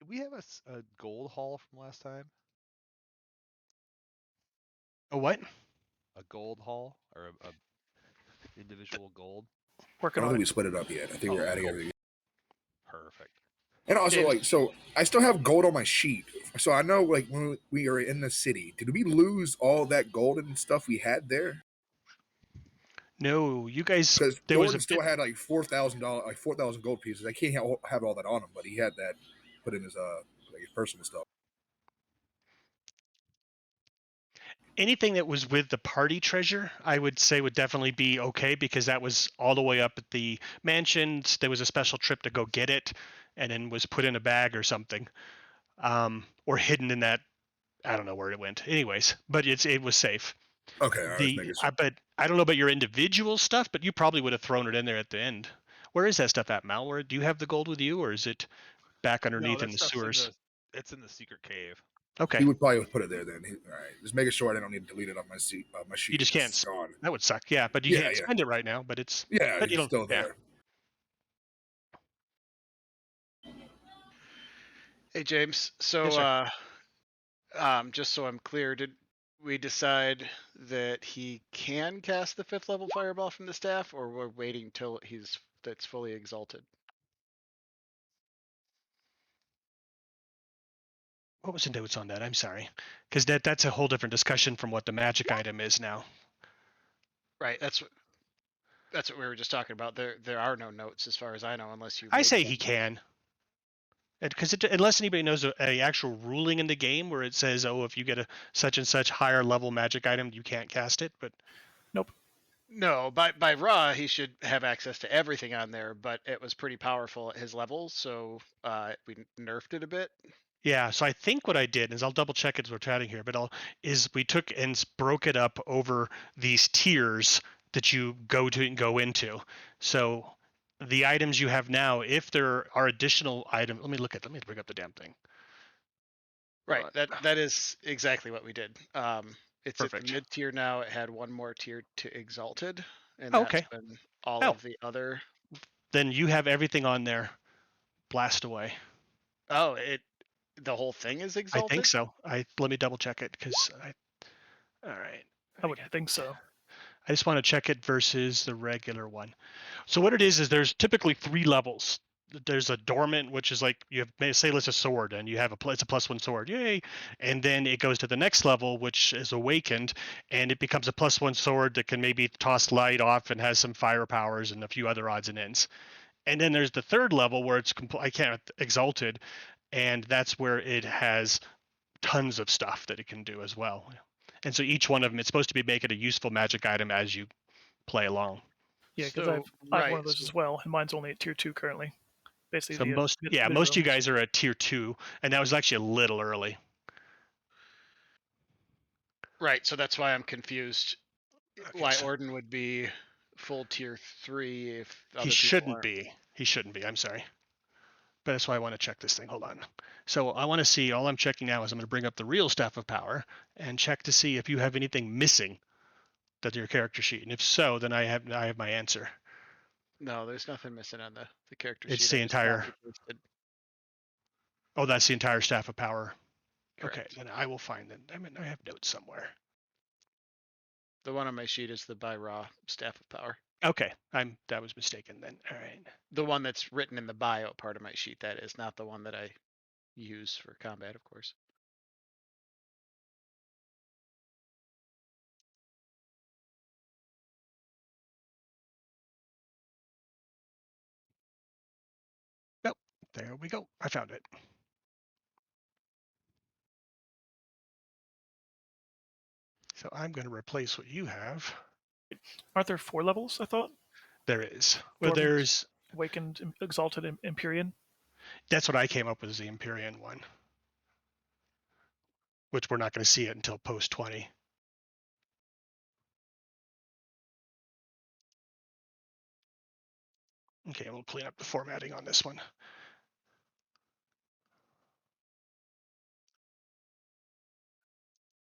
Do we have a gold haul from last time? A what? A gold haul or a individual gold? I Working don't on think it. we split it up yet. I think we're adding cool. everything. Perfect. And also, James. like, so I still have gold on my sheet. So I know, like, when we were in the city, did we lose all that gold and stuff we had there? No, you guys. Because There was a Jordan still bit. had like $4,000, like 4,000 gold pieces. I can't have all that on him, but he had that put in his like his personal stuff. Anything that was with the party treasure, I would say would definitely be okay because that was all the way up at the mansions. There was a special trip to go get it, and then was put in a bag or something, or hidden in that. I don't know where it went. Anyways, but it was safe. Okay, I was making sure. But I don't know about your individual stuff, but you probably would have thrown it in there at the end. Where is that stuff at, Mal? Where do you have the gold with you, or is it back No, underneath that in the stuff's sewers? it's in the secret cave. Okay, He would probably put it there then. All right, just making sure I don't need to delete it off my sheet you just because can't. it's gone. That would suck. Yeah, but you Yeah, can't spend it right now. But it's. yeah, But you it's don't. still Yeah. there. Hey, James. So, Yes, sir. just so I'm clear, did we decide that he can cast the 5th level fireball from the staff, or we're waiting till that's fully exalted? What was the notes on that? I'm sorry, because that's a whole different discussion from what the magic item is now. Right. That's what we were just talking about. There are no notes as far as I know, unless you. I made say some. he can. Because unless anybody knows a actual ruling in the game where it says, oh, if you get a such and such higher level magic item, you can't cast it. But Nope. No, by raw he should have access to everything on there, but it was pretty powerful at his level, so we nerfed it a bit. yeah, so I think what I did is I'll double check it as we're chatting here, but we took and broke it up over these tiers that you go into. So the items you have now, if there are additional items, let me bring up the damn thing. Right. That is exactly what we did. It's Perfect. at the mid tier now. It had one more tier to exalted, and Oh, that's okay. been all Oh. of the other. Then you have everything on there. Blast away. Oh, the whole thing is I exalted? think so. Let me double check it because all right. I wouldn't think so. I just want to check it versus the regular one. So what it is there's typically 3 levels. There's a dormant, which is like you have, say, it's a sword, and you have it's a +1 sword, yay! And then it goes to the next level, which is awakened, and it becomes a +1 sword that can maybe toss light off and has some fire powers and a few other odds and ends. And then there's the third level where it's exalted, and that's where it has tons of stuff that it can do as well. And so each one of them, it's supposed to be making a useful magic item as you play along. Yeah, because So, I have one of those as well, and mine's only at tier 2 currently. Basically, So most of mid-range. you guys are at tier 2, and that was actually a little early. Right, so that's why I'm confused. Okay, why Orden would be full tier 3 if other he people shouldn't aren't. be. He shouldn't be. I'm sorry. But that's why I want to check this thing. Hold on. So I want to see, all I'm checking now is I'm going to bring up the real Staff of Power and check to see if you have anything missing that your character sheet. And if so, then I have my answer. No, there's nothing missing on the character It's sheet. the entire. Oh, that's the entire Staff of Power. Correct. Okay, then I will find it. I have notes somewhere. The one on my sheet is the by raw Staff of Power. Okay, that was mistaken then. All right. The one that's written in the bio part of my sheet, that is not the one that I use for combat, of course. Nope. There we go. I found it. So I'm going to replace what you have. Aren't there 4 levels, I thought? There is. Well, Dormant, there's. Awakened, Exalted, Empyrean. That's what I came up with as the Empyrean one, which we're not going to see it until post 20. Okay, we'll clean up the formatting on this one.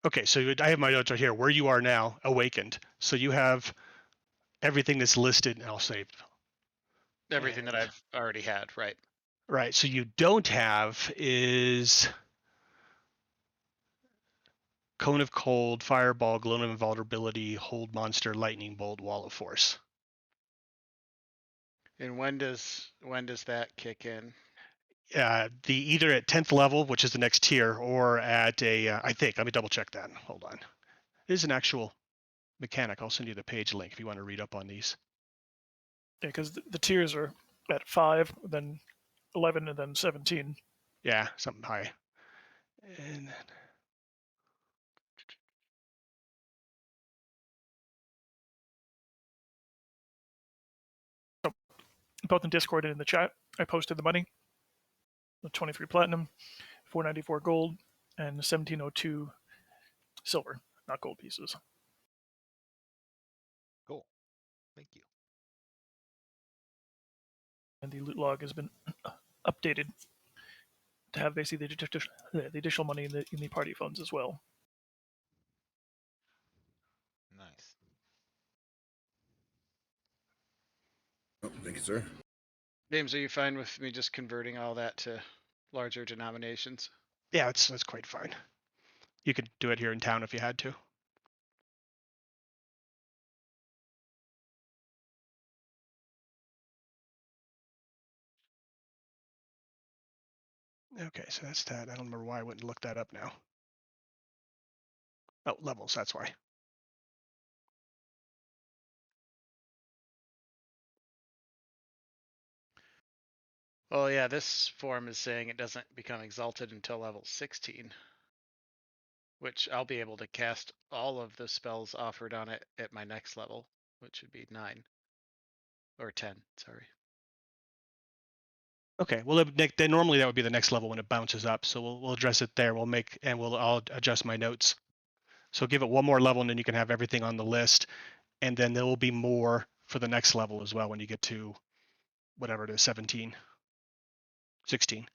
Okay, so I have my notes right here. Where you are now, awakened. So you have everything that's listed, and I'll save. Everything that I've already had, right? Right. So you don't have is Cone of Cold, Fireball, Glow of Invulnerability, Hold Monster, Lightning Bolt, Wall of Force. And when does that kick in? The either at 10th level, which is the next tier, or at a I think. Let me double check that. Hold on. It is an actual mechanic. I'll send you the page link if you want to read up on these. Yeah, because the tiers are at 5, then 11, and then 17. Yeah, something high. And then Both in Discord and in the chat, I posted the money. The 23 platinum, 494 gold, and 1702 silver, not gold pieces. Cool. Thank you. And the loot log has been updated to have basically the additional money in the party funds as well. Nice. Oh, thank you, sir. James, are you fine with me just converting all that to larger denominations? yeah, that's quite fine. You could do it here in town if you had to. Okay, so that's that. I don't remember why I went and looked that up now. Oh, levels, that's why. Well, yeah, this form is saying it doesn't become exalted until level 16, which I'll be able to cast all of the spells offered on it at my next level, which would be 9 or 10. Sorry. Okay, well, then normally that would be the next level when it bounces up. So we'll address it there. I'll adjust my notes. So give it one more level, and then you can have everything on the list, and then there will be more for the next level as well when you get to whatever it is, 17, 16.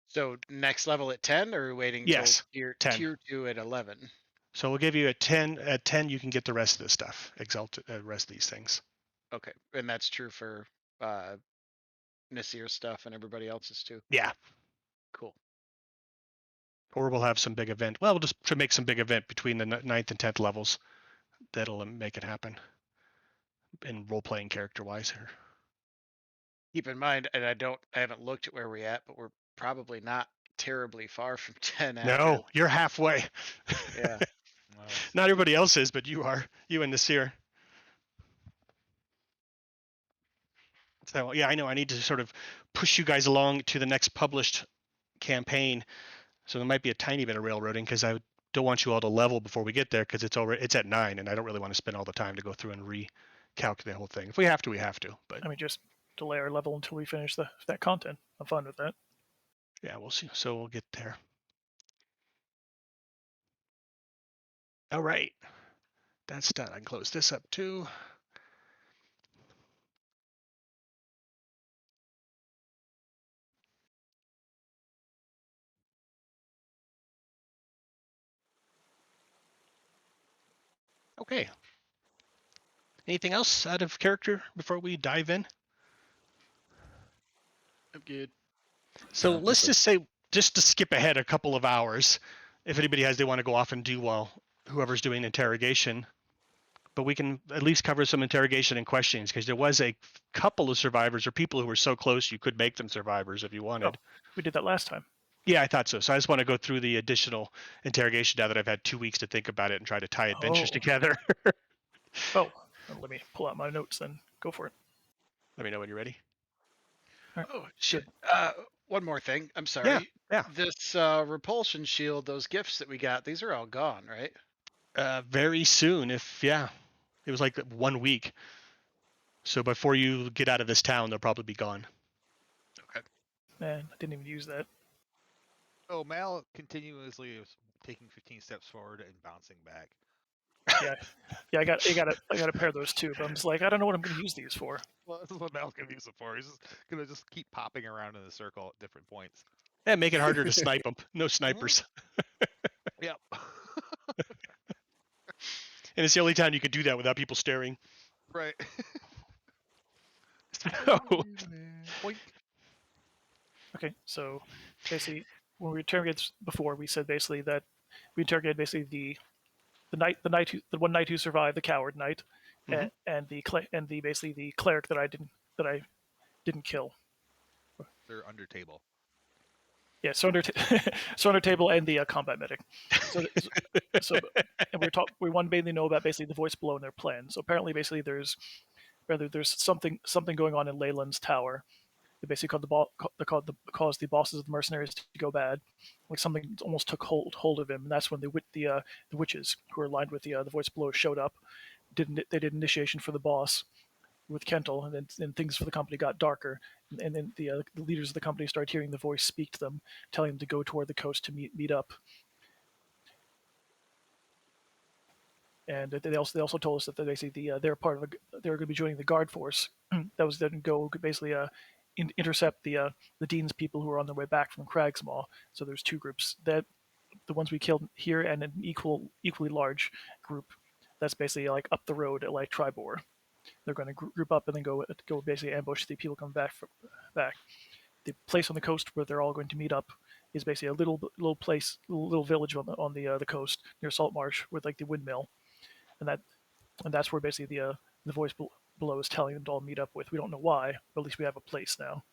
So next level at 10, or waiting till Yes, tier 10. 2 at 11? So we'll give you a 10. At 10, you can get the rest of this stuff, exalted, the rest of these things. Okay, and that's true for Nasir stuff and everybody else's too. Yeah. Cool. Or we'll have some big event. Well, we'll just try to make some big event between the 9th and 10th levels that'll make it happen in role-playing character-wise here. Keep in mind, and I haven't looked at where we're at, but we're probably not terribly far from 10 after. No, you're halfway. Yeah. Nice. Not everybody else is, but you are. You and Nasir. So yeah, I know I need to sort of push you guys along to the next published campaign. So there might be a tiny bit of railroading because I don't want you all to level before we get there because it's at 9 and I don't really want to spend all the time to go through and recalculate the whole thing. If we have to, we have to. But I mean, just delay our level until we finish that content. I'm fine with that. yeah, we'll see. So we'll get there. All right, that's done. I can close this up too. Okay. Anything else out of character before we dive in? I'm good. So I think let's so. just say, just to skip ahead a couple of hours, if anybody they want to go off and do while whoever's doing interrogation, but we can at least cover some interrogation and questions because there was a couple of survivors or people who were so close you could make them survivors if you wanted. We did that last time. Yeah, I thought so. So I just want to go through the additional interrogation now that I've had 2 weeks to think about it and try to tie adventures Oh. together. Oh, let me pull out my notes then. Go for it. Let me know when you're ready. Oh shit. One more thing. I'm Yeah, sorry. yeah. This repulsion shield, those gifts that we got, these are all gone, right? Very soon, it was like 1 week. So before you get out of this town, they'll probably be gone. Okay. Man, I didn't even use that. Oh, Mal continuously is taking 15 steps forward and bouncing back. Yeah, I got a pair of those too, but I'm just like, I don't know what I'm going to use these for. Well, this is what Mal's gonna use it for. He's just gonna keep popping around in a circle at different points. And make it harder to snipe them. No snipers. Yep. And it's the only time you could do that without people staring. Right. So, Boink. Okay, so basically, when we interrogated before, we said basically that we interrogated basically the one knight who survived, the coward knight, Mhm. and the basically the cleric that I didn't kill. They're under table. Yeah, so under table and the combat medic. So and we want to basically know about basically the voice below and their plan. So apparently, basically there's something going on in Leilon's tower. They basically caused the bosses of the mercenaries to go bad. Like something almost took hold of him, and that's when the witches who were aligned with the voice below showed up. They did initiation for the boss with Kental, and then things for the company got darker. And then the leaders of the company started hearing the voice speak to them, telling them to go toward the coast to meet up. And they also told us that basically they're part of they're going to be joining the guard force that was then go basically intercept the Dean's people who are on their way back from Cragsmaw. So there's two groups, that the ones we killed here and an equally large group that's basically like up the road at like Tribor. They're going to group up and then go basically ambush the people coming back. The place on the coast where they're all going to meet up is basically a little village on the coast near Saltmarsh with like the windmill, and that's where basically the voice below is telling them to all meet up with. We don't know why, but at least we have a place now.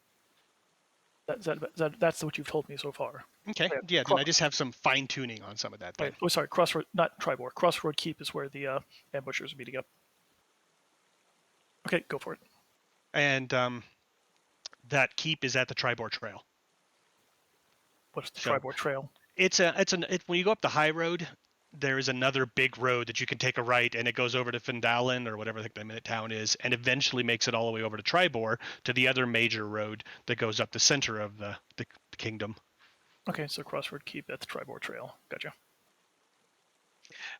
That's what you've told me so far. Okay. Yeah. Then I just have some fine tuning on some of that. Then. Right. Oh, sorry. Crossroad, not Tribor. Crossroad Keep is where the ambushers are meeting up. Okay, go for it. And that keep is at the Tribor Trail. What's the So- Tribor Trail? When you go up the high road, there is another big road that you can take a right, and it goes over to Findalen or whatever the minute town is, and eventually makes it all the way over to Tribor to the other major road that goes up the center of the kingdom. Okay, so Crossroad Keep, that's Tribor Trail. Gotcha.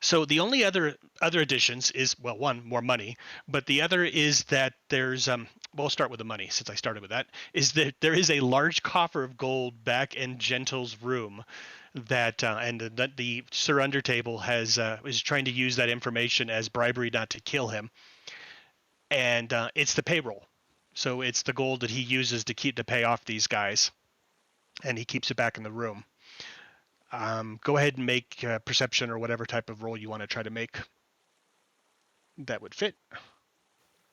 So the only other additions is, well, one, more money, but the other is that there's we'll start with the money since I started with that, is that there is a large coffer of gold back in Gentle's room that and the Sir Undertable has is trying to use that information as bribery not to kill him, and it's the payroll. So it's the gold that he uses to pay off these guys, and he keeps it back in the room. Go ahead and make perception or whatever type of roll you want to try to make that would fit.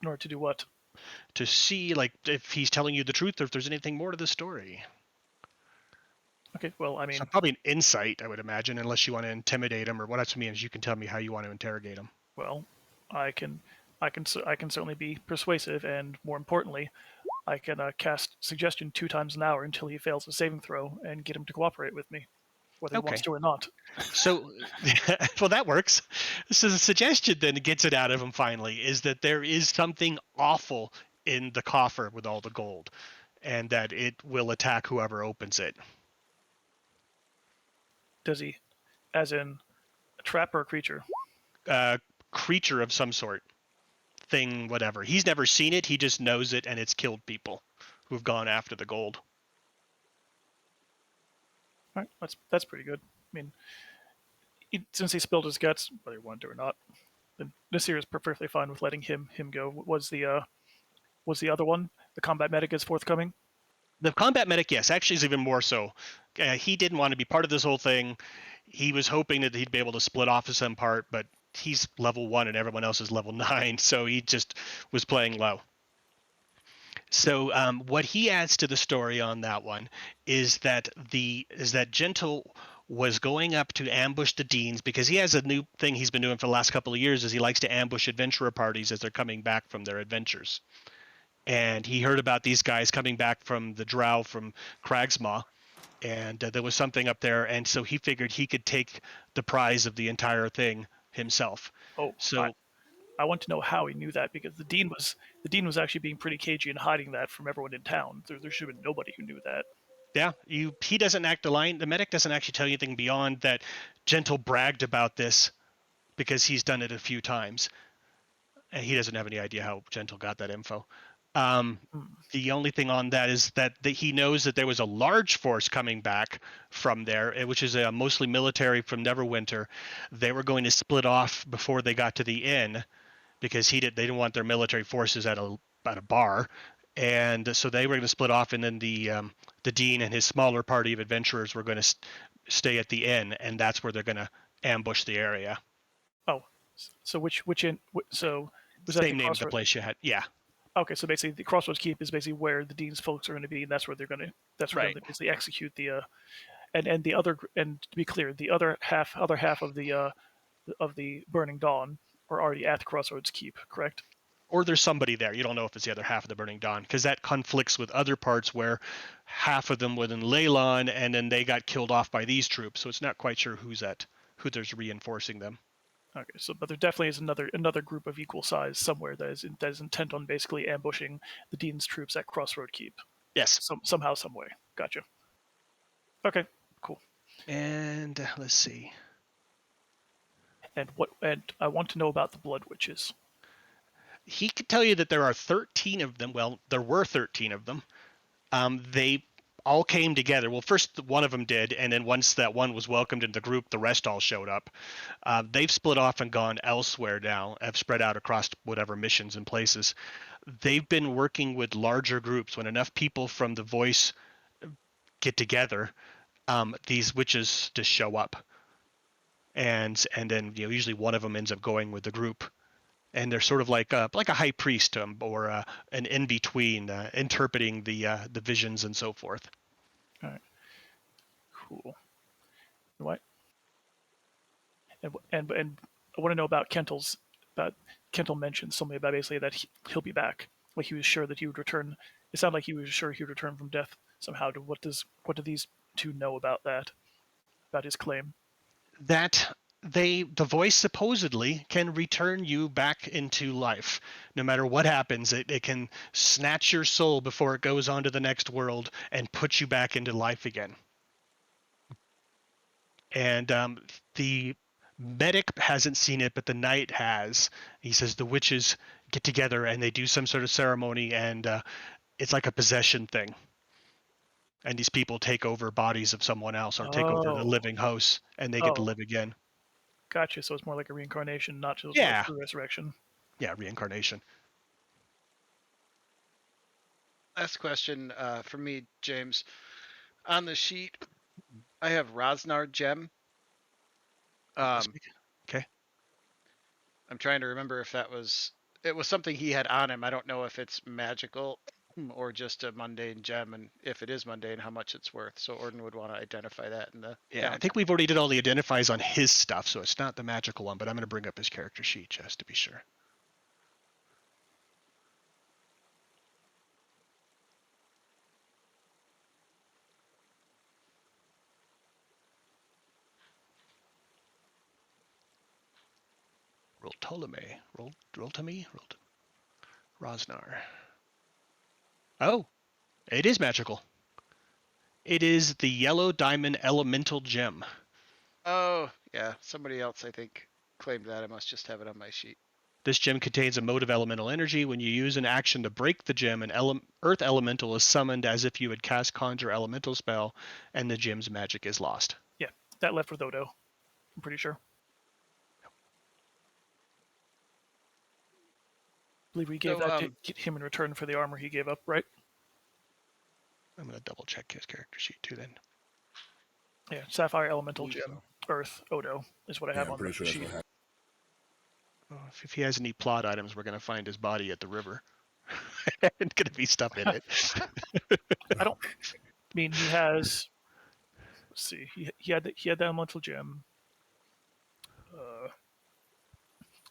In order to do what? To see like if he's telling you the truth or if there's anything more to the story. Okay, well, I mean, So probably an insight, I would imagine, unless you want to intimidate him, or what else means you can tell me how you want to interrogate him. well, I can certainly be persuasive, and more importantly, I can cast suggestion 2 times an hour until he fails a saving throw and get him to cooperate with me, whether he wants to or not. So, well, that works. So the suggestion then gets it out of him finally is that there is something awful in the coffer with all the gold, and that it will attack whoever opens it. Does he, as in a trap or a creature? Creature of some sort, thing, whatever. He's never seen it. He just knows it, and it's killed people who've gone after the gold. All right, that's pretty good. I mean, since he spilled his guts, whether he wanted to or not, then Nasir is perfectly fine with letting him go. Was the other one, the combat medic, is forthcoming? The combat medic, yes, actually is even more so. He didn't want to be part of this whole thing. He was hoping that he'd be able to split off to some part, but he's level 1 and everyone else is level 9, so he just was playing low. So what he adds to the story on that one is that Gentle was going up to ambush the Deans because he has a new thing he's been doing for the last couple of years is he likes to ambush adventurer parties as they're coming back from their adventures. And he heard about these guys coming back from the Drow from Cragsmaw, and there was something up there, and so he figured he could take the prize of the entire thing himself. Oh, so I want to know how he knew that, because the dean was actually being pretty cagey and hiding that from everyone in town. There should have been nobody who knew that. Yeah, he doesn't act the line. The medic doesn't actually tell you anything beyond that. Gentle bragged about this because he's done it a few times, and he doesn't have any idea how Gentle got that info. The only thing on that is that he knows that there was a large force coming back from there, which is mostly military from Neverwinter. They were going to split off before they got to the inn because they didn't want their military forces at a bar, and so they were going to split off, and then the dean and his smaller party of adventurers were going to stay at the inn, and that's where they're going to ambush the area. Oh, so which inn? So was that the Same name of the Crossroads? place you had. Yeah. Okay, so basically the Crossroads Keep is basically where the Dean's folks are going to be, and that's where they're going to Right. basically execute the and the other, and to be clear, the other half of the Burning Dawn are already at the Crossroads Keep, correct? Or there's somebody there. You don't know if it's the other half of the Burning Dawn, because that conflicts with other parts where half of them were in Leilon, and then they got killed off by these troops. So it's not quite sure who there's reinforcing them. Okay, so but there definitely is another group of equal size somewhere that is intent on basically ambushing the Dean's troops at Crossroad Keep. Yes. Somehow, some way. Gotcha. Okay, cool. And let's see. And I want to know about the Blood Witches. He could tell you that there are 13 of them. Well, there were 13 of them. They all came together. Well, first one of them did, and then once that one was welcomed into the group, the rest all showed up. They've split off and gone elsewhere now, have spread out across whatever missions and places. They've been working with larger groups. When enough people from the Voice get together, these witches just show up. And then usually one of them ends up going with the group. And they're sort of like a high priest or an in-between, interpreting the visions and so forth. All right. Cool. What? And I want to know about Kentel's. About Kentel mentioned something about basically that he'll be back. Like he was sure that he would return. It sounded like he was sure he would return from death somehow. What do these two know about that? About his claim? That the Voice supposedly can return you back into life. No matter what happens, it can snatch your soul before it goes on to the next world and put you back into life again. And the medic hasn't seen it, but the knight has. He says the witches get together and they do some sort of ceremony, and it's like a possession thing. And these people take over bodies of someone else or take over the living host, and they get to live again. Gotcha. So it's more like a reincarnation, not just Yeah. a resurrection. Yeah, reincarnation. Last question for me, James. On the sheet, I have Rosnar Gem. Okay. I'm trying to remember if it was something he had on him. I don't know if it's magical or just a mundane gem, and if it is mundane, how much it's worth. So Orden would want to identify that in the Yeah, I think we've already did all the identifies on his stuff, so it's not the magical one, but I'm going to bring up his character sheet just to be sure. Roll20. Rosnar. Oh, it is magical. It is the Yellow Diamond Elemental Gem. Oh, yeah. Somebody else, I think, claimed that. I must just have it on my sheet. This gem contains a mode of elemental energy. When you use an action to break the gem, an earth elemental is summoned as if you had cast Conjure Elemental spell, and the gem's magic is lost. Yeah, that left with Odo. I'm pretty sure. I believe we gave that to him in return for the armor he gave up, right? I'm going to double check his character sheet too then. Yeah, Sapphire Elemental Gem, Earth, Odo is what I have on the sheet. Well, if he has any plot items, we're going to find his body at the river. It's going to be stuff in it. I mean, he has. Let's see. He had the Elemental Gem.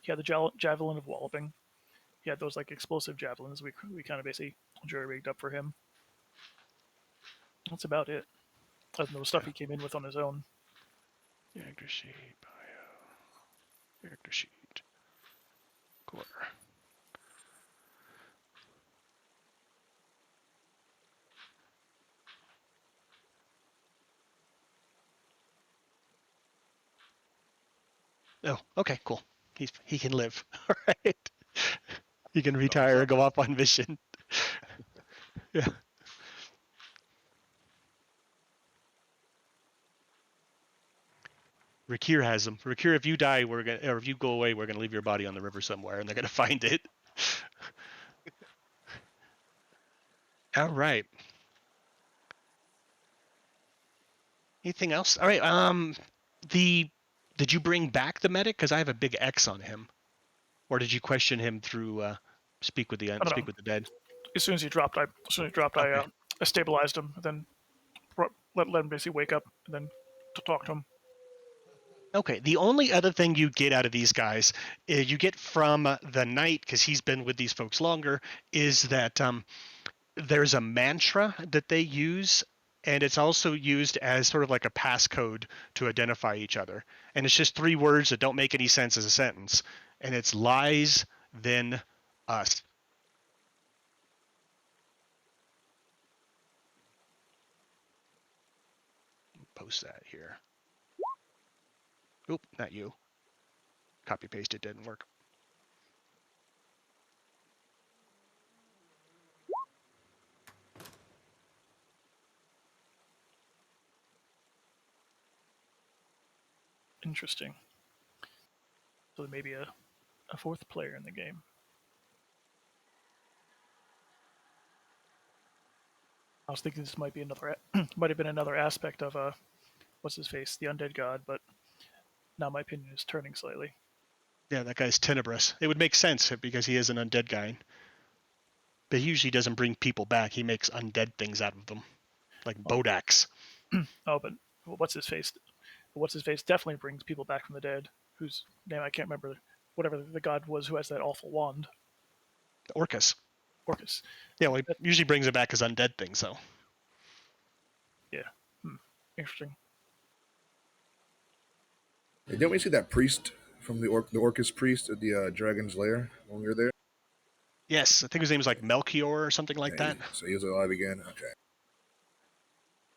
He had the Javelin of Walloping. He had those like explosive javelins we kind of basically jury-rigged up for him. That's about it. Other than the stuff he came in with on his own. Character sheet, bio. Character sheet. Core. Oh, okay, cool. He can live. All right. He can retire and go off on mission. Yeah. Rakir has them. Rakir, if you die, or if you go away, we're gonna leave your body on the river somewhere, and they're gonna find it. All right. Anything else? All right. Did you bring back the medic? Because I have a big X on him. Or did you question him through speak with the don't know. dead? As soon as he dropped, Okay. I stabilized him, and then let him basically wake up, and then to talk to him. Okay. The only other thing you get out of these guys, you get from the knight, because he's been with these folks longer, is that there's a mantra that they use, and it's also used as sort of like a passcode to identify each other. And it's just 3 words that don't make any sense as a sentence. And it's lies, then us. Post that here. Oop, not you. Copy paste, it didn't work. Interesting. So there may be a 4th player in the game. I was thinking this might be might have been another aspect of what's his face, the undead god, but now my opinion is turning slightly. Yeah, that guy's tenebrous. It would make sense because he is an undead guy. But he usually doesn't bring people back. He makes undead things out of them, like Bodax. Oh, but what's his face? What's his face definitely brings people back from the dead. Whose name I can't remember. Whatever the god was who has that awful wand. Orcus. Orcus. Yeah, well, he usually brings it back as undead things, though. Yeah. Interesting. Hey, didn't we see that priest from the Orcus priest at the Dragon's Lair when we were there? Yes, I think his name is like Melchior or something like that. So he was alive again? Okay.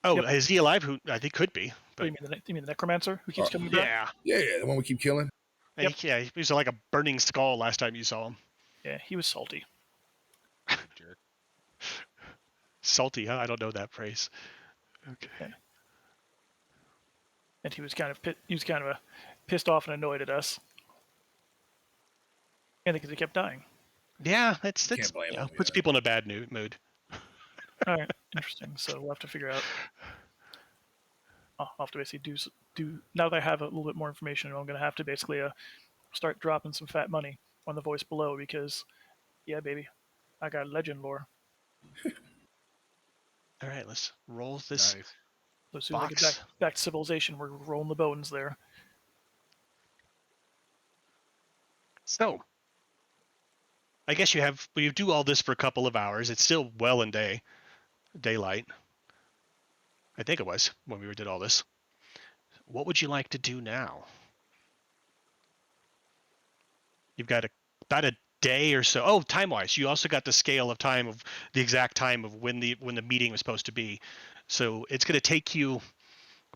Oh, Yep. is he alive? Who I think could be. Oh, But you mean the necromancer who keeps coming back? yeah, Yeah, the one we keep killing. and Yep. he was like a burning skull last time you saw him. Yeah, he was salty. Jerk. Salty, huh? I don't know that phrase. Okay. Yeah. And he was kind of pissed off and annoyed at us. And because he kept dying. Yeah, that's Can't blame him, puts yeah. people in a bad mood. All right, interesting. So we'll have to figure out. I'll have to basically do. Now that I have a little bit more information, I'm going to have to basically start dropping some fat money on the voice below because, yeah, baby, I got legend lore. All right, let's roll this. Nice. So as soon as I Box. get back to civilization, we're rolling the bones there. So, I guess you do all this for a couple of hours. It's still well in daylight. I think it was when we did all this. What would you like to do now? You've got about a day or so. Oh, time-wise, you also got the scale of time of the exact time of when the meeting was supposed to be. So it's going to take you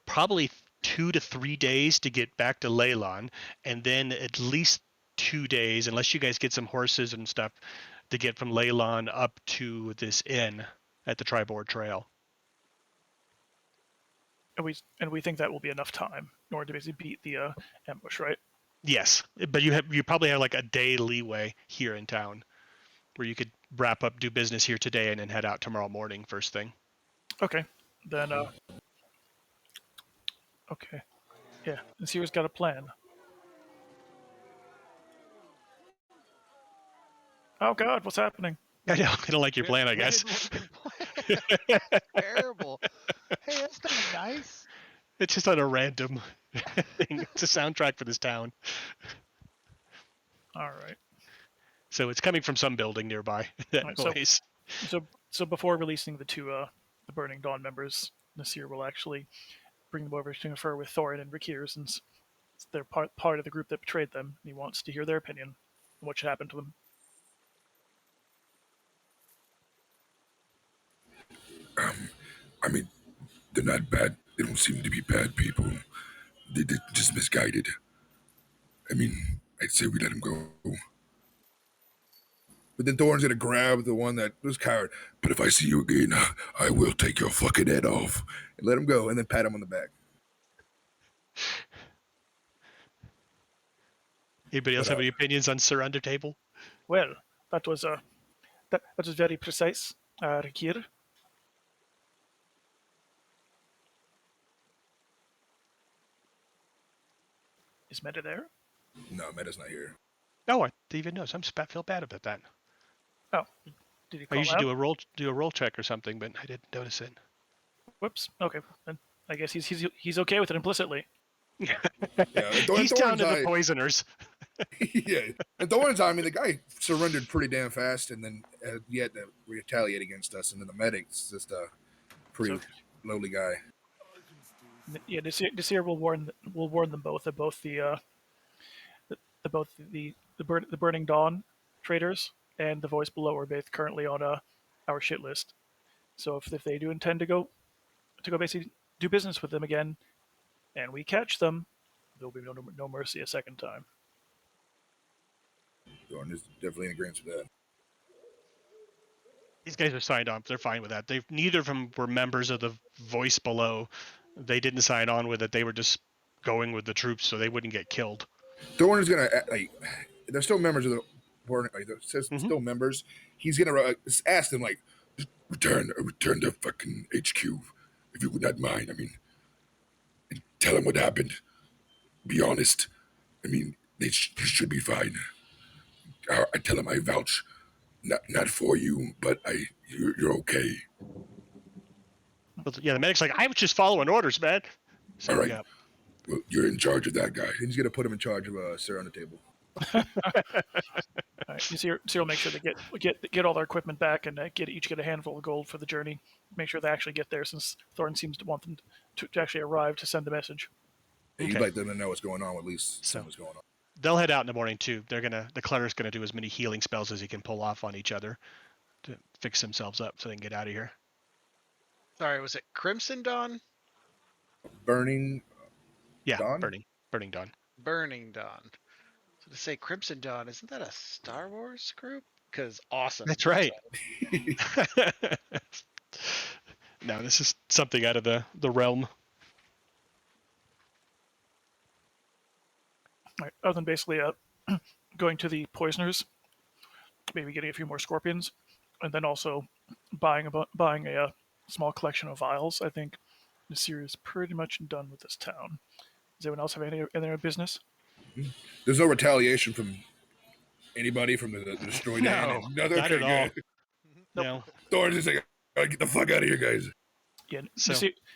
probably 2 to 3 days to get back to Leilon, and then at least 2 days, unless you guys get some horses and stuff, to get from Leilon up to this inn at the Triboard Trail. And we think that will be enough time in order to basically beat the ambush, right? Yes, but you probably have like a day leeway here in town, where you could wrap up, do business here today, and then head out tomorrow morning first thing. Okay, then. Okay, yeah. And Sierra's got a plan. Oh God, what's happening? I know. I don't like your plan, I guess. Terrible. Hey, that's not nice. It's just on a random thing. It's a soundtrack for this town. All right. So it's coming from some building nearby. That Right, noise. So before releasing the two the Burning Dawn members, Nasir will actually bring them over to confer with Thorin and Rakir, since they're part of the group that betrayed them. And he wants to hear their opinion on what should happen to them. I mean, they're not bad. They don't seem to be bad people. They're just misguided. I mean, I'd say we let them go. But then Thorin's gonna grab the one that was coward But if I see you again, I will take your fucking head off. and let him go, and then pat him on the back. Anybody else have any opinions on Sir Undertable? Well, that was very precise. Rikir. Is Meta there? No, Meta's not here. No, I even knows. Feel bad about that. Oh, did he I call usually out? do a roll check or something, but I didn't notice it. Whoops. Okay, then I guess he's okay with it implicitly. Yeah, He's down to the eye, poisoners. yeah, and Thorn's eye, I mean, the guy surrendered pretty damn fast, and then he had to retaliate against us, and then the medic's just a pretty lowly guy. Yeah, Nasir will warn them both that both the Burning Dawn traders and the Voice Below are both currently on our shit list. So if they do intend to go basically do business with them again, and we catch them, there'll be no mercy a second time. Thorn is definitely in agreement with that. These guys are signed on. They're fine with that. Neither of them were members of the Voice Below. They didn't sign on with it. They were just going with the troops so they wouldn't get killed. Thorn is gonna they're still members of the board. Still members. He's gonna ask them just return to fucking HQ, if you would not mind. I mean, tell them what happened. Be honest. I mean, they should be fine. I tell them I vouch, not for you, but you're okay. But yeah, the medic's like, I was just following orders, man. All right. Well, you're in charge of that guy. He's gonna put him in charge of Sarah on the table. All right, Nasir will make sure they get all their equipment back and each get a handful of gold for the journey. Make sure they actually get there, since Thorn seems to want them to actually arrive to send the message. Okay. He'd like them to know what's going on, at least some what's going on. They'll head out in the morning too. The Clutter's gonna do as many healing spells as he can pull off on each other to fix themselves up so they can get out of here. Sorry, was it Crimson Dawn? Burning. Yeah, Dawn? Burning Dawn. Burning Dawn. So to say Crimson Dawn, isn't that a Star Wars group? Because awesome. That's right. No, this is something out of the realm. Right. Other than basically going to the poisoners, maybe getting a few more scorpions, and then also buying a small collection of vials, I think Nasir is pretty much done with this town. Does anyone else have any other business? There's no retaliation from anybody from the destroyed No, not at all. No. Thor's just like, get the fuck out of here, guys. Yeah,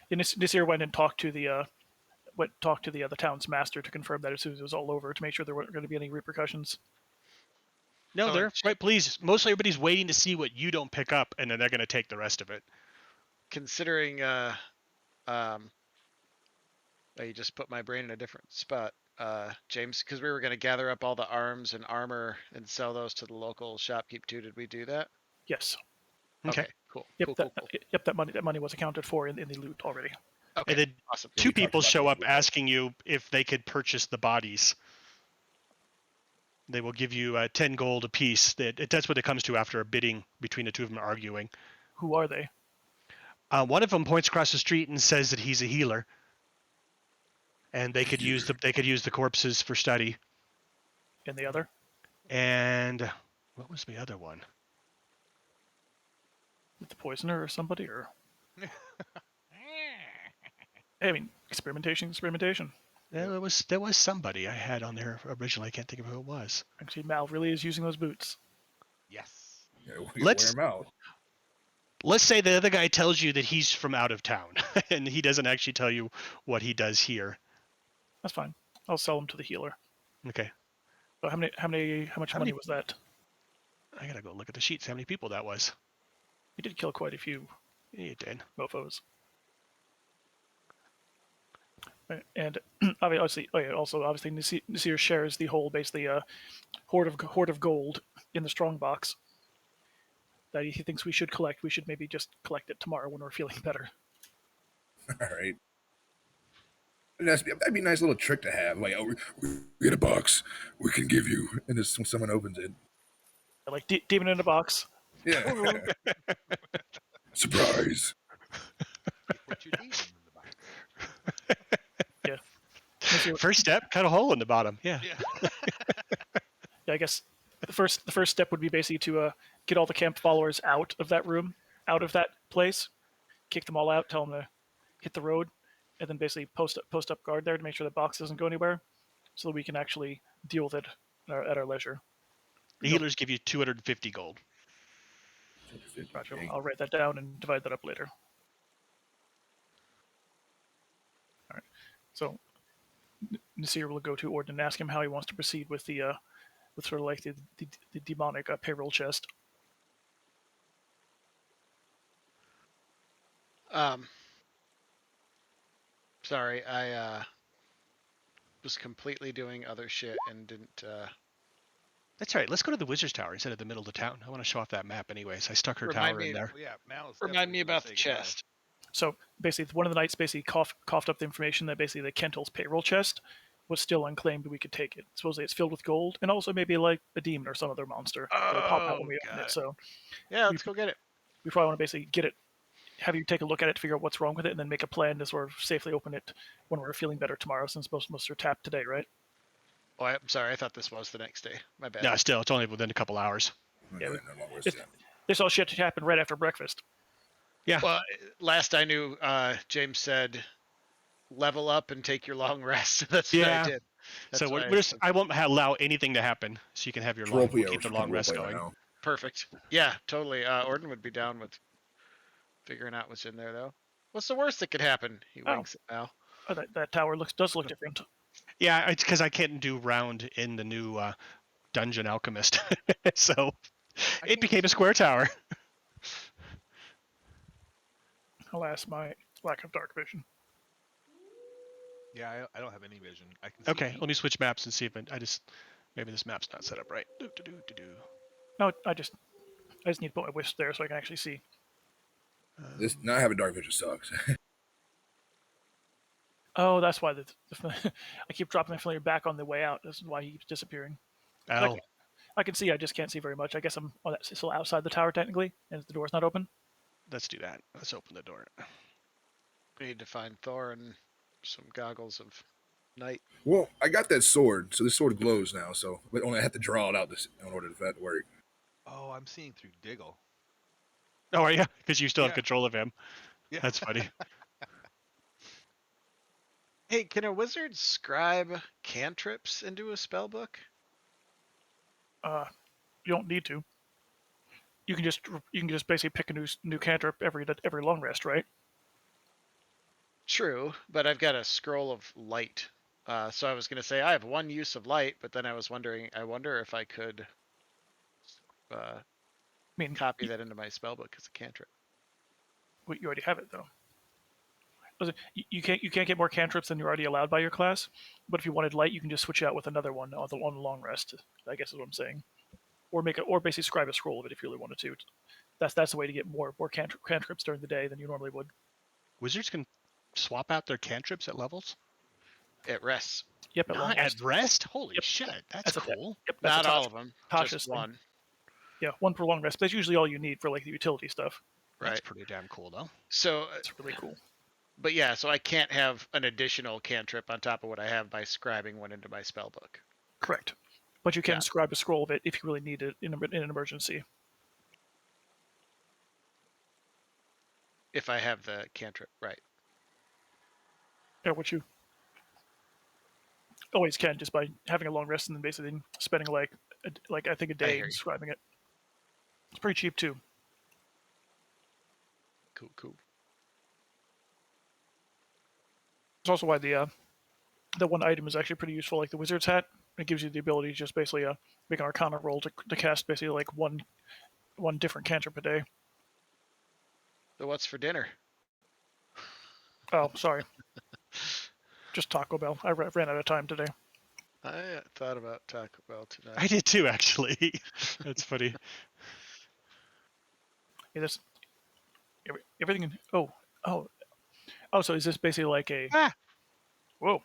Nasir went and talked to the town's master to confirm that as soon as it was all over, to make sure there weren't going to be any repercussions. No, they're quite pleased. Mostly everybody's waiting to see what you don't pick up, and then they're going to take the rest of it. Considering, you just put my brain in a different spot, James, because we were going to gather up all the arms and armor and sell those to the local shopkeep too. Did we do that? Yes. Okay. Cool. Yep. Cool. Yep. That money was accounted for in the loot already. Okay. And then awesome. two people show up asking you if they could purchase the bodies. They will give you 10 gold apiece. That's what it comes to after a bidding between the two of them arguing. Who are they? One of them points across the street and says that he's a healer, and they could use the corpses for study. And the other? And what was the other one? The poisoner or somebody, or? I mean, experimentation. There was somebody I had on there originally. I can't think of who it was. Actually, Mal really is using those boots. Yes. Yeah, Let's wear 'em out. Let's say the other guy tells you that he's from out of town, and he doesn't actually tell you what he does here. That's fine. I'll sell them to the healer. Okay. So how much money was that? I gotta go look at the sheets. How many people that was? You did kill quite a few. Yeah, you did. Mofos. And obviously, Nasir shares the whole basically hoard of gold in the strong box that he thinks we should collect. We should maybe just collect it tomorrow when we're feeling better. All right. That'd be a nice little trick to have. Like, we get a box we can give you, and just someone opens it. Like demon in a box. Yeah. Surprise. Put your demon in the box. Yeah. First step, cut a hole in the bottom. Yeah. Yeah, I guess the first step would be basically to get all the camp followers out of that room out of that place, kick them all out, tell them to hit the road, and then basically post up guard there to make sure the box doesn't go anywhere, so that we can actually deal with it at our leisure. The healers give you 250 gold. Roger. I'll write that down and divide that up later. All right. So Nasir will go to Orden and ask him how he wants to proceed with the with sort of like the demonic payroll chest. Sorry, I was completely doing other shit and didn't. That's all right. Let's go to the Wizard's Tower instead of the middle of the town. I want to show off that map anyways. I stuck her Remind tower me- in there. Well, yeah, Mal is Remind me definitely gonna about say the goodbye. chest. So basically, one of the knights basically coughed up the information that basically the Kentil's payroll chest was still unclaimed, but we could take it. Supposedly, it's filled with gold, and also maybe like a demon or some other monster that'll pop out when we open got it. it. So Yeah, let's go get it. we probably want to basically get it, have you take a look at it to figure out what's wrong with it, and then make a plan to sort of safely open it when we're feeling better tomorrow, since most are tapped today, right? Oh, I'm sorry. I thought this was the next day. My bad. No, still, it's only within a couple hours. Yeah, No longer it's- that. This all shit happened right after breakfast. Yeah. Well, last I knew, James said, "Level up and take your long rest." That's what Yeah. I did. That's So why we're just, I won't allow anything to happen, so you can have your long, Role-play, we'll keep the we should long rest role-play right going. now. perfect. Yeah, totally. Orden would be down with figuring out what's in there, though. What's the worst that could happen? He Oh. winks at Mal. Oh, that tower does look different. Yeah, it's because I can't do round in the new Dungeon Alchemist. So it became a square tower. Alas, my lack of dark vision. Yeah, I don't have any vision. I can see Okay, feet. let me switch maps and see if maybe this map's not set up right. No, I just need to put my wisp there so I can actually see. This not having dark vision sucks. Oh, that's why I keep dropping my familiar back on the way out. This is why he keeps disappearing. Oh, I can see, I just can't see very much. I guess I'm still outside the tower technically, and the door's not open. let's do that. Let's open the door. We need to find Thor and some goggles of night. Well, I got that sword, so this sword glows now. So, but only I have to draw it out in order for that to work. Oh, I'm seeing through Diggle. Oh, are you? Because you still have Yeah. control of him. Yeah. That's funny. Hey, can a wizard scribe cantrips into a spell book? You don't need to. You can just basically pick a new cantrip every long rest, right? True, but I've got a scroll of light. So I was going to say I have one use of light, but then I was wondering, I wonder if I could I mean, copy that into my spellbook as a cantrip. you already have it though. You can't get more cantrips than you're already allowed by your class. But if you wanted light, you can just switch out with another one on the long rest. I guess is what I'm saying. Or basically scribe a scroll of it if you really wanted to. That's the way to get more cantrips during the day than you normally would. Wizards can swap out their cantrips at levels? It rests. Yep, at long Not rest. at rest? Holy Yep. shit, that's That's a- cool. Yep, that's Not a all of them, Tasha's just thing. one. Yeah, one per long rest. That's usually all you need for like the utility stuff. That's Right. pretty damn cool, though. So, It's really cool. but yeah, so I can't have an additional cantrip on top of what I have by scribing one into my spellbook. Correct. But you can Yeah. scribe a scroll of it if you really need it in an emergency. If I have the cantrip, right. Yeah, which you always can just by having a long rest and then basically spending like I think a day hear you. describing it. It's pretty cheap too. Cool. It's also why the one item is actually pretty useful, like the wizard's hat. It gives you the ability to just basically make an Arcana roll to cast basically like one different cantrip a day. So what's for dinner? Oh, sorry. Just Taco Bell. I ran out of time today. I thought about Taco Bell tonight. I did too, actually. That's funny. Yeah, this everything. Oh. So is this basically like a? Ah! Whoa.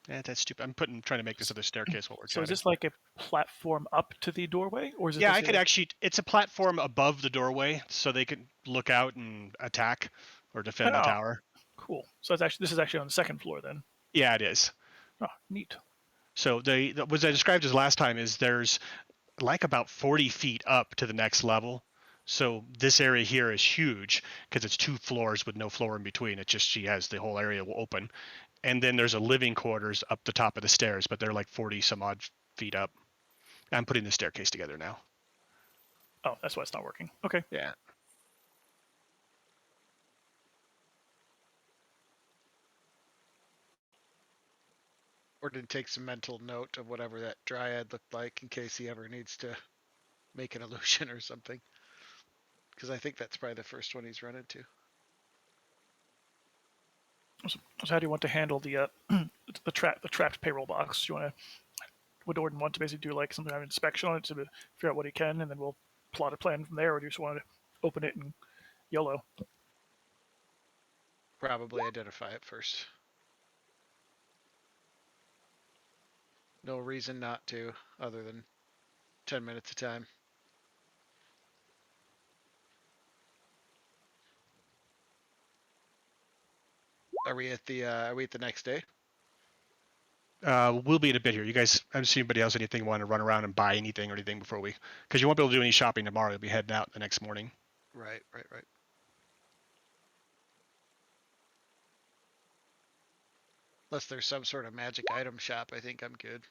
Yeah, that's stupid. I'm trying to make this other staircase while we're So is chatting. this like a platform up to the doorway, or is it? Yeah, I basically could like- actually. It's a platform above the doorway, so they can look out and attack or defend the Oh. tower. Cool. So this is actually on the second floor then. Yeah, it is. Oh, neat. So what I described as last time is there's like about 40 feet up to the next level. So this area here is huge because it's 2 floors with no floor in between. It's just she has the whole area open. And then there's a living quarters up the top of the stairs, but they're like 40 some odd feet up. I'm putting the staircase together now. Oh, that's why it's not working. Okay. Yeah. Or did take some mental note of whatever that dryad looked like in case he ever needs to make an illusion or something. Because I think that's probably the first one he's run into. So how do you want to handle the the trapped payroll box? Do you want to would Orden want to basically do like some kind of inspection on it to figure out what he can, and then we'll plot a plan from there, or do you just want to open it and YOLO? Probably identify it first. No reason not to, other than 10 minutes of time. Are we at the next day? We'll be in a bit here. You guys, I don't see anybody else anything want to run around and buy anything or anything before we, because you won't be able to do any shopping tomorrow. You'll be heading out the next morning. Right. Unless there's some sort of magic item shop, I think I'm good.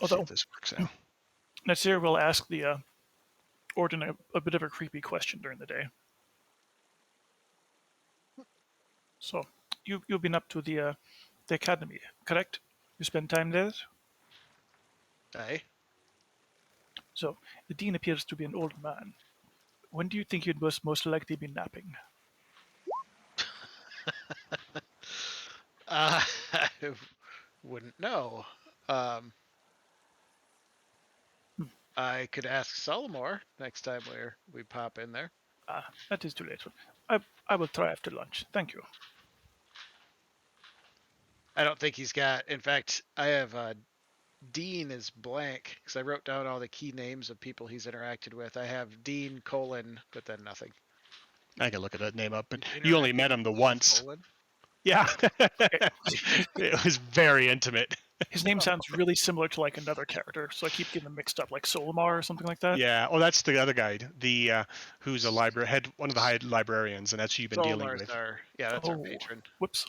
Let's see if this works out. Next year, we'll ask the Orden a bit of a creepy question during the day. So, you've been up to the academy, correct? You spend time there? Aye. So, the dean appears to be an old man. When do you think you'd most likely be napping? I wouldn't know. I could ask Saltmarsh next time we pop in there. That is too late. I will try after lunch. Thank you. I don't think he's got. In fact, I have Dean is blank because I wrote down all the key names of people he's interacted with. I have Dean : but then nothing. I can look at that name up, but He's you only interacted met him with the Dean once. Colin? Yeah. It was very intimate. His name sounds really similar to like another character, so I keep getting them mixed up, like Solomar or something like that. Yeah. Oh, that's the other guy, the who's a library head, one of the high librarians, and that's who you've been dealing with. That's our patron. Whoops.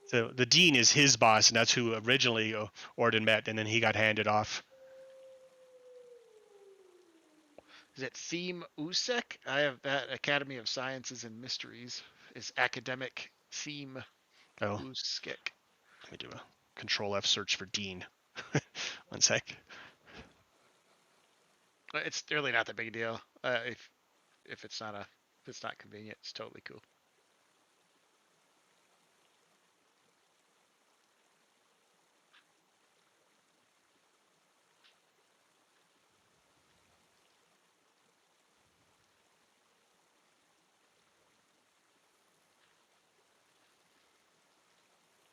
So the dean is his boss, and that's who originally Orden met, and then he got handed off. Is it Theme USEC? I have that Academy of Sciences and Mysteries is academic theme USEC. Let me do a Control F search for Dean. One sec. It's really not that big a deal. If it's not convenient, it's totally cool.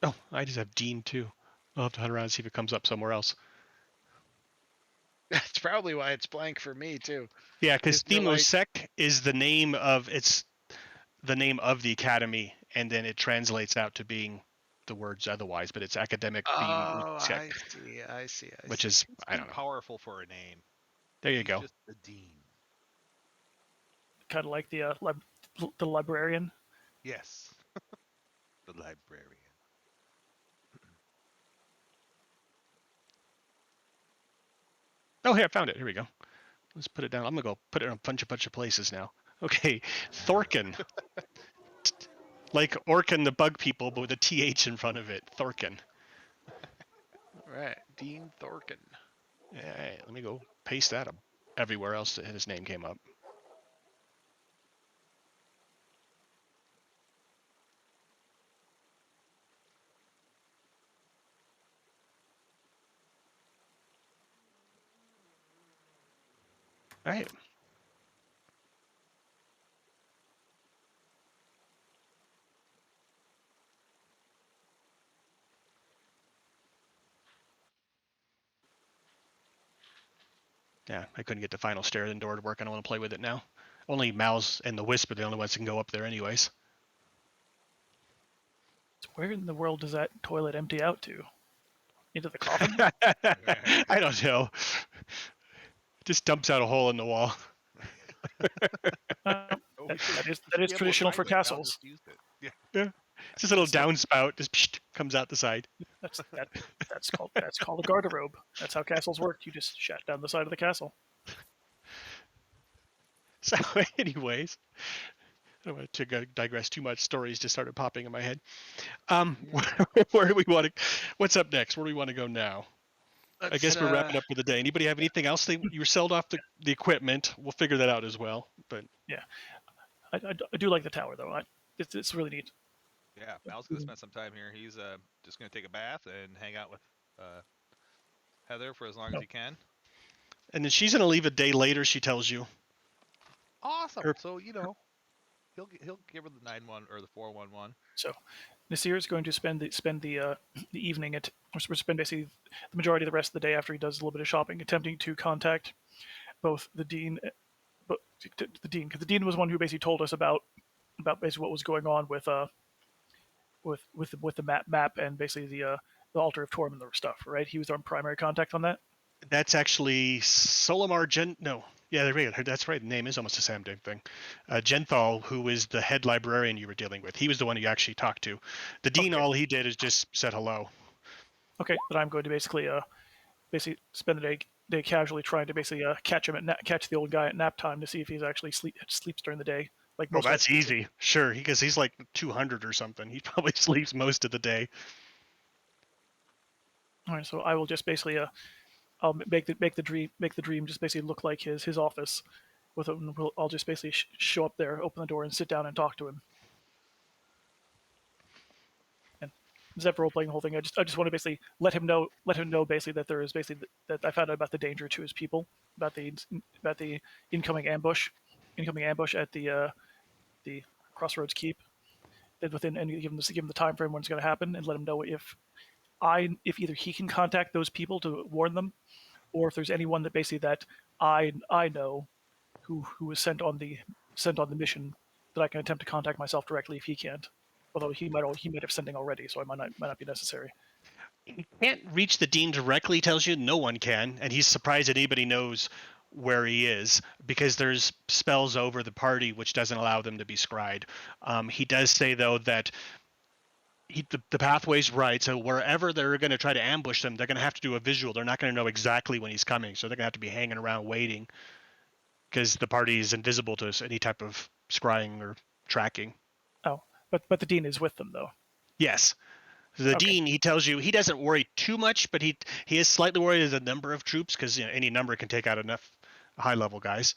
Oh, I just have Dean too. I'll have to hunt around and see if it comes up somewhere else. That's probably why it's blank for me too. Yeah, because Theme USEC is the name of the academy, and then it translates out to being the words otherwise, but it's academic theme USEC. I see. Which is, I don't know. Powerful for a name. There you go. Just the dean. Kind of like the librarian. Yes. The librarian. Oh, hey, I found it. Here we go. Let's put it down. I'm going to go put it in a bunch of places now. Okay, Thorkin. Like Orkin the bug people, but with a TH in front of it. Thorkin. All right, Dean Thorkin. All right, let me go paste that up everywhere else that his name came up. All right. Yeah, I couldn't get the final stair in the door to work. I don't want to play with it now. Only Mouse and the Wisp are the only ones that can go up there anyways. So where in the world does that toilet empty out to? Into the coffin? I don't know. Just dumps out a hole in the wall. Uh, Oh, that, should- that is we should be able to traditional for pilot. Val castles. just used it. Yeah. Yeah. It's just a little It's like- downspout. Just comes out the side. That's called a garderobe. That's how castles work. You just shat down the side of the castle. So, anyways, I don't want to digress too much. Stories just started popping in my head. Where do we want to? What's up next? Where do we want to go now? I guess we're wrapping up for the day. Anybody have anything else? You were sold off the equipment. We'll figure that out as well. But Yeah, I do like the tower though. It's really neat. Yeah, Val's gonna spend some time here. He's just gonna take a bath and hang out with Heather for as long as he can. and then she's gonna leave a day later. She tells you. Awesome. Her- So he'll give her the 9-1 or the 4-1-1. So Nasir is going to spend the evening or spend basically the majority of the rest of the day after he does a little bit of shopping, attempting to contact both the dean, because the dean was one who basically told us about basically what was going on with the map and basically the altar of Torm and the stuff. Right, he was our primary contact on that. That's actually Solomar No. Yeah, that's right. The name is almost the same damn thing. Genthal, who is the head librarian you were dealing with, he was the one you actually talked to. The dean, Okay. all he did is just said hello. Okay, then I'm going to basically spend the day casually trying to basically catch catch the old guy at nap time to see if he's actually sleeps during the day. Like Well, most that's easy. Sure, because he's like 200 or something. He probably sleeps most of the day. All right, so I will just basically I'll make the dream just basically look like his office. I'll just basically show up there, open the door, and sit down and talk to him. And instead of role playing the whole thing, I just want to basically let him know basically that there is basically that I found out about the danger to his people, about the incoming ambush at the Crossroads Keep. That give him the time frame when it's going to happen, and let him know if either he can contact those people to warn them, or if there's anyone that basically that I know who was sent on the mission that I can attempt to contact myself directly if he can't. Although he might have sending already, so it might not be necessary. He can't reach the dean directly, tells you. No one can, and he's surprised that anybody knows where he is because there's spells over the party which doesn't allow them to be scryed. He does say though that the pathway's right, so wherever they're going to try to ambush them, they're going to have to do a visual. They're not going to know exactly when he's coming, so they're going to have to be hanging around waiting because the party is invisible to any type of scrying or tracking. Oh, but the dean is with them though. Yes. The Okay. dean, he tells you he doesn't worry too much, but he is slightly worried at the number of troops because any number can take out enough high-level guys.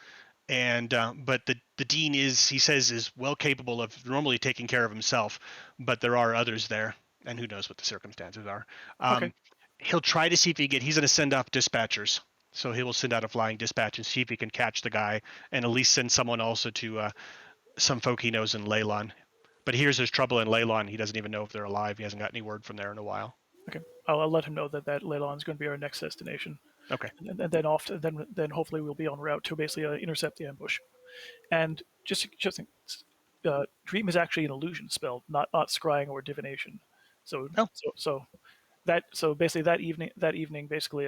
And but the dean he says is well capable of normally taking care of himself, but there are others there, and who knows what the circumstances are. Okay. He'll try to see if he's going to send off dispatchers, so he will send out a flying dispatch and see if he can catch the guy, and at least send someone also to some folk he knows in Leilon. But here's his trouble in Leilon. He doesn't even know if they're alive. He hasn't got any word from there in a while. Okay. I'll let him know that Leilon is going to be our next destination. Okay. And then hopefully we'll be en route to basically intercept the ambush. And just dream is actually an illusion spell, not scrying or divination. So basically that evening basically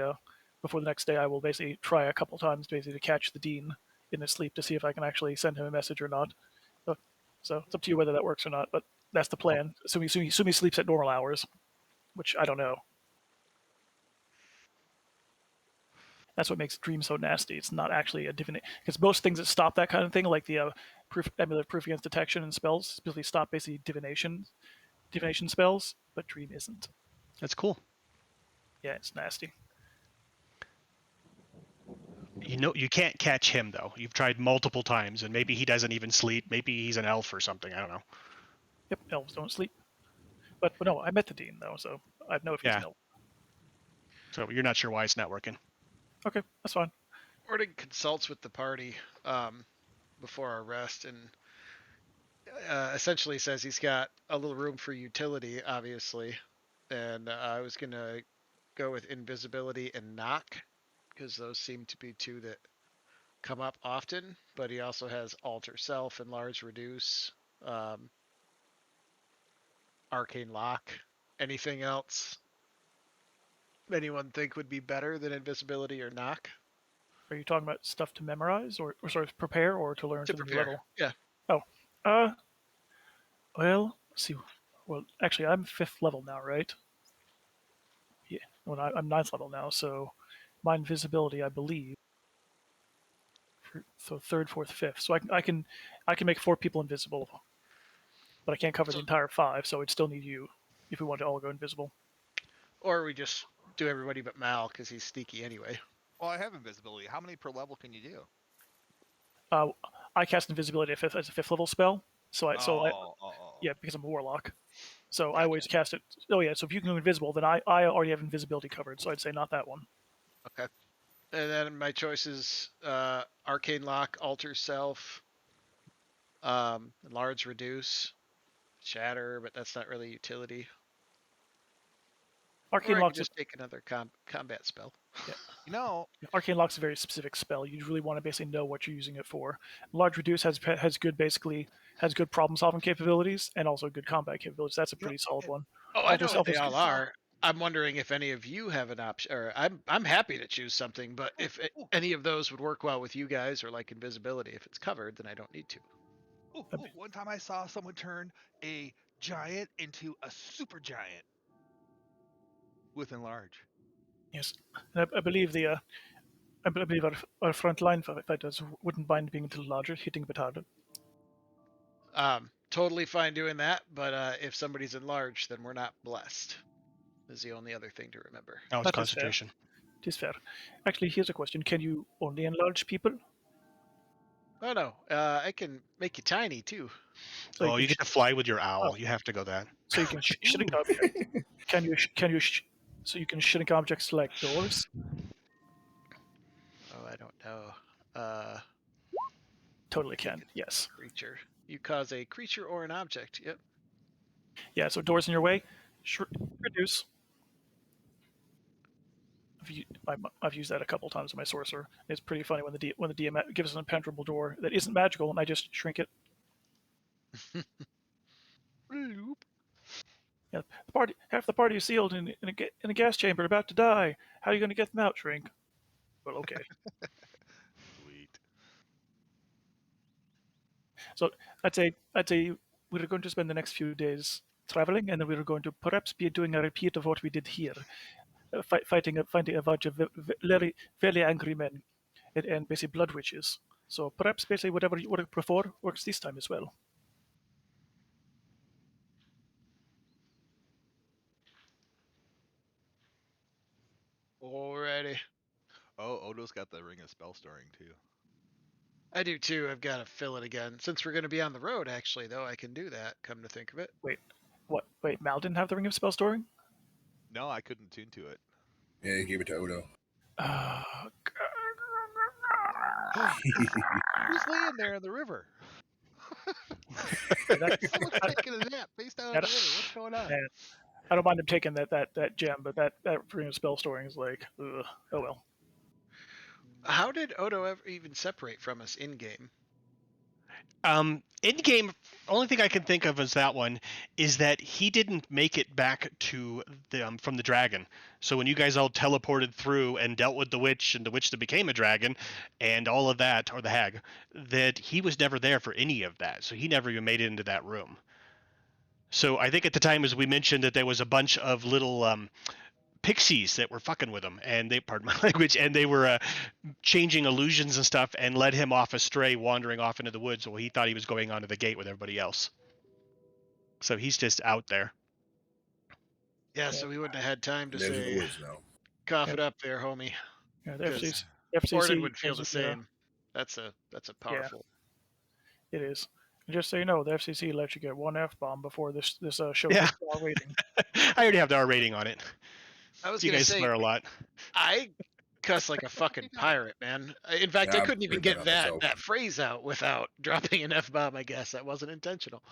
before the next day I will basically try a couple times basically to catch the dean in his sleep to see if I can actually send him a message or not. So it's up to you whether that works or not, but that's the plan. Assuming he sleeps at normal hours, which I don't know. That's what makes dreams so nasty. It's not actually a divination, because most things that stop that kind of thing, like the amulet proof against detection and spells, specifically stop basically divination spells, but dream isn't. That's cool. Yeah, it's nasty. You can't catch him though. You've tried multiple times, and maybe he doesn't even sleep. Maybe he's an elf or something. I don't know. Yep, elves don't sleep. But no, I met the dean though, so I know if he's an elf. So you're not sure why it's not working. Okay, that's fine. Gordon consults with the party before our rest and essentially says he's got a little room for utility, obviously. And I was going to go with Invisibility and Knock, because those seem to be two that come up often. But he also has Alter Self, Enlarge, Reduce, Arcane Lock. Anything else anyone think would be better than invisibility or knock? Are you talking about stuff to memorize, or sort of prepare, or to learn To for the new prepare. level? Yeah. Oh, well, let's see. Well, actually, I'm 5th level now, right? Yeah. Well, I'm 9th level now, so my invisibility, I believe. So 3rd, 4th, 5th. So I can make 4 people invisible, but I can't cover So- the entire 5. So I'd still need you if we want to all go invisible. Or we just do everybody but Mal because he's sneaky anyway. Well, I have invisibility. How many per level can you do? I cast invisibility as a 5th level spell. Oh. Yeah, because I'm a warlock. So I Gotcha. always cast it. Oh yeah, so if you can go invisible, then I already have invisibility covered. So I'd say not that one. Okay. And then my choices: Arcane Lock, Alter Self, Enlarge, Reduce, Shatter, but that's not really utility. Arcane Or I could Lock's just take another combat spell. You know, Arcane Lock's a very specific spell. You really want to basically know what you're using it for. Large Reduce has good problem solving capabilities and also good combat capabilities. That's a pretty solid one. Oh, I Alter know what Self they is all good. are. I'm wondering if any of you have an option, or I'm happy to choose something, but if any of those would work well with you guys, or like invisibility, if it's covered, then I don't need to. One time I saw someone turn a giant into a super giant with enlarge. Yes, and I believe I believe our front line fighters wouldn't mind being a little larger, hitting a bit harder. Totally fine doing that, but if somebody's enlarged, then we're not blessed. Is the only other thing to remember. Oh, it's That is concentration. It is fair. Actually, here's a question: can you only enlarge people? Oh no, I can make you tiny too. So Oh, you get to fly with your owl. Oh. You have to go that. So you can shrink objects. So you can shrink objects like doors? Oh, I don't know. Totally can. Yes. Creature. You cause a creature or an object. Yep. Yeah. So doors in your way, reduce. I've used that a couple times in my sorcerer. It's pretty funny when the DM gives us an impenetrable door that isn't magical, and I just shrink it. Yeah, half the party is sealed in a gas chamber, about to die. How are you going to get them out, shrink? Well, okay. Sweet. So I'd say we're going to spend the next few days traveling, and then we're going to perhaps be doing a repeat of what we did here, fighting a bunch of very very angry men, and basically blood witches. So perhaps basically whatever you would prefer works this time as well. Alrighty. Oh, Odo's got the ring of spell storing too. I do too. I've got to fill it again. Since we're going to be on the road, actually, though, I can do that. Come to think of it. Wait, what? Wait, Mal didn't have the ring of spell storing? No, I couldn't tune to it. Yeah, he gave it to Odo. Who's laying there in the river? Someone's taking a nap face down in the river. What's going on? I don't mind him taking that gem, but that ring of spell storing is like, ugh, oh well. How did Odo ever even separate from us in game? In game, only thing I can think of is that one is that he didn't make it back to the from the dragon. So when you guys all teleported through and dealt with the witch and the witch that became a dragon and all of that, or the hag, that he was never there for any of that. So he never even made it into that room. So I think at the time, as we mentioned, that there was a bunch of little pixies that were fucking with him, and they, pardon my language, and they were changing illusions and stuff, and led him off astray, wandering off into the woods. Well, he thought he was going onto the gate with everybody else. So he's just out there. Yeah, so we wouldn't have had time to Lives in the say, woods now. cough it up there, homie. Yeah, the Because FCC Orden would feel the has same. That's a powerful. It is. Just so you know, the FCC lets you get one F-bomb before this show Yeah. gets R rating. I already have the R rating on it. I was You gonna guys say, swear a lot. I cuss like a fucking pirate, man. In fact, Yeah, I couldn't even I've heard get that on that myself. phrase out without dropping an F-bomb. I guess that wasn't intentional.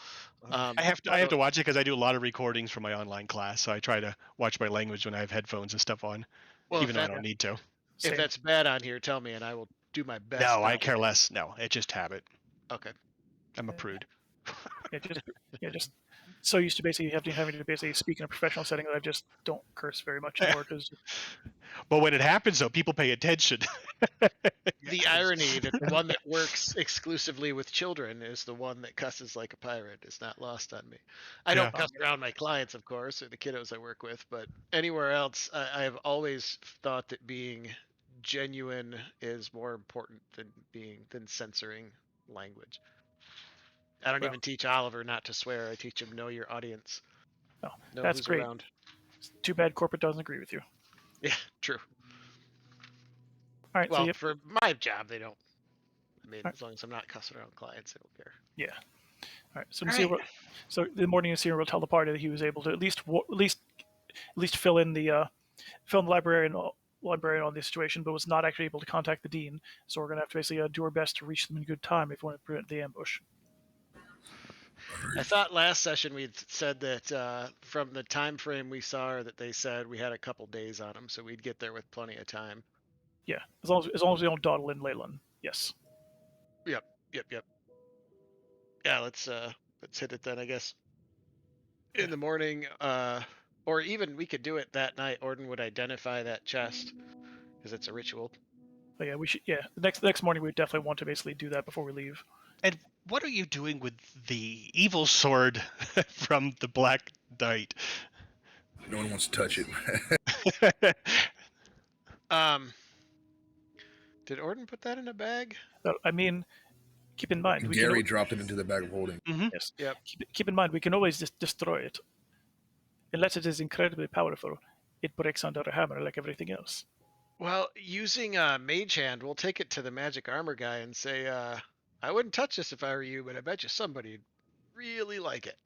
I have to watch it because I do a lot of recordings for my online class, so I try to watch my language when I have headphones and stuff on, Well, even though I don't need to. Same. if that's bad on here, tell me, and I will do my best. No, I not care to. less. No, it's just habit. Okay. I'm a prude. Yeah, just so used to basically having to basically speak in a professional setting that I just don't curse very much anymore because But when it happens, though, people pay attention. The irony that the one that works exclusively with children is the one that cusses like a pirate is not lost on me. I don't Yeah. cuss around my clients, of course, or the kiddos I work with, but anywhere else, I have always thought that being genuine is more important than censoring language. I don't Well- even teach Oliver not to swear. I teach him know your audience. no, Know that's who's great. around. Too bad corporate doesn't agree with you. Yeah, true. All right, Well, so for my job, they don't. I mean, Alright. as long as I'm not cussing around clients, I don't care. yeah. All right, so All Nasir right. so the morning Nasir will tell the party that he was able to at least fill in the librarian on the situation, but was not actually able to contact the dean. So we're going to have to basically do our best to reach them in good time if we want to prevent the ambush. I thought last session we'd said that from the time frame we saw that they said we had a couple days on them, so we'd get there with plenty of time. Yeah, as long as we don't dawdle in Leilon. Yes. Yep. Yeah, let's hit it then, I guess. In the morning, or even we could do it that night. Orden would identify that chest because it's a ritual. But yeah, we should. Yeah, the next morning we definitely want to basically do that before we leave. And what are you doing with the evil sword from the Black Knight? No one wants to touch it. Did Orden put that in a bag? I mean, keep in mind Gary dropped it into the bag of holding. Yes. Yep. Keep in mind we can always just destroy it, unless it is incredibly powerful. It breaks under a hammer like everything else. Well, using Mage Hand, we'll take it to the magic armor guy and say, I wouldn't touch this if I were you, but I bet you somebody'd really like it.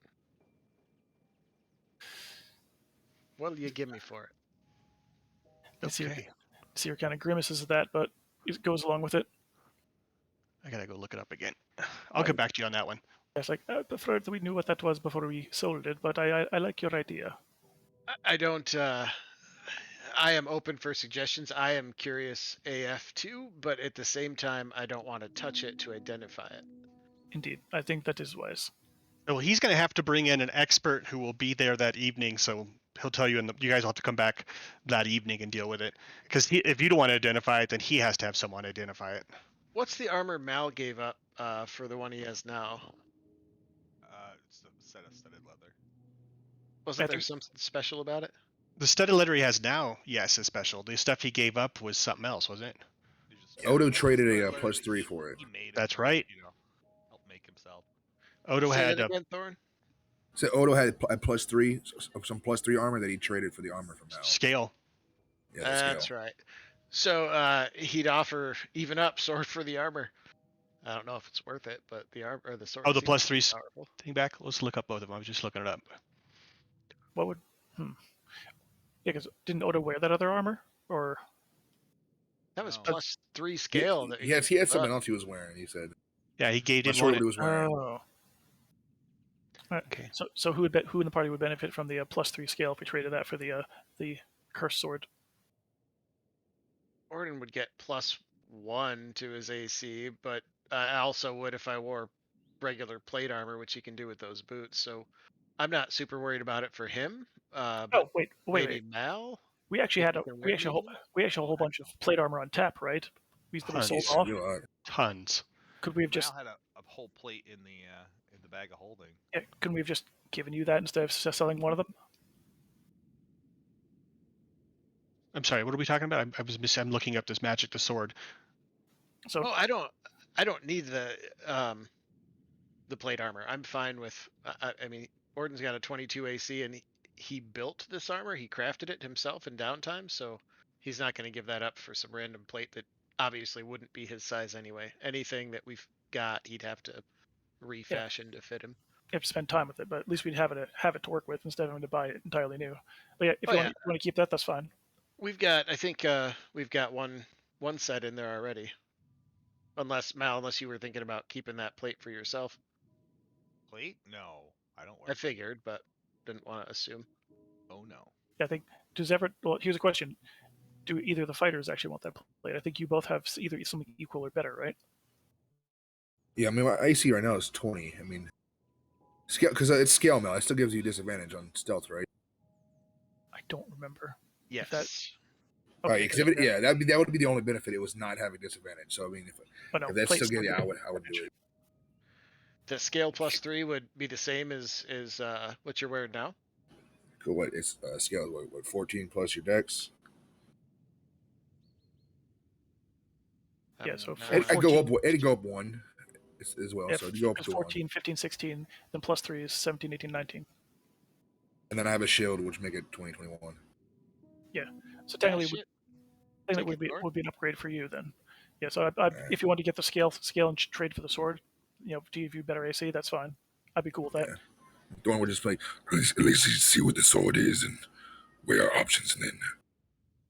What'll you give me for it? Okay. Nasir kind of grimaces at that, but it goes along with it. I gotta go look it up again. I'll get back to you on that one. It's like I prefer that we knew what that was before we sold it, but I like your idea. I don't. I am open for suggestions. I am curious AF too, but at the same time, I don't want to touch it to identify it. Indeed, I think that is wise. Well, he's gonna have to bring in an expert who will be there that evening, so he'll tell you, and you guys will have to come back that evening and deal with it. Because if you don't want to identify it, then he has to have someone identify it. What's the armor Mal gave up for the one he has now? It's a set of studded leather. Wasn't there something special about it? The studded leather he has now, yes, is special. The stuff he gave up was something else, wasn't it? Odo traded a +3 for it. He made it That's for, right. help make himself. Odo Say had that again, Thorn? So Odo had a +3, some +3 armor that he traded for the armor from Mal. scale. Yeah, the scale. That's right. So he'd offer even up sword for the armor. I don't know if it's worth it, but the armor or the sword. Oh, the seems +3 powerful. thing back. Let's look up both of them. I was just looking it up. What would? Yeah, because didn't Odo wear that other armor? Or That was No. +3 scale. He had something else he was wearing. He said. Yeah, he gave Not did sure one. what he was wearing. oh, Okay. so who in the party would benefit from the +3 scale if we traded that for the cursed sword? Orden would get +1 to his AC, but I also would if I wore regular plate armor, which he can do with those boots. So I'm not super worried about it for him. But Oh wait. maybe Mal. We actually had If you can wear a whole bunch of plate armor on tap, right? We sold Tons. off. You are. Tons. Could we have just? Mal had a whole plate in the bag of holding. Yeah, couldn't we have just given you that instead of selling one of them? I'm sorry. What are we talking about? I'm looking up this magic, the sword. So Oh, I don't need the plate armor. I'm fine with. I mean, Orden's got a 22 AC, and he built this armor. He crafted it himself in downtime, so he's not going to give that up for some random plate that obviously wouldn't be his size anyway. Anything that we've got, he'd have to refashion to fit him. you have to spend time with it, but at least we'd have it to work with instead of having to buy it entirely new. But yeah, if you want to keep that, that's fine. We've got. I think we've got one set in there already. Unless Mal, unless you were thinking about keeping that plate for yourself. Plate? No, I don't wear. I figured, but didn't want to assume. Oh no. Yeah, I think well, here's a question: do either of the fighters actually want that plate? I think you both have either something equal or better, right? Yeah, I mean, my AC right now is 20. I mean, Scale, because it's scale mail. It still gives you disadvantage on stealth, right? I don't remember. Yes. that- Right, Okay, because that would be the only benefit. It was not having disadvantage. So I mean, but no, if that's plate still good, yeah, still- I would do it. The scale +3 would be the same as what you're wearing now. Cool. What it's scale? What 14 plus your dex? Yeah, I'm so not- for- I'd go up. 14. It'd go up one as well. Yeah, So it'd go up it's to 14, 15, 16. Then +3 is 17, 18, 19. 1, and then I have a shield, which make it 20, 21. So Ah, technically, shit. it Take would it, Lord. be an upgrade for you then. Yeah. So if you want to get the scale and trade for the sword, to give you better AC, that's fine. I'd be cool with that. Yeah. Dorn would just like, At least you see what the sword is and weigh our options, and then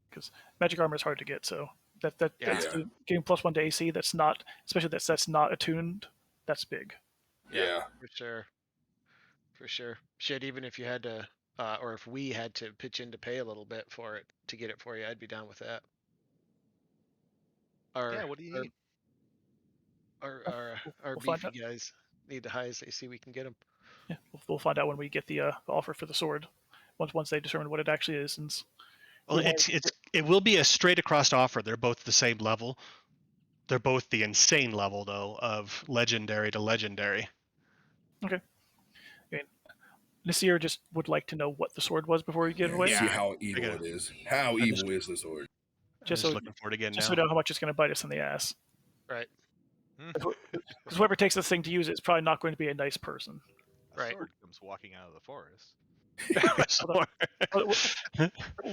Because magic armor is hard to get, so that's Yeah. getting +1 to AC. That's not, especially that's not attuned. That's big. yeah. For sure. For sure. Shit, even if you had to, or if we had to pitch in to pay a little bit for it to get it for you, I'd be down with that. Yeah, what do you need? Our We'll find beefy guys need the highest AC we can get them. Yeah, we'll find out when we get the offer for the sword. Once they determine what it actually is, and Well, we want- it will be a straight across offer. They're both the same level. They're both the insane level though of legendary to legendary. Nasir just would like to know what the sword was before you give it away. See how evil gotta- it is. How evil is the sword? I'm Just just so looking for it again just now. so we know how much it's going to bite us in the ass. Right. Because whoever takes this thing to use it is probably not going to be a nice person. A Right. sword comes walking out of the forest.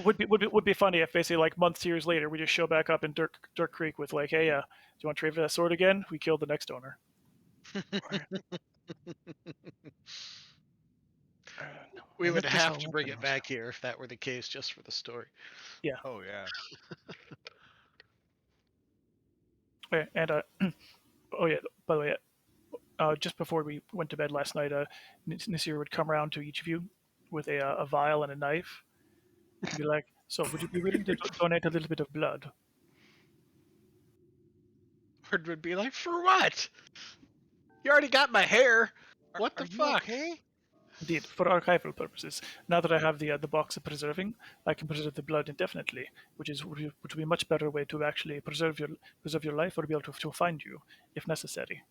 But would be funny if basically like months, years later, we just show back up in Dirt Creek with like, hey, do you want to trade for that sword again? We killed the next owner. We would Look this have all to up bring in it this. back here if that were the case, just for the story. Oh yeah. Okay, and oh yeah, by the way, just before we went to bed last night, Nasir would come around to each of you with a vial and a knife, and be like, "So, would you be willing to donate a little bit of blood?" Bird would be like, for what? You already got my hair. What the Are you fuck? okay? Indeed, for archival purposes. Now that I have the box of preserving, I can preserve the blood indefinitely, which would be a much better way to actually preserve your life or be able to find you if necessary.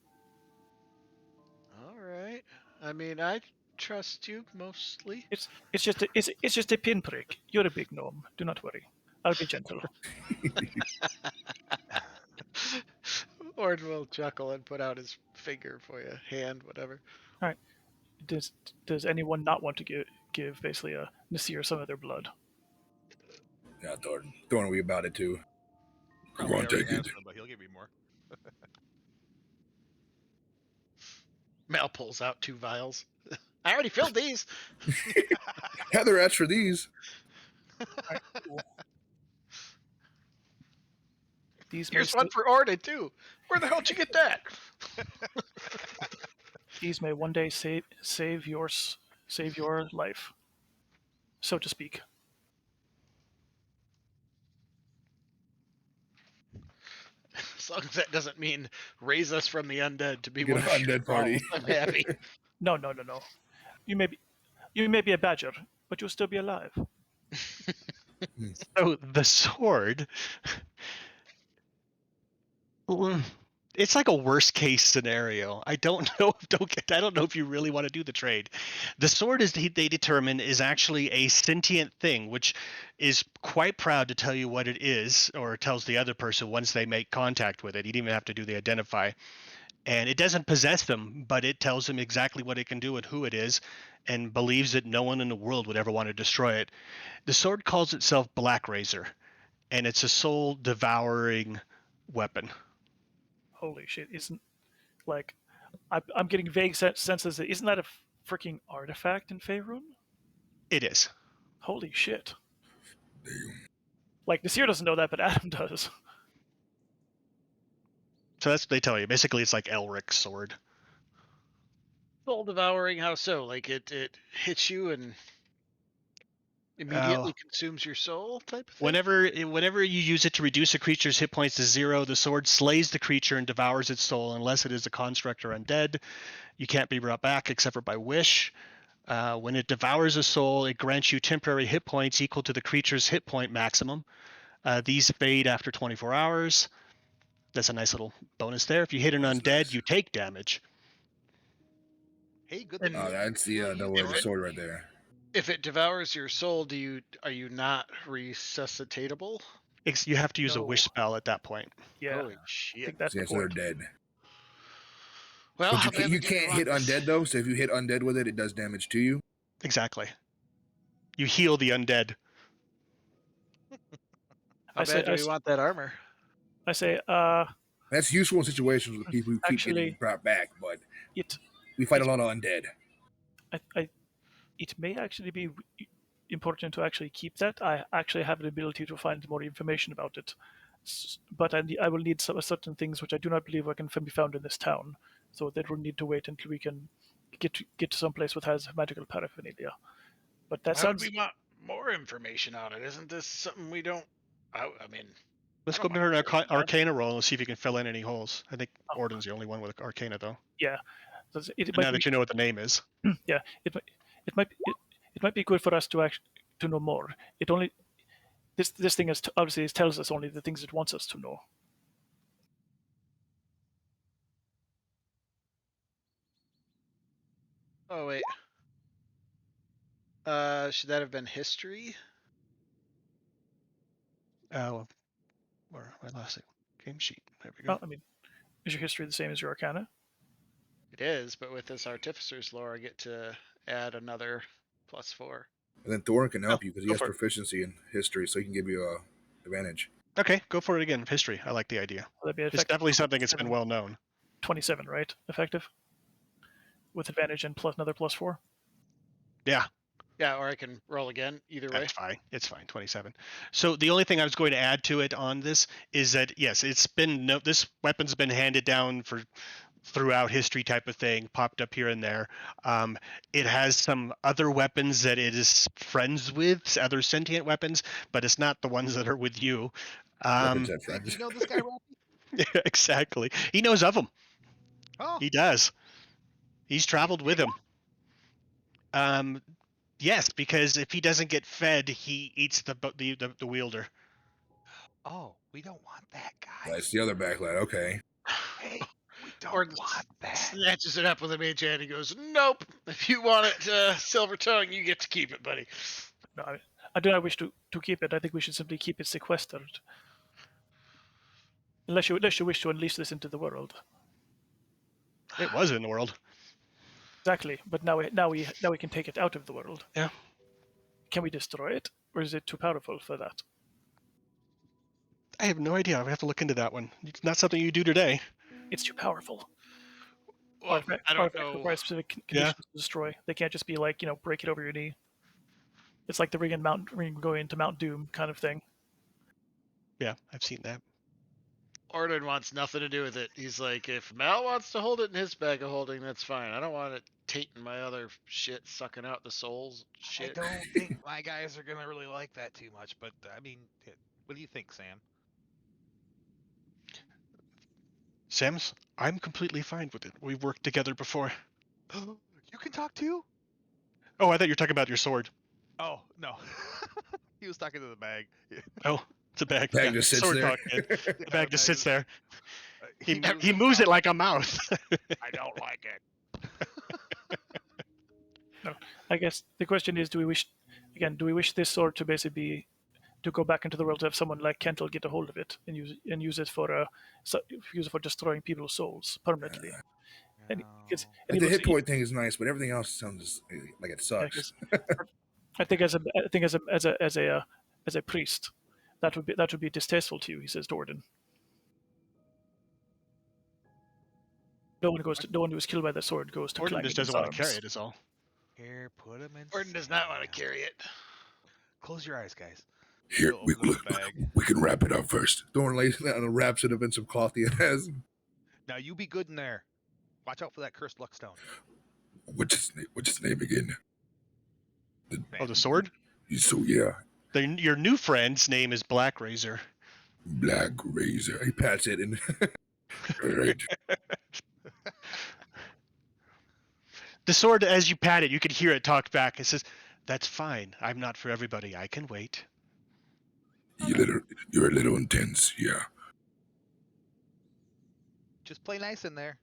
All right. I mean, I trust you mostly. It's just a pinprick. You're a big gnome. Do not worry. I'll be gentle. Ord will chuckle and put out his finger for you, hand, whatever. Does anyone not want to give basically a Nasir some of their blood? Yeah, Dorn will be about it too. Come Probably on, already take has it. some, but he'll give you more. Mel pulls out 2 vials. I already filled these. Heather asked for these. These may, Here's one for Orda too. Where the hell did you get that? these may one day save your life, so to speak. As long as that doesn't mean raise us from the undead to be Get one an of your undead party. thralls, I'm happy. No. You may be a badger, but you'll still be alive. So the sword, it's like a worst case scenario. I don't know. I don't know if you really want to do the trade. The sword they determine is actually a sentient thing, which is quite proud to tell you what it is, or tells the other person once they make contact with it. You don't even have to do the identify. And it doesn't possess them, but it tells them exactly what it can do and who it is, and believes that no one in the world would ever want to destroy it. The sword calls itself Black Razor, and it's a soul devouring weapon. Holy shit! Isn't like I'm getting vague senses that isn't that a freaking artifact in Faerun? It is. Holy shit! Damn. Like Nasir doesn't know that, but Adam does. So that's what they tell you. Basically, it's like Elric's sword. Soul devouring, how so? Like it hits you and Immediately consumes your soul type of thing? Whenever you use it to reduce a creature's hit points to 0, the sword slays the creature and devours its soul unless it is a construct or undead. You can't be brought back except for by wish. When it devours a soul, it grants you temporary hit points equal to the creature's hit point maximum. These fade after 24 hours. That's a nice little bonus there. If you hit an That's undead, nice. you take damage. Hey, good And- thing. Oh, that's the you double-edged know it. sword right there. If it devours your soul, are you not resuscitatable? You have to use a No. wish spell at that point. Yeah, Holy I shit. think that's the Yeah, so they're point. dead. Well, But how you, badly you do we can't want hit this? undead, though, so if you hit undead with it, it does damage to you. Exactly. You heal the undead. How bad do we want that armor? I say, That's useful in situations with people who keep Actually- getting brought back, but it we fight a lot of undead. it may actually be important to actually keep that. I actually have the ability to find more information about it, but I will need certain things which I do not believe can be found in this town. So that will need to wait until we can get to some place which has magical paraphernalia. But that How would sounds. we want more information on it? Isn't this something we don't... I mean... Let's I go don't for an mind hearing about it. Arcana roll and see if you can fill in any holes. I think Oh. Orden's the only one with Arcana, though. Yeah, it Now might that be, you know what the name is. yeah, it might be good for us to to know more. It only this thing is obviously it tells us only the things it wants us to know. Oh, wait. Should that have been history? Where my last game sheet. There we go. Well, I mean, is your history the same as your Arcana? It is, but with this Artificer's lore, I get to add another +4. And then Thorin can help you because he go has for it. proficiency in history, so he can give you a advantage. Okay, go for it again. History. I like the idea. Will that be It's effective? definitely something that's been well known. 27, right? Effective with advantage and plus another +4. Yeah, Yeah, or I can roll again. Either way. that's fine. It's fine. 27. So the only thing I was going to add to it on this is that yes, it's been this weapon's been handed down for throughout history type of thing, popped up here and there. It has some other weapons that it is friends with, other sentient weapons, but it's not the ones that are with you. Weapons have Hey, do friends. you know this guy, Robbie? Yeah, exactly. He knows of them. Oh, He does. He's traveled with him. Yes, because if he doesn't get fed, he eats the wielder. oh, we don't want that guy. That's the other backlight. Okay. Hey, we don't Or want that. snatches it up with a mage hand and goes, "Nope. If you want it, Silver Tongue, you get to keep it, buddy." No, I do not wish to keep it. I think we should simply keep it sequestered. Unless you wish to unleash this into the world. It was in the world. Exactly, but now we can take it out of the world. Yeah. Can we destroy it, or is it too powerful for that? I have no idea. I have to look into that one. It's not something you do today. It's too powerful. Well, I don't Artifacts know. require specific conditions to destroy. They can't just be like break it over your knee. It's like the ring going into Mount Doom kind of thing. Yeah, I've seen that. Orden wants nothing to do with it. He's like, if Mal wants to hold it in his bag of holding, that's fine. I don't want it tainting my other shit, sucking out the souls. Shit. I don't think my guys are gonna really like that too much. But I mean, what do you think, Sam? Sam's, I'm completely fine with it. We've worked together before. You can talk too. Oh, I thought you were talking about your sword. Oh no, he was talking to the bag. Oh, it's a bag. Bag Yeah, just sits sword there. talk, kid. The bag just sits there. He moves moves it about. like a mouth. I don't like it. No, I guess the question is, do we wish this sword to basically to go back into the world to have someone like Kentel get a hold of it and use it for destroying people's souls permanently? And No. Like, the hit point thing is nice, but everything else sounds like it sucks. I think as a priest, that would be distasteful to you. He says to Orden. No one who was killed by the sword goes to Orden clanging just doesn't his want to carry arms. it, is all. Here, put him in. Orden does not want to carry it. Close your eyes, guys. Here, He'll we, open up look, the bag. we can wrap it up first. Thorin lays down and wraps it up in some cloth he has. Now you be good in there. Watch out for that cursed luck stone. What's his name again? Oh, the sword? So yeah, Your new friend's name is Black Razor. Black Razor. He pats it and All right. The sword, as you pat it, you can hear it talk back. It says, "That's fine. I'm not for everybody. I can wait." You're a little intense. Yeah. Just play nice in there.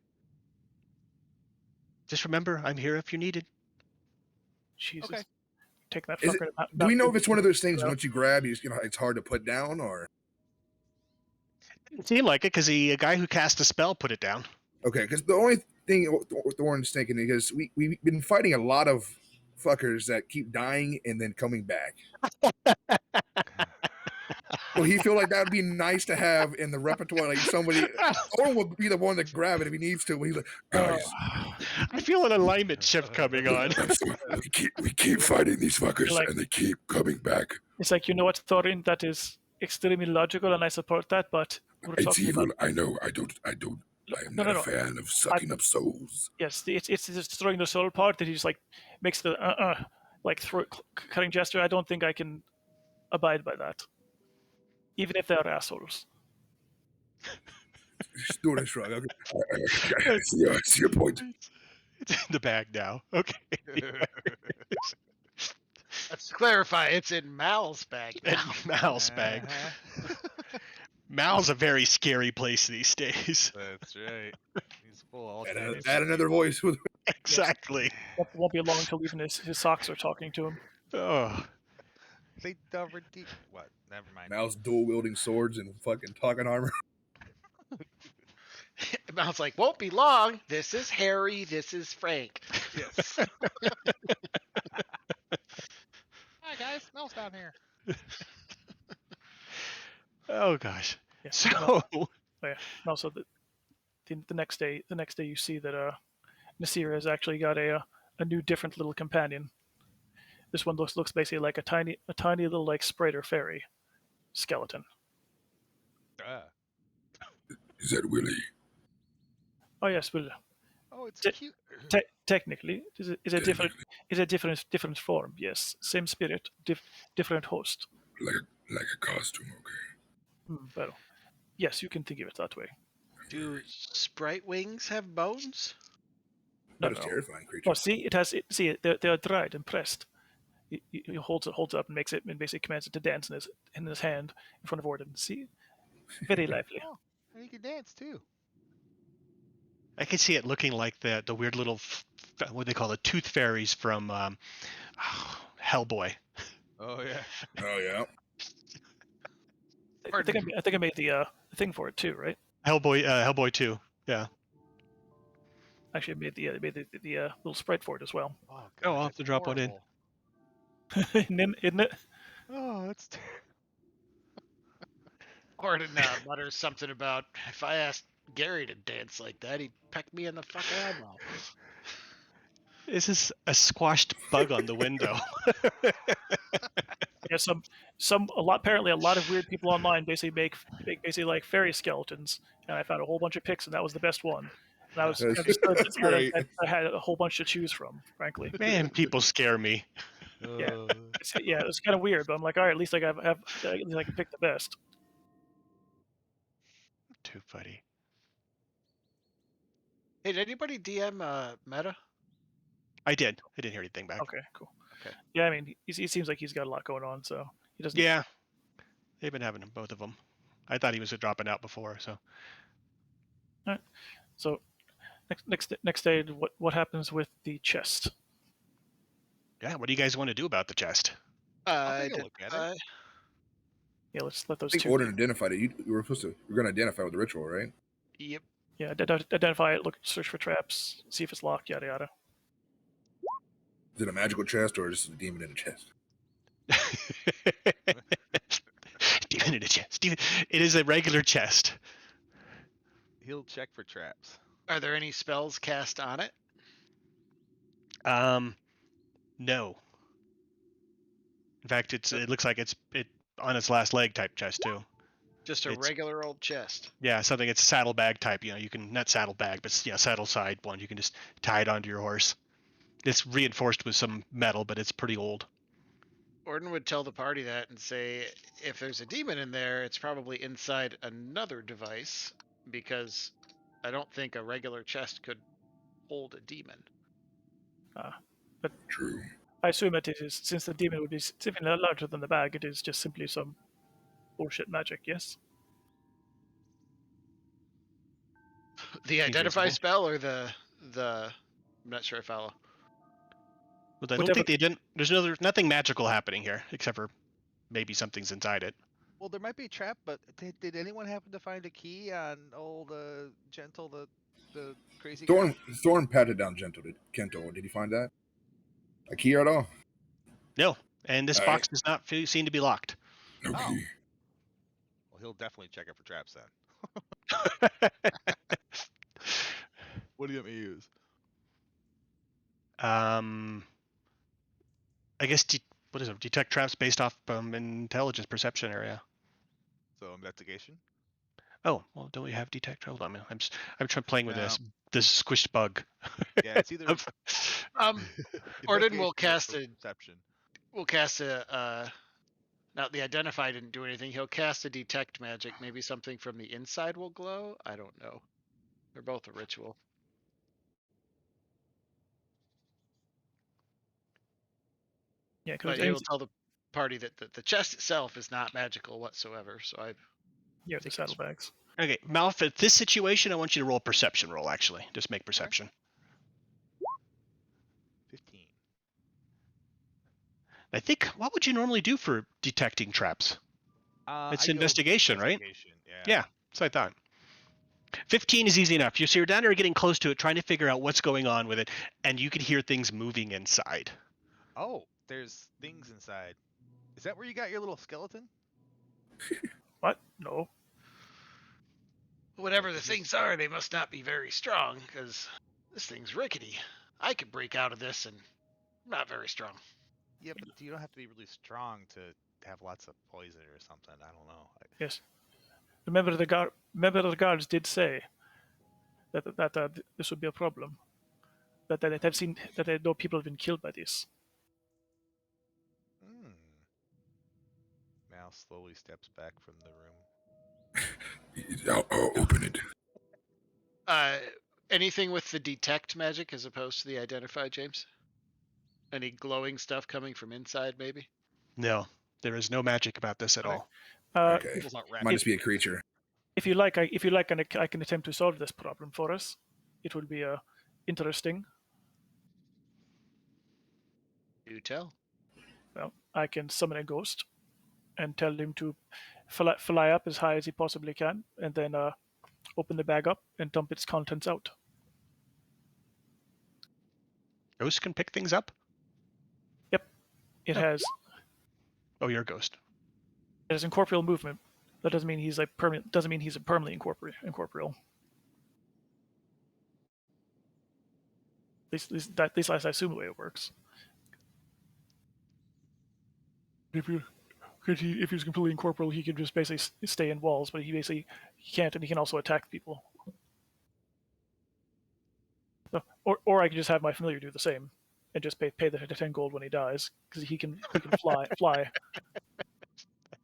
Just remember, I'm here if you need it. Jesus. Okay. Take that Is it- fucker. do we know if it's one of those things once you grab, it's hard to put down, or It seemed like it because the guy who cast a spell put it down. okay? Because the only thing Thorn's thinking, because we've been fighting a lot of fuckers that keep dying and then coming back. Will he feel like that would be nice to have in the repertoire? Like somebody, Thorn will be the one to grab it if he needs to. But he's like, Guys, I feel an alignment shift coming on. we keep fighting these fuckers, Like- and they keep coming back. It's like, you know what, Thorin, that is extremely logical, and I support that. But we're It's talking evil. about I know. I am No, not no, a no. fan of sucking up souls. yes, it's destroying the soul part that he just like makes the like cutting gesture. I don't think I can abide by that, even if they're assholes. Thorn is shrug. Okay. I see your point. It's in the bag now. Okay. Let's clarify, it's in Mal's bag now. Mal's bag. Uh-huh. Mal's a very scary place these days. That's right. He's full of all Add kinds of another voice with Exactly. Won't be long until even his socks are talking to him. Oh. They never deep. What? Never mind. Mal's dual wielding swords and fucking talking armor. Mal's like, won't be long. This is Harry. This is Frank. Yes. Hi guys, Mel's down here. Oh gosh. Yeah. So And also the next day you see that Nasir has actually got a new different little companion. This one looks basically like a tiny little like Sprader fairy skeleton. Is that Willie? Oh yes, well, Oh, it's T- cute. technically it's a different form. Yes, same spirit, different host. Like a costume, okay. Well, yes, you can think of it that way. Do sprite wings have bones? That No. is terrifying creature. Oh, see, it has. See, they are dried and pressed. He holds it up and makes it, and basically commands it to dance in his hand in front of Orden. See, very lively. Oh, and he can dance too. I can see it looking like the weird little what they call the tooth fairies from Hellboy. Oh yeah. Oh yeah. I think I made the thing for it too, right? Hellboy 2. Yeah. Actually, I made the little sprite for it as well. Oh, I'll God, have to that's drop one in. horrible. Isn't it? Oh, that's. Orden mutters something about, if I asked Gary to dance like that, he'd peck me in the fucking eyeball. This is a squashed bug on the window. Yeah, apparently a lot of weird people online basically make basically like fairy skeletons, and I found a whole bunch of pics, and that was the best one. And I was That's- kind of stunned that's that I- great. I had a whole bunch to choose from, frankly. Man, people scare me. Yeah. Yeah, it was kind of weird, but I'm like, all right, at least I have at least I can pick the best. Too funny. Hey, did anybody DM Meta? I didn't hear anything back. Okay, cool. Okay. Yeah, I mean, he seems like he's got a lot going on, so he doesn't. Yeah. They've been having both of them. I thought he was dropping out before, so. So next day, what happens with the chest? Yeah, what do you guys want to do about the chest? I'll take a look at it. Yeah, let's let those I think two. Orden identified it. You were supposed to. We're going to identify with the ritual, right? Yep. Yeah, identify it. Look, search for traps, see if it's locked. Yada yada. Is it a magical chest or just a demon in a chest? Demon in a chest. It is a regular chest. He'll check for traps. Are there any spells cast on it? No. In fact, it looks like it's on its last leg type chest too. Just a It's- regular old chest. Yeah, something. It's a saddlebag type. You can not saddlebag, but saddle side one. You can just tie it onto your horse. It's reinforced with some metal, but it's pretty old. Orden would tell the party that and say, if there's a demon in there, it's probably inside another device, because I don't think a regular chest could hold a demon. True. I assume it is, since the demon would be significantly larger than the bag, it is just simply some bullshit magic, yes? The Seems identify reasonable. spell or the I'm not sure I follow. But I don't Whatever- think they didn't. There's nothing magical happening here, except for maybe something's inside it. Well, there might be a trap, but did anyone happen to find a key on old Gentle, the crazy guy? Thorn patted down Kento. Did he find that? A key at all? No, and this All box does not seem to be locked. No Oh. key. Well, he'll definitely check it for traps then. um, What do you want me to use? I guess what is it? Detect traps based off intelligence perception area. So investigation. Oh, well, don't we have detect? Hold on, I'm playing with No. this squished bug. Yeah, it's either Orden will investigation or cast a perception. now the identify didn't do anything. He'll cast a detect magic. Maybe something from the inside will glow. I don't know. They're both a ritual. Yeah, because But he will tell the party that the chest itself is not magical whatsoever. So I yeah, the saddlebags. Okay, Malf, at this situation, I want you to roll a perception roll, actually. Just make perception. 15. I think, what would you normally do for detecting traps? It's I go investigation, right? investigation, Yeah, that's what I thought. 15 is easy enough. So you're down there getting close to it, trying to figure out what's going on with it, and you can hear things moving inside. Oh, there's things inside. Is that where you got your little skeleton? What? No. whatever the things are, they must not be very strong because this thing's rickety. I could break out of this and not very strong. Yeah, but you don't have to be really strong to have lots of poison or something. I don't know. Yes. Remember the guards did say that this would be a problem. That they know people have been killed by this. Mal slowly steps back from the room. I'll open it. Anything with the detect magic as opposed to the identify, James? Any glowing stuff coming from inside, maybe? No, there is no magic about this at Okay. all. Okay. People's not Might just be a creature. If you like, I can attempt to solve this problem for us. It will be interesting. Do tell. Well, I can summon a ghost and tell him to fly up as high as he possibly can, and then open the bag up and dump its contents out. Ghosts can pick things up? Yep, it has. Oh, you're a ghost. It has incorporeal movement. That doesn't mean he's like permanent. Doesn't mean he's permanently incorporeal. At least I assume the way it works. If he's completely incorporeal, he can just basically stay in walls, but he can't, and he can also attack people. So, or I can just have my familiar do the same, and just pay the 10 gold when he dies, because he can fly.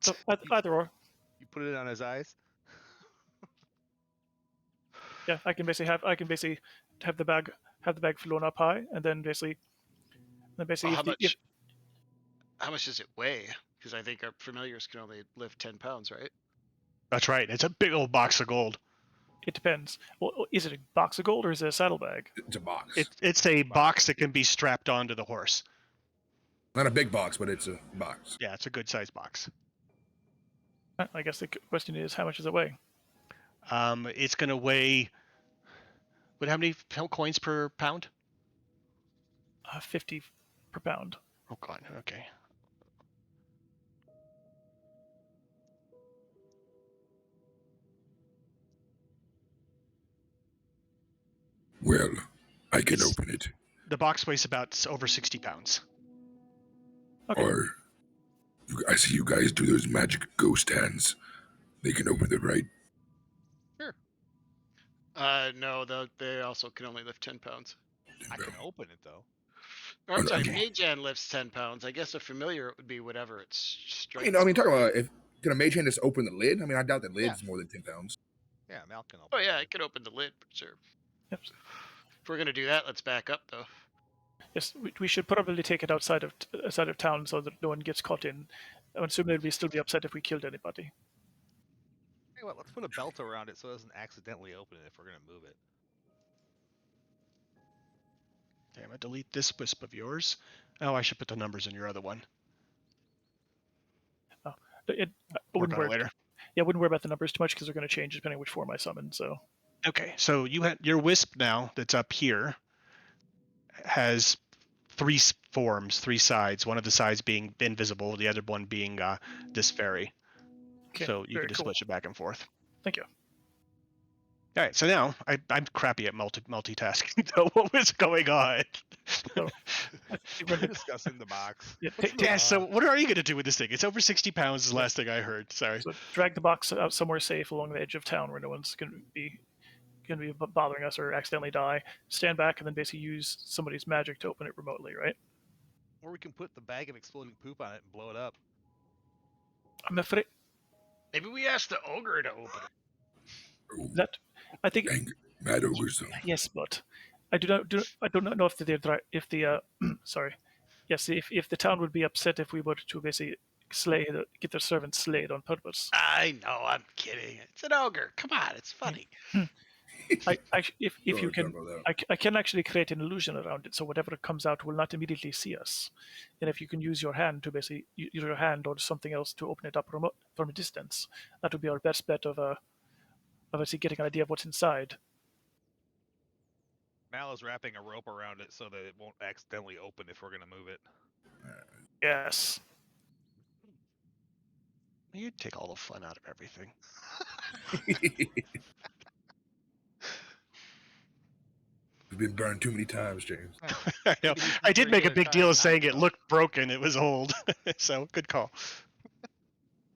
So either or. You put it on his eyes? Yeah, I can basically have the bag flown up high, and then basically How much does it weigh? Because I think our familiars can only lift 10 pounds, right? That's right. It's a big old box of gold. it depends. Well, is it a box of gold or is it a saddlebag? It's a box. It's a box that can be strapped onto the horse. Not a big box, but it's a box. Yeah, it's a good sized box. I guess the question is, how much does it weigh? It's going to weigh. How many coins per pound? 50 per pound. Oh god. Okay. Well, I can open it. The box weighs about over 60 pounds. Okay. Or I see you guys do those magic ghost hands. They can open it, right? No, they also can only lift 10 pounds. I can open it though. Or I'm sorry, Okay. Mage Hand lifts 10 pounds. I guess a familiar it would be whatever its I strength. mean, talking about if can a mage hand just open the lid? I mean, I doubt the lid's Yeah. more than 10 pounds. Yeah, Mal can open Oh the yeah, lid. I could open the lid, but sure. Yep. If we're gonna do that, let's back up though. Yes, we should probably take it outside of town so that no one gets caught in. I'm assuming they'd still be upset if we killed anybody. Hey, what? Let's put a belt around it so it doesn't accidentally open it if we're gonna move it. Damn it, delete this wisp of yours. Oh, I should put the numbers in your other one. I Work wouldn't on it worry. later. Yeah, I wouldn't worry about the numbers too much because they're going to change depending on which form I summon. So Okay, so you had your wisp now that's up here has three forms, three sides. One of the sides being invisible, the other one being this fairy. okay, So you very can just cool. switch it back and forth. Thank you. All right, so now I'm crappy at multitasking. Though, what was going on? So, We're discussing the box. Yeah, What's in the Yeah. box? So what are you going to do with this thing? It's over 60 pounds. Is the last thing I heard. Sorry. So drag the box out somewhere safe along the edge of town where no one's going to be bothering us or accidentally die. Stand back and then basically use somebody's magic to open it remotely, right? Or we can put the bag of exploding poop on it and blow it up. I'm afraid Maybe we ask the ogre to open it. Oh, that I think mad ogres, though. yes, but I do not know if the sorry, yes, if the town would be upset if we were to basically get their servants slayed on purpose. I know, I'm kidding. It's an ogre. Come on, it's funny. If Don't you talk can, about that. I can actually create an illusion around it, so whatever comes out will not immediately see us. And if you can use your hand to basically use your hand or something else to open it up from a distance, that would be our best bet of obviously getting an idea of what's inside. Mal is wrapping a rope around it so that it won't accidentally open if we're gonna move it. Yes. You take all the fun out of everything. We've been burned too many times, James. I know. Maybe he's I not did very make a good at big deal tying of saying knots, it though. looked broken. It was old. So good call.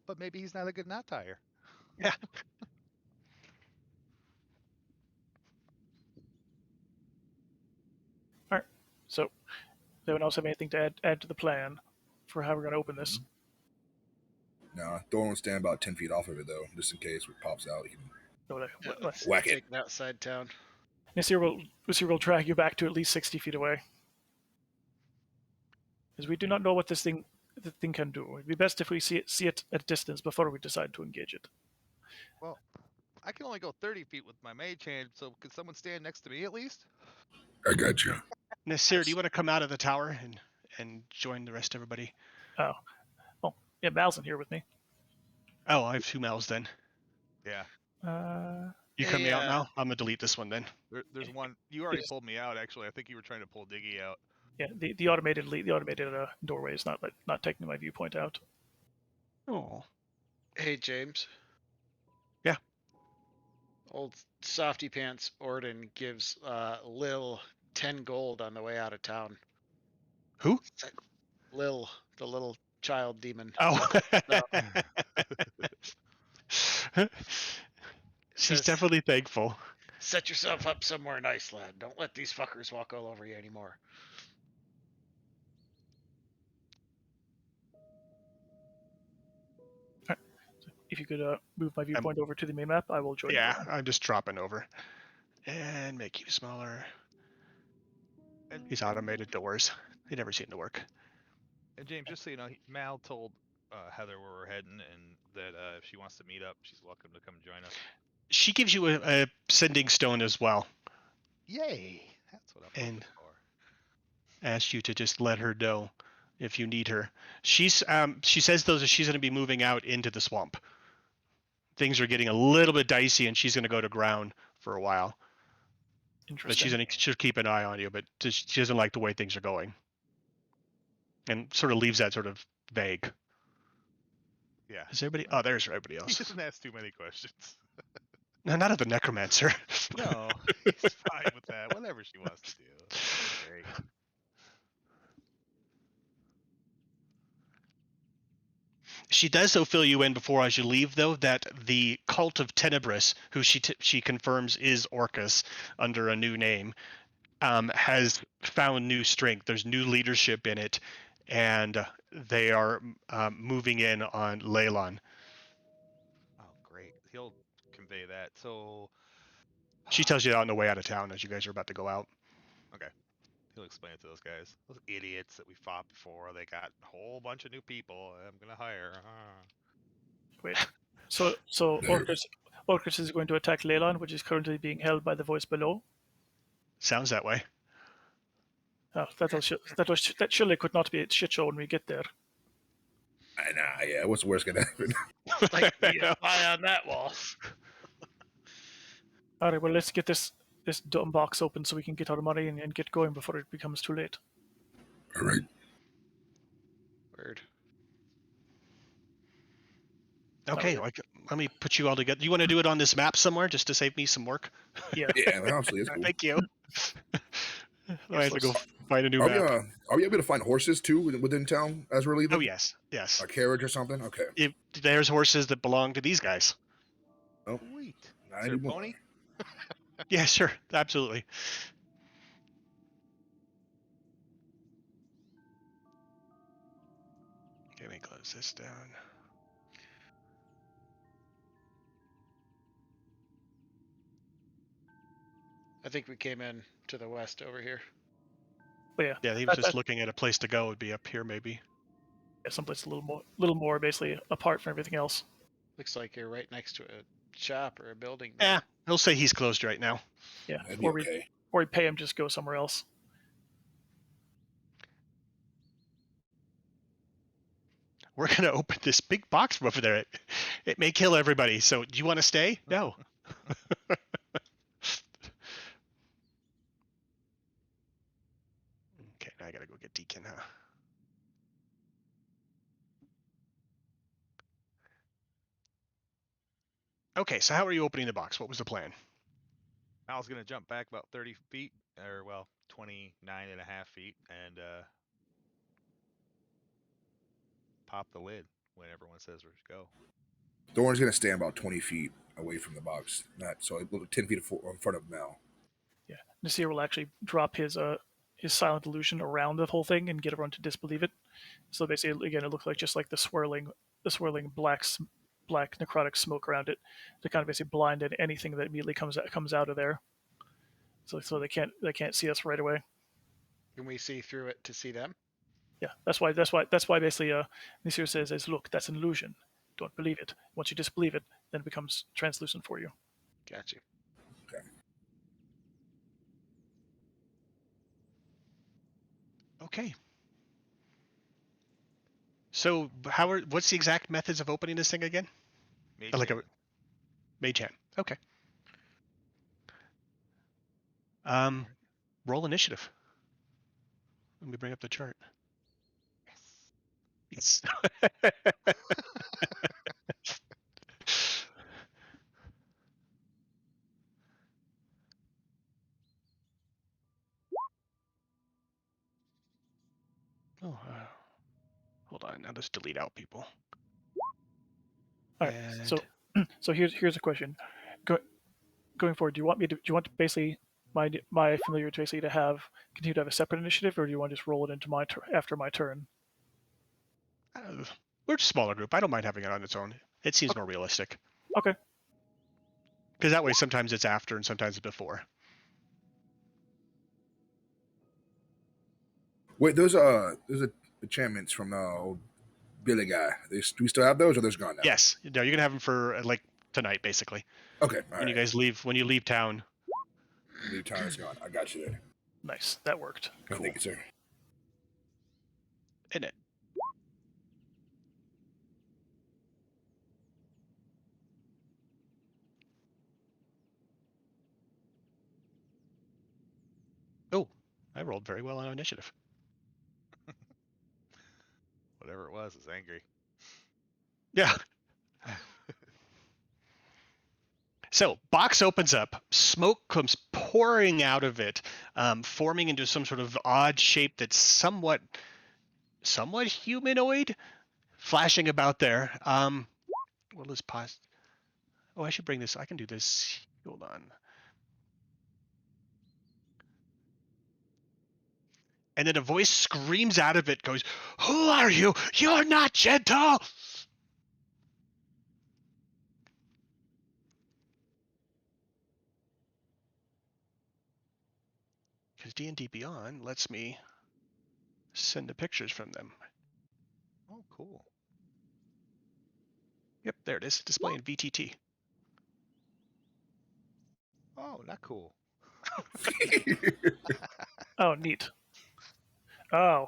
But maybe he's not a good knot tire. Yeah. All right. So, does anyone else have anything to add to the plan for how we're going to open this? Nah, Thorn will stand about 10 feet off of it, though, just in case it pops out. He can No, Yeah, let's whack it. take it outside town. Nasir will drag you back to at least 60 feet away. Because we do not know what the thing can do. It'd be best if we see it at a distance before we decide to engage it. Well, I can only go 30 feet with my mage hand, so could someone stand next to me at least? I got you. Nasir, do you want to come out of the tower and join the rest of everybody? Oh, yeah, Mal's in here with me. Oh, I have 2 Mals then. Yeah. You Hey, coming out now? I'm gonna delete this one then. There's one. You already Yes. pulled me out, actually. I think you were trying to pull Diggy out. Yeah, the automated doorway is not taking my viewpoint out. Oh. Hey, James. Yeah. Old Softy Pants Orden gives Lil 10 gold on the way out of town. Who? Lil, the little child demon. Oh. She's Says- definitely thankful. Set yourself up somewhere nice, lad. Don't let these fuckers walk all over you anymore. If you could move my viewpoint over to the main map, I will join Yeah, you. I'm just dropping over. And make you smaller. And, These automated doors. They never seem to work. and James, just so you know, Mal told Heather where we're heading, and that if she wants to meet up, she's welcome to come join us. She gives you a sending stone as well. Yay! That's what I'm And- hoping for. Asked you to just let her know if you need her. She says though that she's going to be moving out into the swamp. Things are getting a little bit dicey, and she's going to go to ground for a while. But she'll keep an eye on you, but she doesn't like the way things are going, and sort of leaves that sort of vague. Yeah. Is everybody? Oh, there's everybody He else. doesn't ask too many questions. No, not of the necromancer. No, he's fine with that. Whatever she wants to do. That's great. She does so fill you in before as you leave, though, that the cult of Tenebris, who she confirms is Orcus under a new name, has found new strength. There's new leadership in it, and they are moving in on Leilon. Oh, great. He'll convey that. So She tells you that on the way out of town as you guys are about to go out. okay. He'll explain it to those guys. Those idiots that we fought before. They got a whole bunch of new people I'm gonna hire. Wait. So There. Orcus is going to attack Leilon, which is currently being held by the voice below. Sounds that way. Oh, that surely could not be a shit show when we get there. Nah, yeah. What's the worst gonna happen? Like the eye on that wall. All right, well, let's get this dumb box open so we can get our money and get going before it becomes too late. All right. Word. Okay, Oh, let me put you all together. You want to do it on this map somewhere just to save me some work? Yeah. Yeah, honestly, it's cool. Thank you. I have to go find a new Are map. we able to find horses too within town as we're leaving? Oh yes. A carriage or something? Okay. There's horses that belong to these guys. Sweet. Not Is there a anymore. pony? Yeah, sure, absolutely. Okay, let me close this down. I think we came in to the west over here. But yeah, Yeah, he was just looking at a place to go. Would be up here maybe. someplace a little more basically apart from everything else. Looks like you're right next to a shop or a building. Yeah, he'll say he's closed right now. Yeah, That'd be okay. or we pay him just go somewhere else. We're gonna open this big box over there. It may kill everybody. So, do you want to stay? No. Okay, now I gotta go get Deacon, huh? Okay, so how are you opening the box? What was the plan? Mal's gonna jump back about 30 feet, or well, 29 and a half feet, and pop the lid when everyone says we're to go. Thorn's gonna stand about 20 feet away from the box, not so 10 feet in front of Mal. Yeah, Nasir will actually drop his silent illusion around the whole thing and get everyone to disbelieve it. So basically, again, it looks like just like the swirling black necrotic smoke around it to kind of basically blind anything that immediately comes out of there. So they can't see us right away. Can we see through it to see them? Yeah, that's why basically Nasir says, look, that's an illusion. Don't believe it. Once you disbelieve it, then it becomes translucent for you. Got you. Okay. Okay. So, what's the exact methods of opening this thing again? Mage hand. Mage hand. Okay. Roll initiative. Let me bring up the chart. Yes. Oh, hold on. Now let's delete out people. All right. So here's a question. Going forward, do you want to basically my familiar to basically continue to have a separate initiative, or do you want to just roll it into after my turn? We're a smaller group. I don't mind having it on its own. It seems more realistic. Okay. Because that way, sometimes it's after and sometimes it's before. Wait, those enchantments from old Billy guy. Do we still have those, or those gone now? Yes. No, you're gonna have them for like tonight, basically. Okay. When you guys leave, when you leave town. Leave town is gone. I got you there. Nice. That worked. Cool. Thank you, sir. In it. Oh, I rolled very well on initiative. Whatever it was is angry. Yeah. So, box opens up, smoke comes pouring out of it, forming into some sort of odd shape that's somewhat humanoid, flashing about there. What is pause? Oh, I should bring this. I can do this. Hold on. and then a voice screams out of it, goes, "Who are you? You're not gentle!" Because D&D Beyond lets me send the pictures from them. Oh, cool. Yep, there it is. Display in VTT. Oh, not cool. Oh, neat. Oh.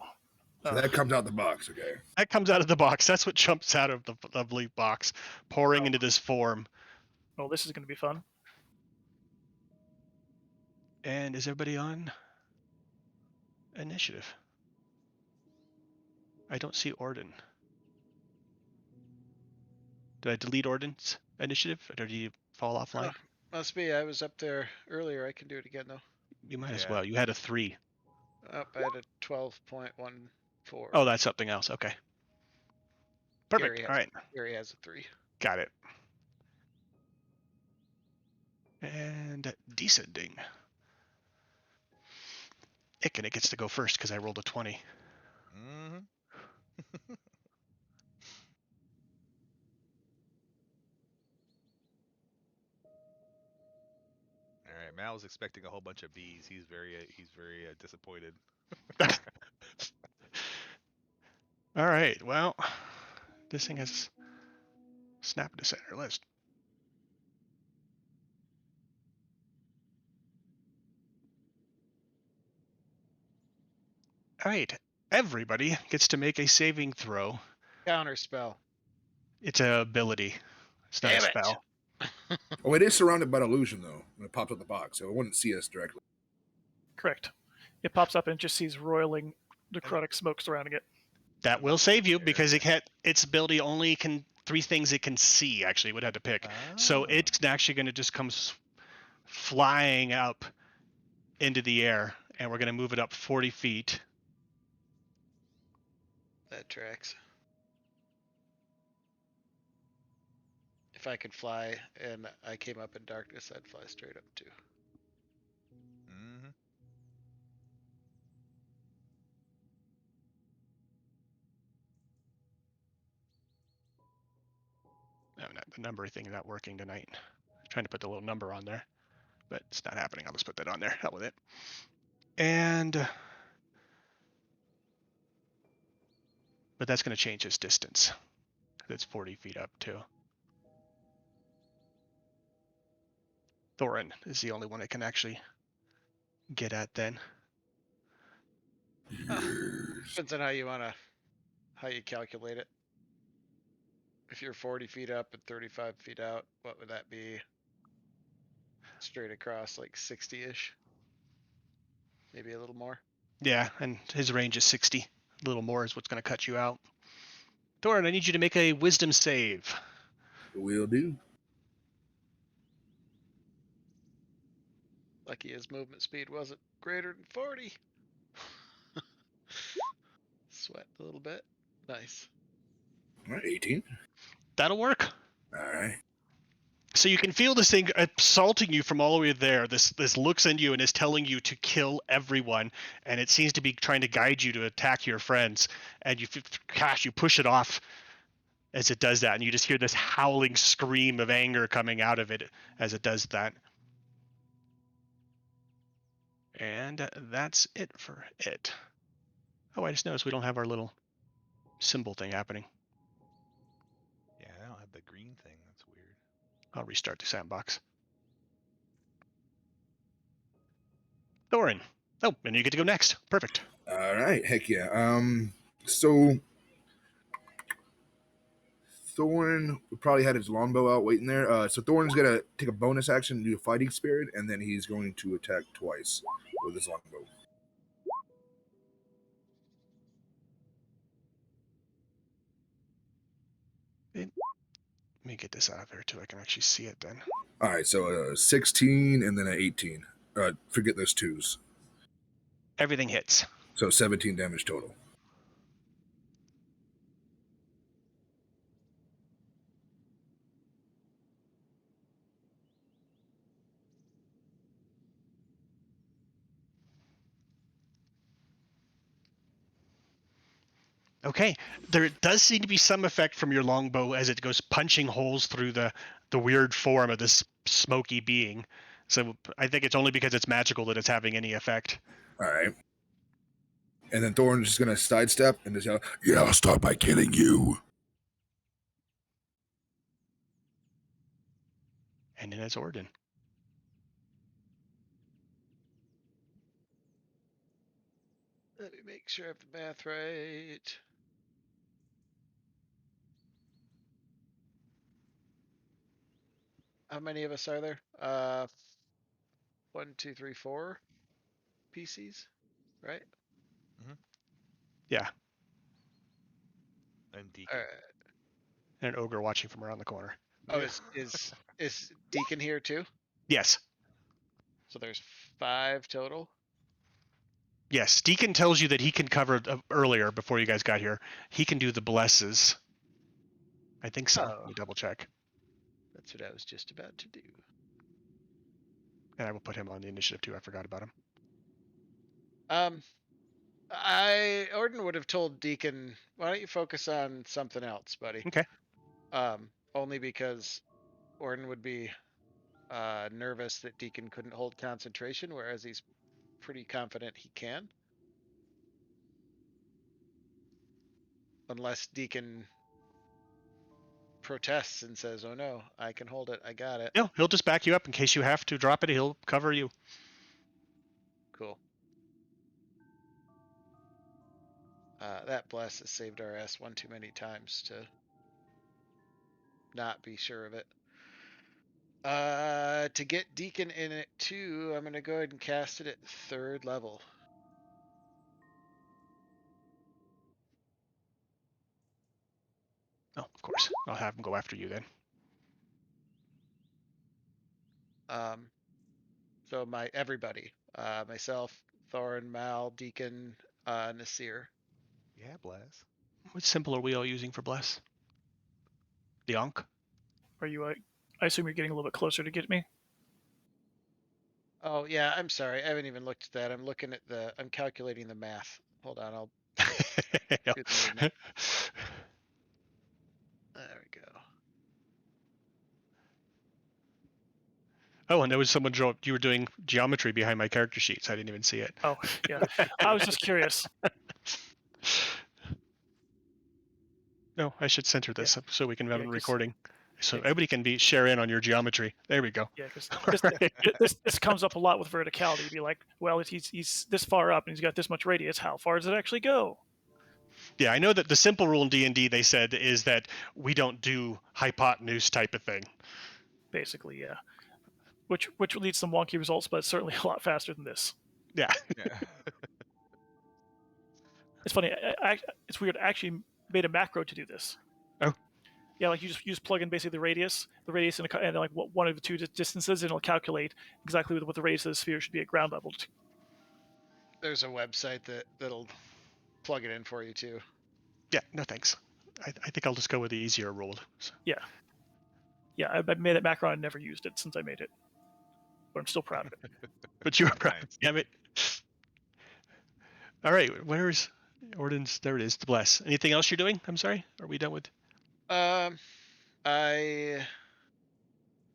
So that comes out the box, okay. That comes out of the box. That's what jumps out of the lovely box, pouring into this form. Well, this is going to be fun. And is everybody on initiative? I don't see Orden. Did I delete Orden's initiative? Or did he fall offline? Oh, must be. I was up there earlier. I can do it again though. You might as Yeah. well. You had a 3. Up, I had a 12.14. Oh, that's something else. Okay. Perfect. Gary All right. Gary has a 3. Got it. And descending. And it gets to go first because I rolled a 20. Mm-hmm. All right, Mal was expecting a whole bunch of B's. He's very disappointed. All right. Well, this thing has snapped to center list. All right. Everybody gets to make a saving throw. Counter spell. It's an ability. It's not Damn a it. spell. Oh, it is surrounded by illusion though when it pops out the box, so it wouldn't see us directly. Correct. It pops up and it just sees roiling necrotic smoke surrounding it. That will save you because its ability only can 3 things it can see. Actually, it would have to pick. So it's actually going to just come flying up into the air, and we're going to move it up 40 feet. That tracks. If I could fly and I came up in darkness, I'd fly straight up too. Mm-hmm. No, not the number thing not working tonight. I'm trying to put the little number on there, but it's not happening. I'll just put that on there. Hell with it. And but that's going to change its distance. That's 40 feet up too. Thorin is the only one it can actually get at then. Depends on how you calculate it. If you're 40 feet up and 35 feet out, what would that be? Straight across, like 60-ish. Maybe a little more. Yeah, and his range is 60. A little more is what's going to cut you out. Thorin, I need you to make a wisdom save. Will do. Lucky his movement speed wasn't greater than 40. Sweat a little bit. Nice. All right, 18. That'll work. All right. So you can feel this thing assaulting you from all the way there. This looks into you and is telling you to kill everyone, and it seems to be trying to guide you to attack your friends. And you push it off as it does that, and you just hear this howling scream of anger coming out of it as it does that. And that's it for it. Oh, I just noticed we don't have our little symbol thing happening. Yeah, I don't have the green thing. That's weird. I'll restart the sandbox. Thorin. Oh, and you get to go next. Perfect. All right. Heck yeah. So Thorn probably had his longbow out waiting there. So Thorn's gonna take a bonus action and do a fighting spirit, and then he's going to attack twice with his longbow. Let me get this out of here too. I can actually see it then. All right. So 16 and then an 18. Forget those twos. Everything hits. So 17 damage total. Okay, there does seem to be some effect from your longbow as it goes punching holes through the weird form of this smoky being. So I think it's only because it's magical that it's having any effect. All right. And then Thorn's just gonna sidestep and just yell, Yeah, I'll start by killing you. And then it's Orden. Let me make sure I have the math right. How many of us are there? 1, 2, 3, 4 PCs, right? Yeah, And Deacon. All right. and an ogre watching from around the corner. Oh, Yeah. is Deacon here too? Yes. So there's 5 total. Yes, Deacon tells you that he can cover earlier before you guys got here. He can do the blesses. I think so. Oh. Let me double check. That's what I was just about to do. And I will put him on the initiative too. I forgot about him. Orden would have told Deacon, why don't you focus on something else, buddy? Okay. Only because Orden would be nervous that Deacon couldn't hold concentration, whereas he's pretty confident he can. Unless Deacon protests and says, oh no, I can hold it, I got it. No, he'll just back you up in case you have to drop it. He'll cover you. Cool. That bless has saved our ass one too many times to not be sure of it. To get Deacon in it too, I'm gonna go ahead and cast it at 3rd level. Oh, of course. I'll have him go after you then. So everybody, myself, Thorin, Mal, Deacon, Nasir. Yeah, bless. What symbol are we all using for bless? The Ankh? Are you? I assume you're getting a little bit closer to get me. Oh yeah, I'm sorry, I haven't even looked at that. I'm calculating the math. Hold on, I'll do the movement. There we go. Oh, and there was someone you were doing geometry behind my character sheets. I didn't even see it. Oh, yeah. I was just curious. No, I should center this up so we can have Yeah, a 'cause- recording. So yeah, everybody can share in on your geometry. There we go. Yeah, because Right. this comes up a lot with verticality. You'd be like, well, he's this far up and he's got this much radius. How far does it actually go? Yeah, I know that the simple rule in D&D they said is that we don't do hypotenuse type of thing. Basically, yeah. Which leads to some wonky results, but it's certainly a lot faster than this. Yeah. Yeah. It's funny. It's weird. I actually made a macro to do this. Oh. Yeah, like you just plug in basically the radius and like one of the two distances, and it'll calculate exactly what the radius of the sphere should be at ground level. There's a website that'll plug it in for you too. Yeah, no thanks. I think I'll just go with the easier rule. So. Yeah, I made that macro and never used it since I made it, but I'm still proud of it. But you were proud. Nice. Damn it. All right, where's Orden's? There it is. The bless. Anything else you're doing? I'm sorry. Are we done with? I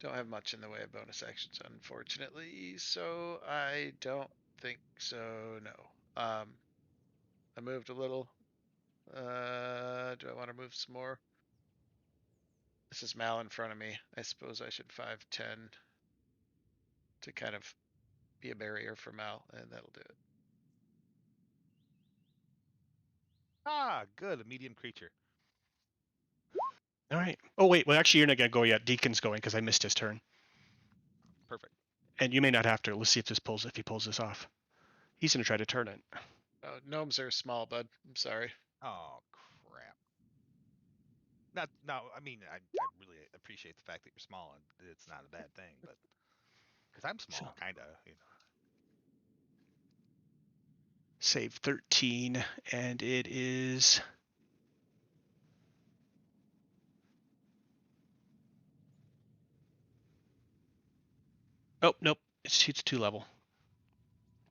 don't have much in the way of bonus actions, unfortunately, so I don't think so. No. I moved a little. Do I want to move some more? This is Mal in front of me. I suppose I should 5'10" to kind of be a barrier for Mal, and that'll do it. Ah, good. A medium creature. All right. Oh wait. Well, actually, you're not gonna go yet. Deacon's going because I missed his turn. Perfect. And you may not have to. Let's see if he pulls this off. He's gonna try to turn it. Oh, gnomes are small, bud. I'm sorry. Oh crap. No. I mean, I really appreciate the fact that you're small, and it's not a bad thing, but because I'm small, kind of, Save 13, and it is. Oh nope. It's too level.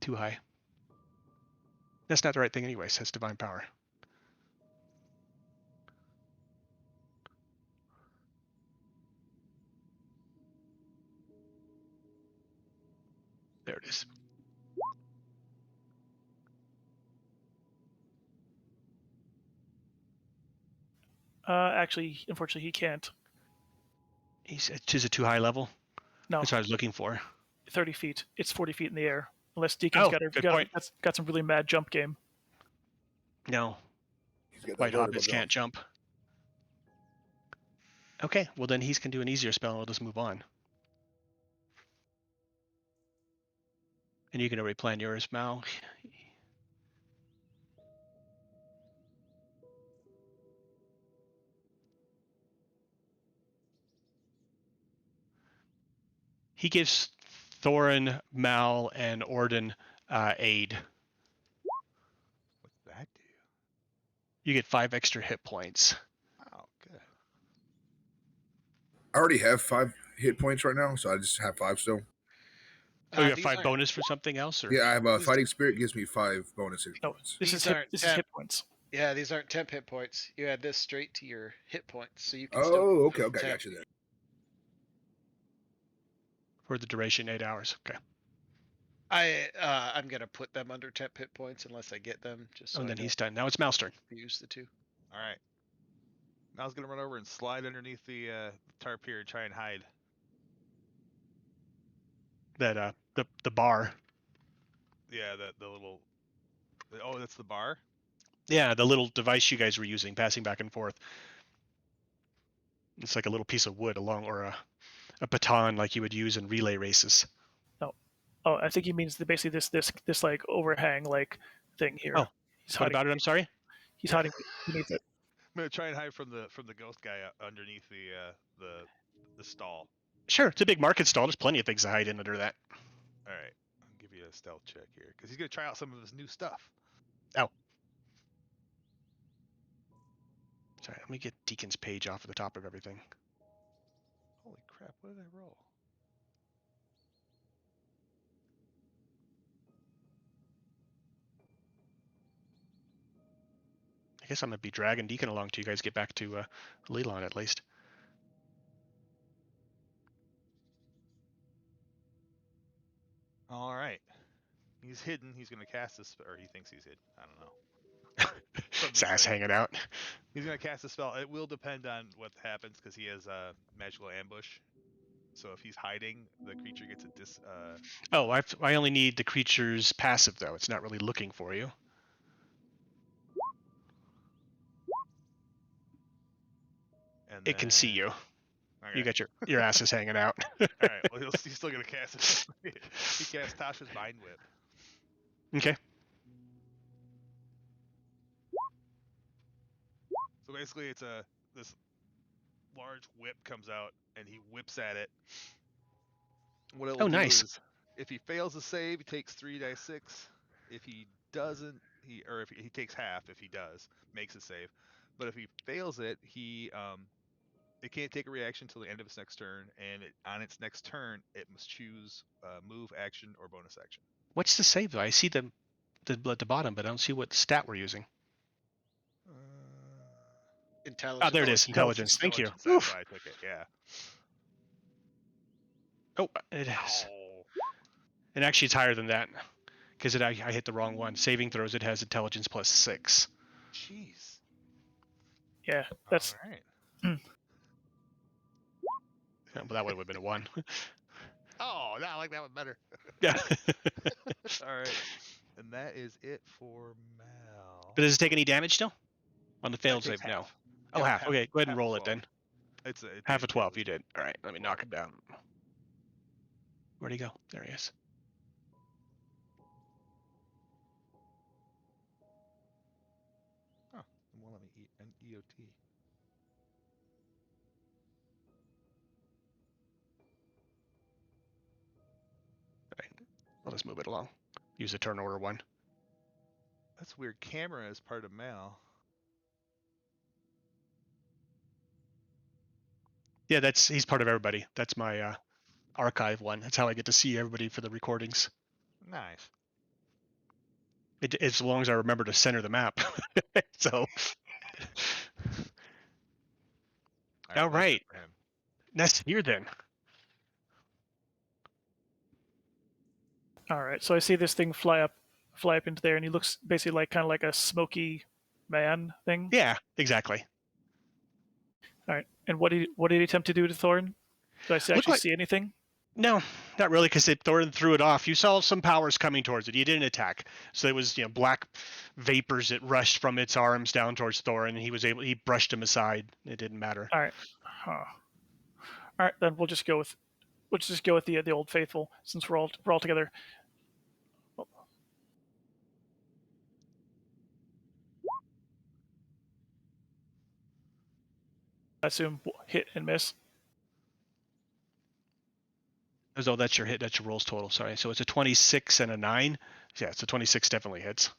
Too high. That's not the right thing anyways. That's divine power. There it is. Actually, unfortunately, he can't. Is it too high level? No, That's what I was looking for. 30 feet. It's 40 feet in the air. Unless Deacon's good point. got some really mad jump game. No, He's got that White vertical Hobbits jump. can't jump. Okay, well then he's can do an easier spell and we'll just move on. And you can already plan yours, Mal. He gives Thorin, Mal, and Orden aid. What's that do? You get 5 extra hit points. Oh, good. I already have 5 hit points right now, so I just have 5 still. Oh, you have These 5 aren't- bonus for something else? Or? Yeah, I have a These- fighting spirit gives me 5 bonus hit No, points. this These is aren't hit temp. points. Yeah, these aren't temp hit points. You add this straight to your hit points, so you can Oh, still. okay, I temp. got you there. For the duration, 8 hours. Okay. I'm gonna put them under temp hit points unless I get them. Just so And I then don't he's done. Now it's Mal's turn. use the two. All right. Now I was gonna run over and slide underneath the tarp here and try and hide. That the bar. Yeah, the little. Oh, that's the bar. Yeah, the little device you guys were using, passing back and forth. It's like a little piece of wood along, or a baton like you would use in relay races. Oh, I think he means basically this like overhang like thing here. Oh, He's what hiding. about it? I'm sorry. He's hiding beneath it. I'm gonna try and hide from the ghost guy underneath the stall. Sure, it's a big market stall. There's plenty of things to hide in under that. All right, I'll give you a stealth check here because he's gonna try out some of his new stuff. Oh. Sorry, let me get Deacon's page off of the top of everything. Holy crap! What did I roll? I guess I'm gonna be dragging Deacon along till you guys get back to Leilon at least. All right, he's hidden. He's gonna cast this, or he thinks he's hidden. I don't know. Sass hanging out. He's gonna cast a spell. It will depend on what happens because he has a magical ambush. So if he's hiding, the creature gets a dis. Oh, I only need the creature's passive though. It's not really looking for you. And It can see you. Okay. You got your asses hanging out. All right. Well, he's still gonna cast it. He casts Tasha's Mind Whip. Okay. So basically, it's this large whip comes out, and he whips at it. What it will do nice. is, if he fails a save, he takes 3d6. If he doesn't, if he takes half. If he does, makes a save. But if he fails it, it can't take a reaction until the end of its next turn, and on its next turn, it must choose move, action, or bonus action. What's the save though? I see the at the bottom, but I don't see what stat we're using. Intelligence. Oh, there it is. Intelligence. Thank you. That's why I took it. Yeah. Oh, it is. Oh. And actually, it's higher than that because I hit the wrong one. Saving throws, it has intelligence plus 6. Jeez. Yeah, that's All right. Yeah, well, that would have been a 1. Oh, no, I like that one better. Yeah. All right. And that is it for Mal. But does it take any damage still? On the failed It takes save? No. half. Oh, Yeah, half. Okay, go ahead and half roll of it then. 12. It's Half of 12, you did. All right, let me knock him down. Where'd he go? There he is. Huh. Well, let me eat an EOT. All right, I'll just move it along. Use the turn order 1. That's weird. Camera is part of Mal. Yeah, he's part of everybody. That's my archive one. That's how I get to see everybody for the recordings. Nice. As long as I remember to center the map. So. All right. Next year then. All right. So I see this thing fly up into there, and he looks basically like kind of like a smoky man thing. Yeah, exactly. All right. And what did he attempt to do to Thorn? Do I actually see anything? No, not really, because Thorn threw it off. You saw some powers coming towards it. You didn't attack, so it was black vapors that rushed from its arms down towards Thor, and he brushed him aside. It didn't matter. All right. Huh. All right, then we'll just go with the old faithful, since we're all together. I assume hit and miss. Oh, that's your hit. That's your rolls total. Sorry. So it's a 26 and a 9. Yeah, it's a 26 definitely hits.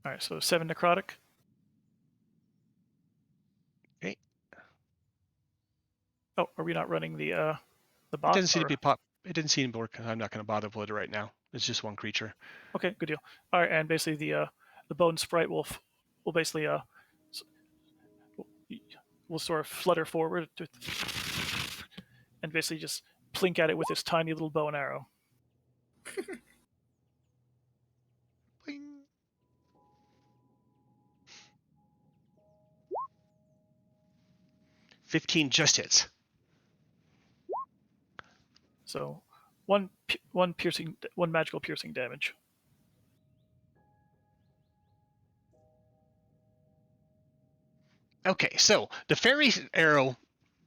All right, so 7 necrotic. Okay. Oh, are we not running the bot? It doesn't seem to be pop. It didn't seem to work. I'm not going to bother with it right now. It's just one creature. Okay, good deal. All right, and basically the bone sprite will basically will sort of flutter forward and basically just plink at it with his tiny little bow and arrow. Bling. $15 just hits. So one magical piercing damage. Okay, so the fairy arrow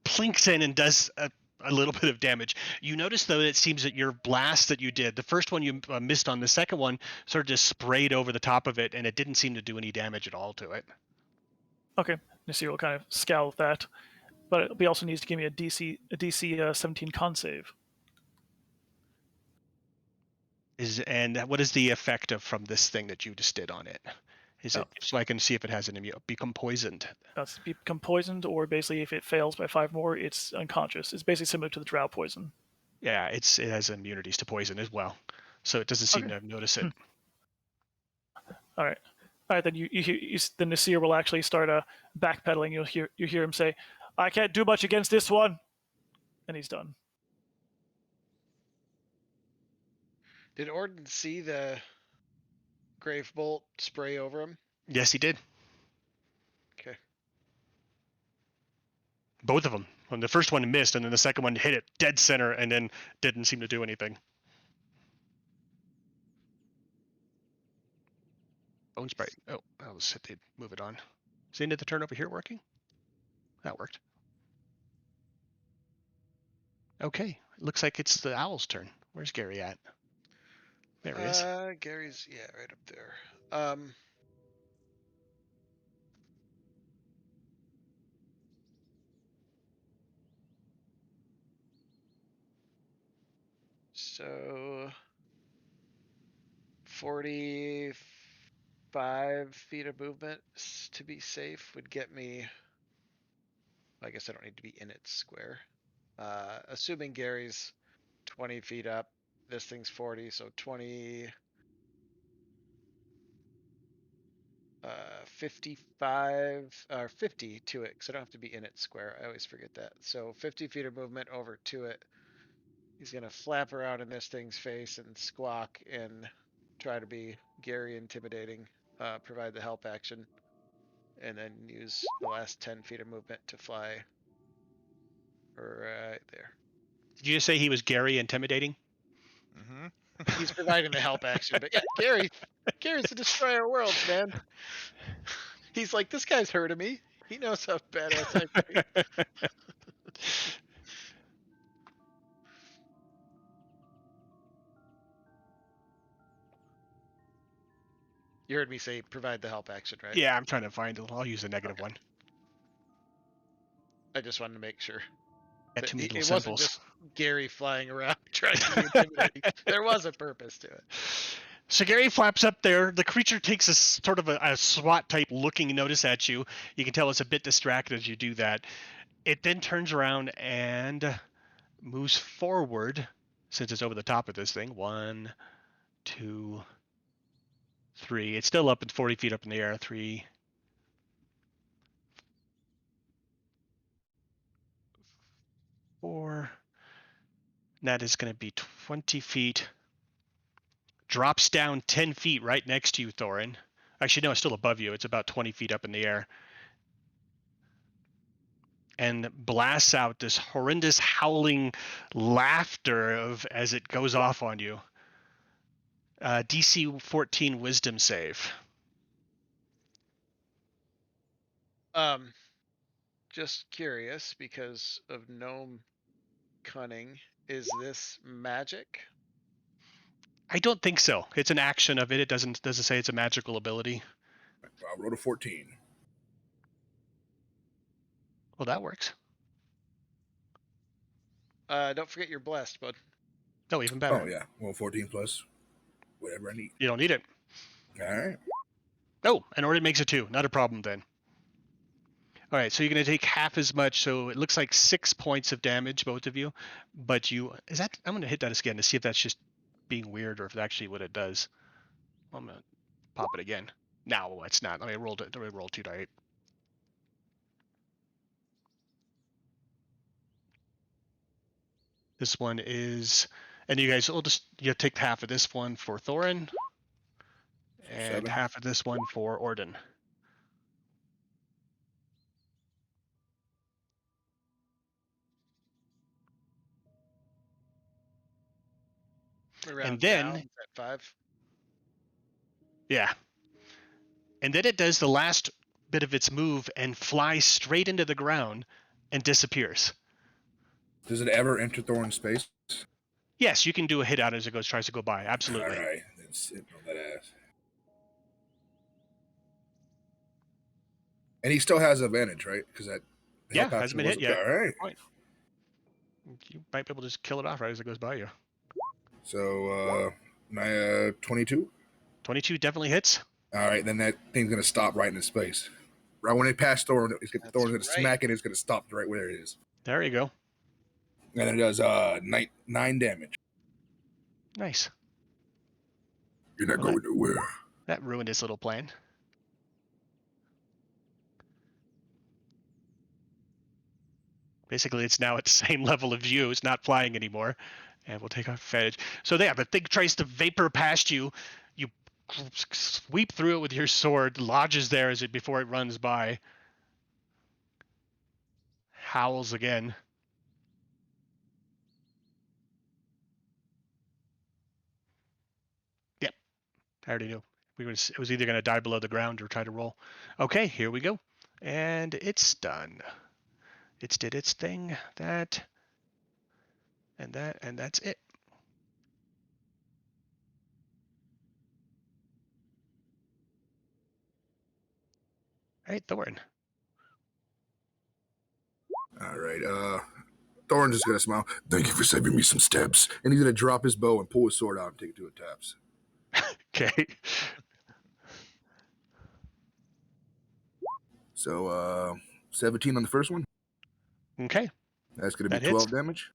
plinks in and does a little bit of damage. You notice, though, that it seems that your blast that you did, the first one you missed on, the second one sort of just sprayed over the top of it, and it didn't seem to do any damage at all to it. Okay, Nasir will kind of scowl at that, but he also needs to give me a DC 17 con save. And what is the effect from this thing that you just did on it? Is it so I can see if it has become poisoned? That's become poisoned, or basically if it fails by 5 more, it's unconscious. It's basically similar to the drow poison. Yeah, it has immunities to poison as well, so it doesn't seem to notice it. All right. Then the Nasir will actually start backpedaling. You hear him say, "I can't do much against this one," and he's done. Did Orden see the Grave Bolt spray over him? Yes, he did. Okay. Both of them. When the first one missed, and then the second one hit it dead center, and then didn't seem to do anything. Bone sprite. Oh, I was set to move it on. Is the end of the turn over here working? That worked. Okay, it looks like it's the owl's turn. Where's Gary at? There he is. Gary's right up there. So 45 feet of movement to be safe would get me. I guess I don't need to be in its square. Assuming Gary's 20 feet up, this thing's 40, so 20. 55 or 50 to it, because I don't have to be in its square. I always forget that. So 50 feet of movement over to it. He's gonna flap around in this thing's face and squawk and try to be Gary intimidating. Provide the help action, and then use the last 10 feet of movement to fly right there. Did you just say he was Gary intimidating? Mm-hmm. He's providing the help action, but yeah, Gary's the destroyer of worlds, man. He's like, this guy's heard of me. He knows how badass I can be. You heard me say provide the help action, right? Yeah, I'm trying to find it. I'll use a negative one. I just wanted to make sure. Got too many little It symbols. wasn't just Gary flying around trying to be intimidating. There was a purpose to it. So Gary flaps up there. The creature takes a sort of a SWAT type looking notice at you. You can tell it's a bit distracted as you do that. It then turns around and moves forward, since it's over the top of this thing. 1, 2, 3. It's still up at 40 feet up in the air. 3, 4. That is going to be 20 feet. Drops down 10 feet right next to you, Thorin. Actually, no, it's still above you. It's about 20 feet up in the air. And blasts out this horrendous howling laughter as it goes off on you. DC 14 Wisdom save. Just curious because of gnome cunning. Is this magic? I don't think so. It's an action of it. It doesn't say it's a magical ability. I rolled a 14. Well, that works. Don't forget you're blessed, bud. Oh, even better. Oh, yeah. Well, 14 plus whatever I need. You don't need it. All right. Oh, and Ordin makes it 2. Not a problem then. All right, so you're going to take half as much. So it looks like 6 points of damage, both of you. But I'm going to hit that again to see if that's just being weird or if that's actually what it does. I'm going to pop it again. No, it's not. Let me roll 2 die. This one is, and you guys will you take half of this one for Thorin, and 7. half of this one for Ordin. Around then- down at 5. Yeah. And then it does the last bit of its move and flies straight into the ground and disappears. Does it ever enter Thorin's space? Yes, you can do a hit out as it tries to go by. Absolutely. All right. Then sitting on that ass. And he still has advantage, right? Because that Yeah, hasn't been hit yet. All right. You might be able to just kill it off right as it goes by you. So, 22. 22 definitely hits. All right, then that thing's gonna stop right in its space. Right when it passed Thorin, Thorin's gonna right. smack it. It's gonna stop right where it is, There you go. and then it does 9 damage. Nice. You're not Well, going nowhere. That ruined his little plan. Basically, it's now at the same level of you. It's not flying anymore. And we'll take off advantage. So yeah, the thing tries to vapor past you. You sweep through it with your sword, lodges there before it runs by. Howls again. Yep. I already knew. It was either going to die below the ground or try to roll. Okay, here we go. And it's done. It's did its thing. That. And that's it. All right, Thorin. All right, Thorin's just gonna smile. Thank you for saving me some steps. And he's gonna drop his bow and pull his sword out and take it to a taps. Okay. So 17 on the first one. Okay. That's gonna be That hits. 12 damage.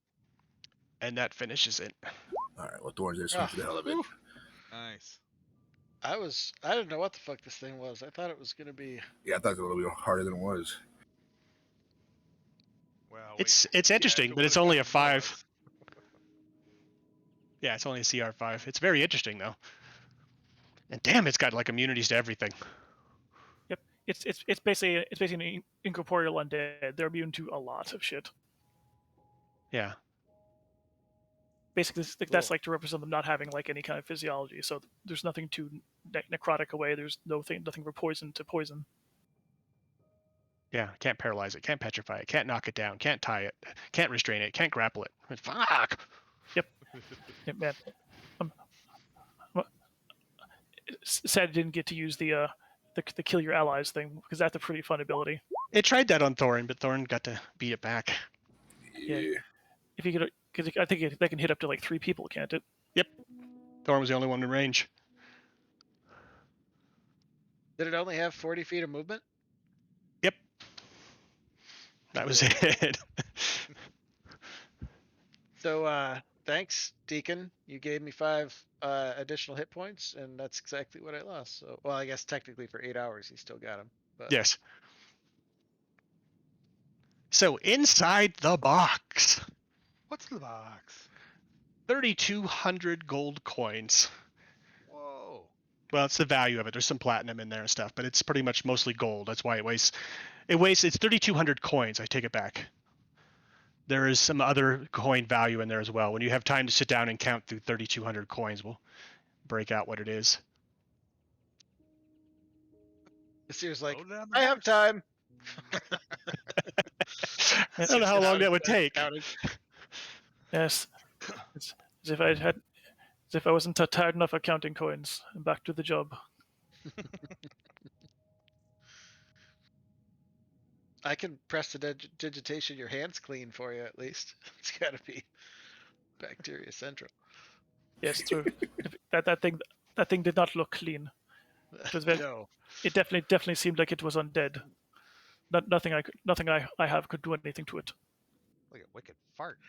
And that finishes it. All right, well, Thorin's gonna swing for the hell of it. Nice. I didn't know what the fuck this thing was. I thought it was gonna be. Yeah, I thought it was a little bit harder than it was. Well, It's if interesting, it but it's would've only a gotten 5. close. Yeah, it's only a CR 5. It's very interesting though. And damn, it's got like immunities to everything. Yep. It's basically an incorporeal undead. They're immune to a lot of shit. Yeah. Basically, that's like to represent them not having like any kind of physiology. So there's nothing to necrotic away. There's nothing for poison to poison. Yeah, can't paralyze it, can't petrify it, can't knock it down, can't tie it, can't restrain it, can't grapple it. Fuck! Yep, man. Sad I didn't get to use the kill your allies thing because that's a pretty fun ability. It tried that on Thorin, but Thorin got to beat it back. Yeah. If you could, because I think they can hit up to like 3 people, can't it? Yep. Thorin was the only one in range. Did it only have 40 feet of movement? Yep. That was it. So thanks, Deacon. You gave me 5 additional hit points, and that's exactly what I lost. So, well, I guess technically for 8 hours, he still got him. But Yes. So inside the box, What's the box? 3,200 gold coins. Whoa. Well, it's the value of it. There's some platinum in there and stuff, but it's pretty much mostly gold. That's why it weighs. It's 3,200 coins. I take it back. There is some other coin value in there as well. When you have time to sit down and count through 3,200 coins, we'll break out what it is. Sears like, Load it on the I have horse. time. I don't know how long that would take. Yes. It's as if as if I wasn't tired enough of counting coins. I'm back to the job. I can press the digitation your hands clean for you at least. It's got to be bacteria central. Yes, true. that thing did not look clean. It was very. No. It definitely seemed like it was undead. Nothing I have could do anything to it. Like a wicked fart.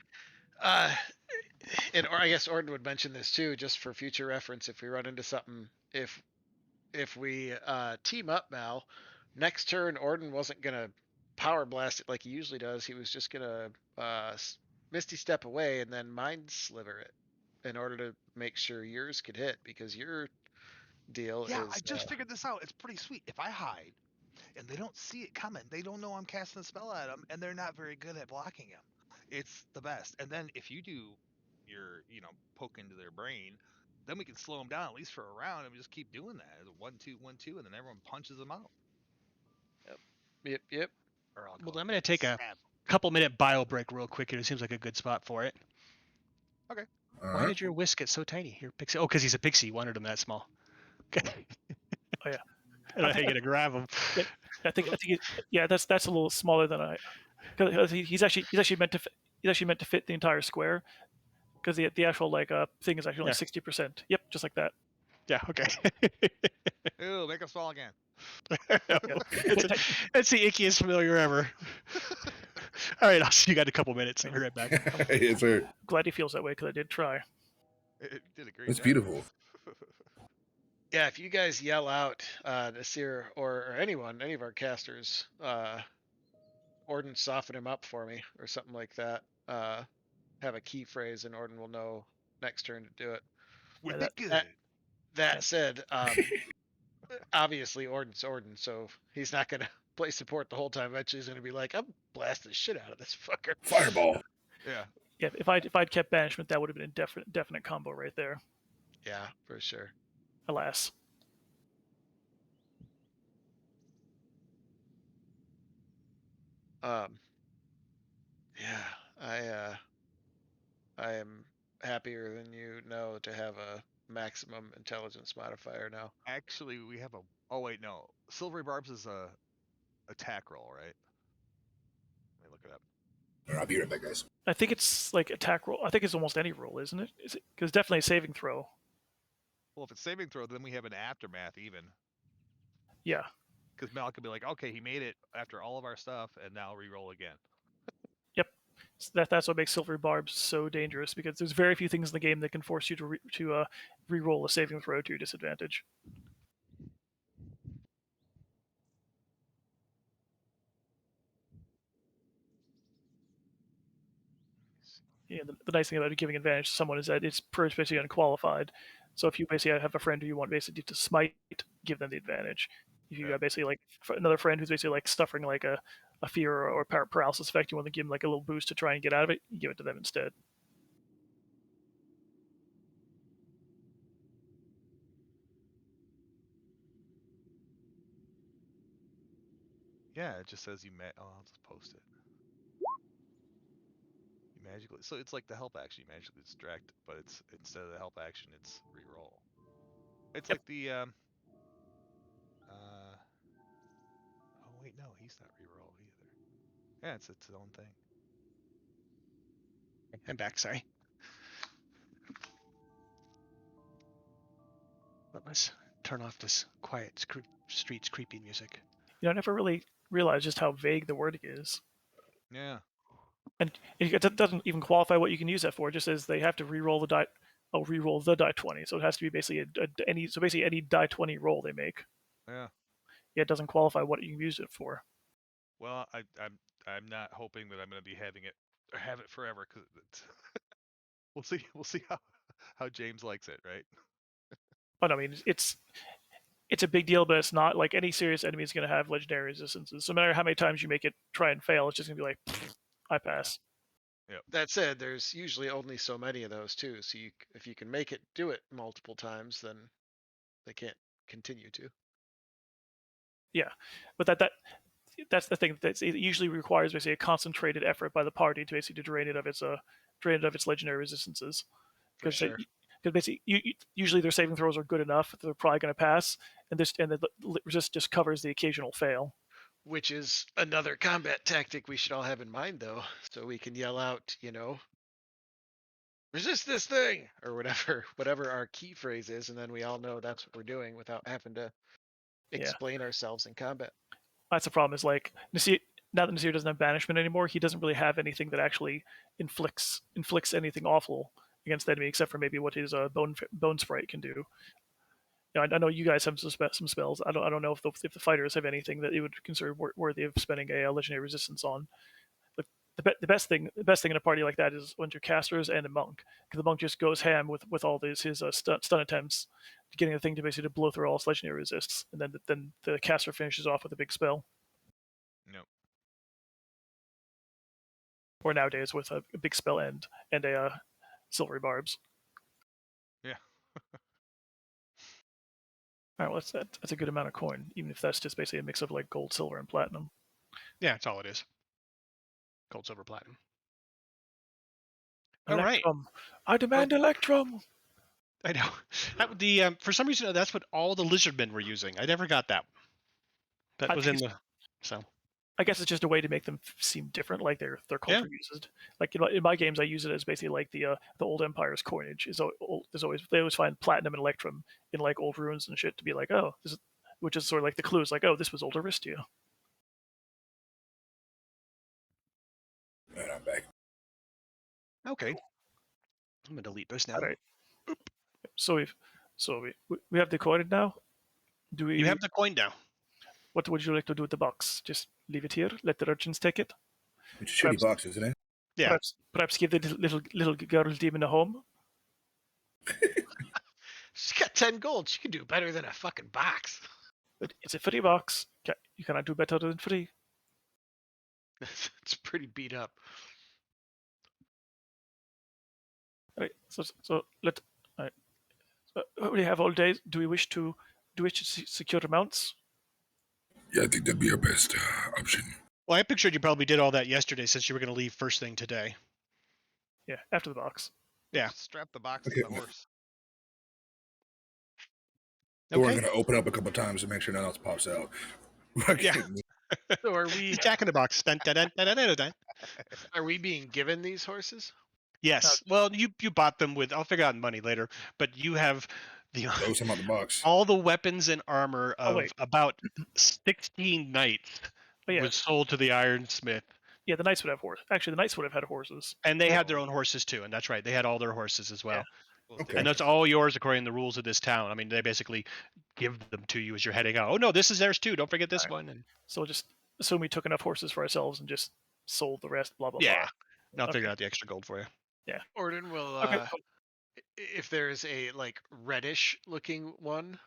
And or I guess Orden would mention this too, just for future reference. If we run into something, if we team up now, next turn Orden wasn't gonna power blast it like he usually does. He was just gonna Misty Step away and then Mind Sliver it in order to make sure yours could hit, because your deal Yeah, is. I just figured this out. It's pretty sweet. If I hide and they don't see it coming, they don't know I'm casting a spell at them, and they're not very good at blocking him. It's the best. And then if you do your, poke into their brain, then we can slow them down at least for a round, and we just keep doing that. It's 1-2, 1-2, and then everyone punches them out. Yep. Or I'll Well, go I'm going to take a stab. couple-minute bio break real quick here. It seems like a good spot for it. Okay. All Why right. did your whisk get so tiny? Your pixie. Oh, because he's a pixie. You wanted him that small. Okay. Oh yeah. I don't know how you're gonna grab him. I think that's a little smaller than I. Because he's actually meant to fit the entire square. Because the actual thing is actually only 60%. Yep, just like that. Yeah. Okay. Ew, make us fall again. That's the ickiest familiar ever. All right, I'll see you guys in a couple minutes. I'll be right back. Yes, sir. Glad he feels that way because I did try. It did a great It's job. beautiful. Yeah, if you guys yell out Nasir or anyone, any of our casters, Orden soften him up for me or something like that. Have a key phrase and Orden will know next turn to do it. Whip Yeah, it good. That said, obviously Orden's Orden, so he's not gonna play support the whole time. Eventually he's gonna be like, I'm blasting the shit out of this fucker. Fireball. Yeah. Yeah, if I'd kept banishment, that would have been a definite combo right there. Yeah, for sure. Alas. Yeah, I am happier than you know to have a maximum intelligence modifier now. Actually, we have a. Oh wait, no. Silvery Barbs is a attack roll, right? Let me look it up. All right, I'll be right back, guys. I think it's like attack roll. I think it's almost any roll, isn't it? Is it? Because definitely a saving throw. Well, if it's saving throw, then we have an aftermath even. Yeah. Because Mal could be like, okay, he made it after all of our stuff, and now re-roll again. Yep. So that's what makes Silvery Barbs so dangerous, because there's very few things in the game that can force you to re-roll a saving throw to your disadvantage. Yeah, the nice thing about giving advantage to someone is that it's basically unqualified. So if you basically have a friend who you want basically to smite, give them the advantage. If you got basically like another friend who's basically like suffering like a fear or paralysis effect, you want to give them like a little boost to try and get out of it, you give it to them instead. Yeah, it just says you oh, I'll just post it. You magically, so it's like the help action. You magically distract, but it's instead of the help action, it's re-roll. It's like the oh wait, no, he's not re-roll either. Yeah, it's its own thing. I'm back. Sorry. Let's turn off this quiet streets creepy music. You know, I never really realized just how vague the wording is. Yeah. And it doesn't even qualify what you can use that for. It just says they have to re-roll the die. Oh, re-roll the die 20. So it has to be basically any die 20 roll they make. Yeah. Yeah, it doesn't qualify what you can use it for. Well, I'm not hoping that I'm going to be having it or have it forever because We'll see. We'll see how James likes it, right? But I mean, it's a big deal, but it's not like any serious enemy is going to have legendary resistances. So no matter how many times you make it try and fail, it's just going to be like, I pass. That said, there's usually only so many of those too. So if you can make it do it multiple times, then they can't continue to. Yeah, but that's the thing. It usually requires basically a concentrated effort by the party to basically drain it of its legendary resistances. For sure. Because basically, usually their saving throws are good enough; they're probably going to pass, and the resist just covers the occasional fail. Which is another combat tactic we should all have in mind, though, so we can yell out, resist this thing, or whatever our key phrase is, and then we all know that's what we're doing without having to explain ourselves in combat. That's the problem. Is like Nasir, now that Nasir doesn't have banishment anymore, he doesn't really have anything that actually inflicts anything awful against the enemy, except for maybe what his bone sprite can do. I know you guys have some spells. I don't know if the fighters have anything that you would consider worthy of spending a legendary resistance on. But the best thing in a party like that is when you're casters and a monk, because the monk just goes ham with all his stun attempts, getting the thing to basically blow through all its legendary resists, and then the caster finishes off with a big spell. No. Or nowadays with a big spell and a silvery barbs. Yeah. All right, well, that's a good amount of coin, even if that's just basically a mix of like gold, silver, and platinum. Yeah, that's all it is. Gold, silver, platinum. Electrum. I demand Electrum. I know. For some reason, that's what all the lizardmen were using. I never got that. That was in the. So. I guess it's just a way to make them seem different, like their culture uses. Like in my games, I use it as basically like the old empire's coinage. They always find platinum and electrum in like old ruins and shit to be like, oh, this is, which is sort of like the clues, like, oh, this was old Aristia. And I'm back. Okay. I'm gonna delete this now. All right. So we have the coin now. Do we? You have the coin now. What would you like to do with the box? Just leave it here. Let the urchins take it. It's a shitty box, isn't it? Yeah. Perhaps give the little girl demon a home. She's got 10 gold. She can do better than a fucking box. But it's a free box. You cannot do better than free. It's pretty beat up. All right. So let. All right. So we have all day. Do we wish to secure mounts? Yeah, I think that'd be our best option. Well, I pictured you probably did all that yesterday since you were going to leave first thing today. Yeah, after the box. Yeah. Strap the box to the horse. We're going to open up a couple times to make sure nothing else pops out. Yeah. So are we Jack in the box? Dun, dun, dun, dun, dun, dun. Are we being given these horses? Yes. Well, you bought them with. I'll figure out money later, but you have throw some out the box. All the weapons and armor of about 16 knights was sold to the ironsmith. Yeah, the knights would have horses. Actually, the knights would have had horses. And they had their own horses too, and that's right. They had all their horses as well. Yeah. Okay. And that's all yours according to the rules of this town. I mean, they basically give them to you as you're heading out. Oh no, this is theirs too. Don't forget this one. And so just assume we took enough horses for ourselves and just sold the rest. Blah blah yeah. blah. I'll figure out the extra gold for you. Yeah. Orden will. If there's a like reddish looking one,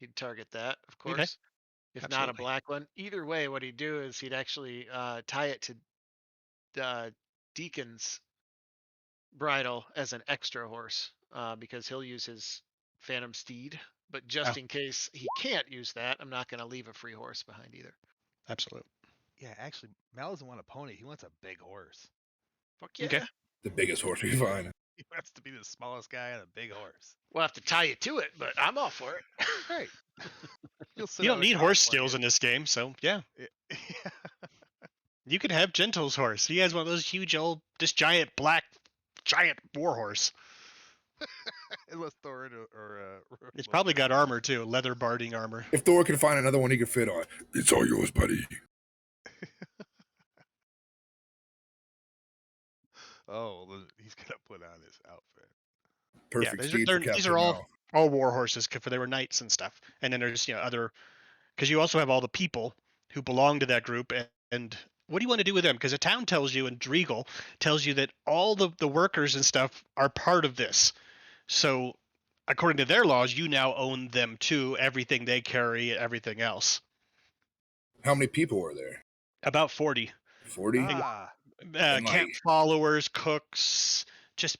he'd target that, of course. Okay. If not a black one, either way, what he'd do is he'd actually tie it to Deacon's bridle as an extra horse, because he'll use his Phantom Steed. But just in case he can't use that, I'm not going to leave a free horse behind either. Absolutely. Yeah, actually, Mal doesn't want a pony. He wants a big horse. Fuck yeah. Okay. The biggest horse we find. He wants to be the smallest guy and a big horse. We'll have to tie you to it, but I'm all for it. Right. You don't need horse skills in this game, so yeah. You could have Gentle's horse. He has one of those huge this giant war horse. Unless Thor or it's probably got armor too, leather barding armor. If Thor can find another one he can fit on, it's all yours, buddy. Oh, he's gonna put on his outfit. Perfect. These are all war horses because they were knights and stuff. And then there's other, because you also have all the people who belong to that group and What do you want to do with them? Because the town tells you, and Driegel tells you that all the workers and stuff are part of this. So, according to their laws, you now own them too. Everything they carry, everything else. How many people are there? About 40. 40? Ah, And Camp followers, cooks, just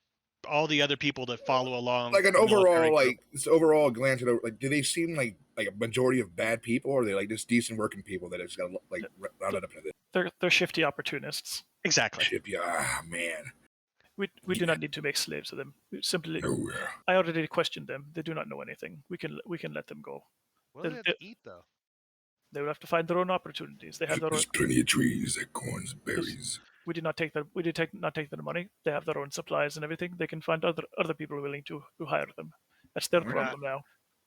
all the other people that follow along. like an the military overall, group. like this overall glance at it, like, do they seem like a majority of bad people, or are they like just decent working people that just got like rounded up into this They're shifty opportunists. Exactly. ship? Yeah, man. We do not need to make slaves of them. We simply, No, I already questioned them. They do not know anything. We can let them go. what do they have to eat though? They will have to find their own opportunities. They have their own. there's plenty of trees, acorns, berries. We did not take their. We did not take their money. They have their own supplies and everything. They can find other people willing to hire them. That's their We're problem now.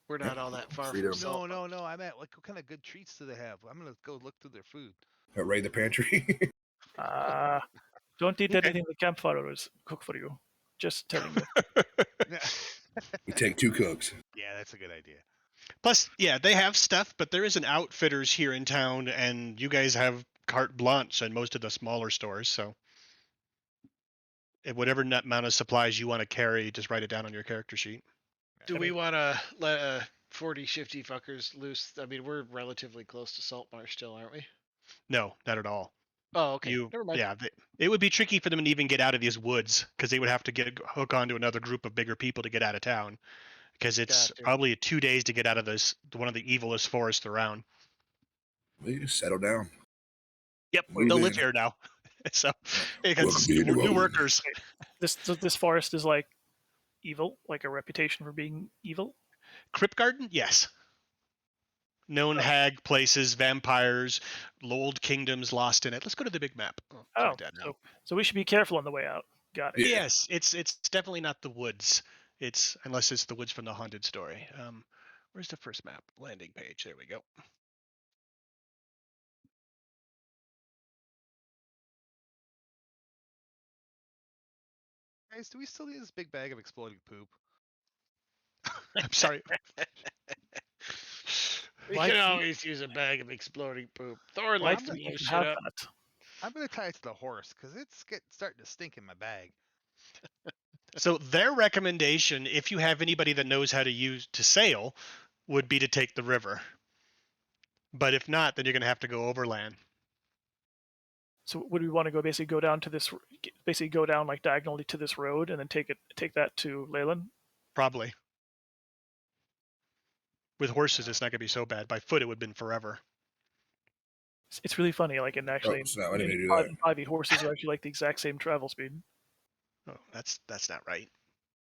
We're not all that far Freedom. from Salt. No. I meant like what kind of good treats do they have? I'm gonna go look through their food. Raid the pantry. Don't eat Okay. anything the camp followers cook for you. Just telling you. We take 2 cooks. Yeah, that's a good idea. Plus, yeah, they have stuff, but there is an Outfitters here in town, and you guys have carte blanche in most of the smaller stores. So, whatever amount of supplies you want to carry, just write it down on your character sheet. Do we want to let 40 shifty fuckers loose? I mean, we're relatively close to Saltmarsh still, aren't we? No, not at all. Oh, okay. Never mind. Yeah, it would be tricky for them to even get out of these woods because they would have to hook onto another group of bigger people to get out of town. Because it's Gotcha. probably 2 days to get out of one of the evilest forests around. We just settle down. Yep, Move they'll in. live here now. So because Welcome to new the workers. This forest is like evil, like a reputation for being evil. Crypt Garden, yes. Known hag places, vampires, old kingdoms lost in it. Let's go to the big map. Write that down. So we should be careful on the way out. Got it. Yeah. Yes, it's definitely not the woods. It's unless it's the woods from the haunted story. Where's the first map? Landing page. There we go. Guys, do we still need this big bag of exploding poop? I'm sorry. We Why can do- always use a bag of exploding poop. Thor Why likes do to we blow even shit have up. that? I'm gonna tie it to the horse because it's starting to stink in my bag. So their recommendation, if you have anybody that knows how to sail, would be to take the river. But if not, then you're going to have to go overland. So would we want to go down like diagonally to this road and then take that to Leilon? Probably. With horses, it's not going to be so bad. By foot, it would have been forever. It's really funny. Like in actually, so I didn't in do that. 5e, horses are actually like the exact same travel speed. Oh, that's not right.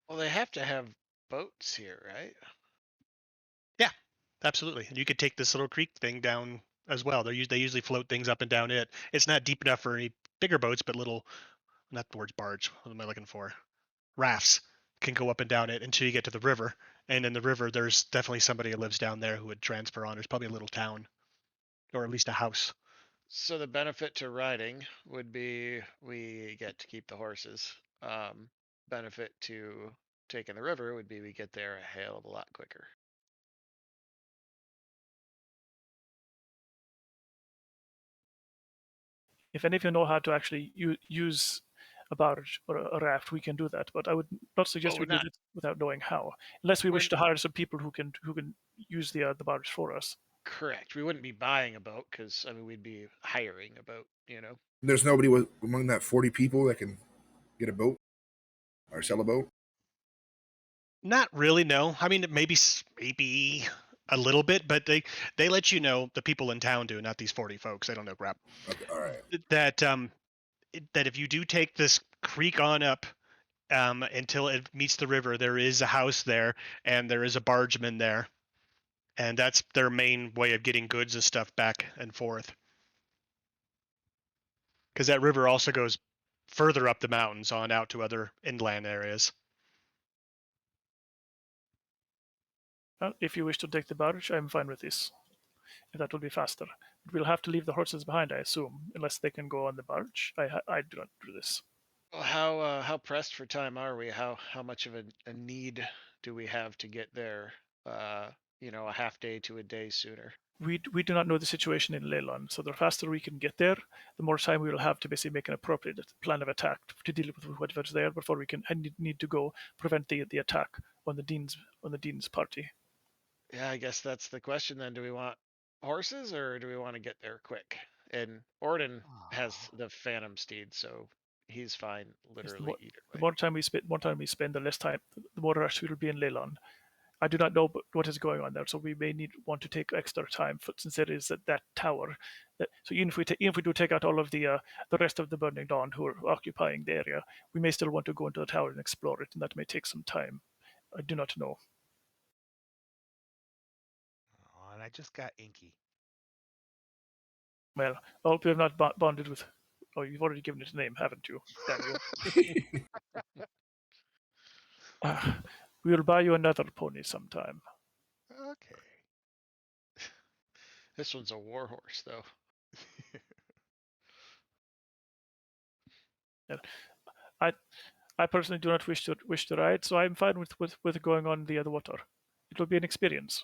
Well, they have to have boats here, right? Yeah, absolutely. And you could take this little creek thing down as well. They usually float things up and down it. It's not deep enough for any bigger boats, but little, not the words barge. What am I looking for? Rafts can go up and down it until you get to the river. And in the river, there's definitely somebody who lives down there who would transfer on. There's probably a little town, or at least a house. So the benefit to riding would be we get to keep the horses. Benefit to taking the river would be we get there a hell of a lot quicker. If any of you know how to actually use a barge or a raft, we can do that. But I would not suggest we do it without knowing how, unless we wish to hire some people who can use the barge for us. Correct. We wouldn't be buying a boat because I mean we'd be hiring a boat. You know. There's nobody among that 40 people that can get a boat or sell a boat. Not really, no. I mean, maybe a little bit, but they let you know, the people in town do, not these 40 folks. They don't know crap. Okay, all right. That if you do take this creek on up until it meets the river, there is a house there and there is a bargeman there, and that's their main way of getting goods and stuff back and forth. Because that river also goes further up the mountains on out to other inland areas. If you wish to take the barge, I'm fine with this. If that will be faster. But we'll have to leave the horses behind, I assume, unless they can go on the barge. I do not do this. Well, how pressed for time are we? How much of a need do we have to get there a half day to a day sooner. We do not know the situation in Leilon, so the faster we can get there, the more time we will have to basically make an appropriate plan of attack to deal with whatever's there before we can need to go prevent the attack on the Dean's party. Yeah, I guess that's the question then. Do we want horses or do we want to get there quick? And Orden has the Phantom Steed, so he's fine literally either way. The more time we spend, the less time, the more rush we will be in Leilon. I do not know what is going on there, so we may want to take extra time since there is that tower. So even if we do take out all of the rest of the Burning Dawn who are occupying the area, we may still want to go into the tower and explore it, and that may take some time. I do not know. Oh, and I just got inky. Well, I hope you have not bonded with. Oh, you've already given it a name, haven't you, Daniel? We will buy you another pony sometime. Okay. This one's a warhorse, though. I personally do not wish to ride, so I'm fine with going on the water. It will be an experience.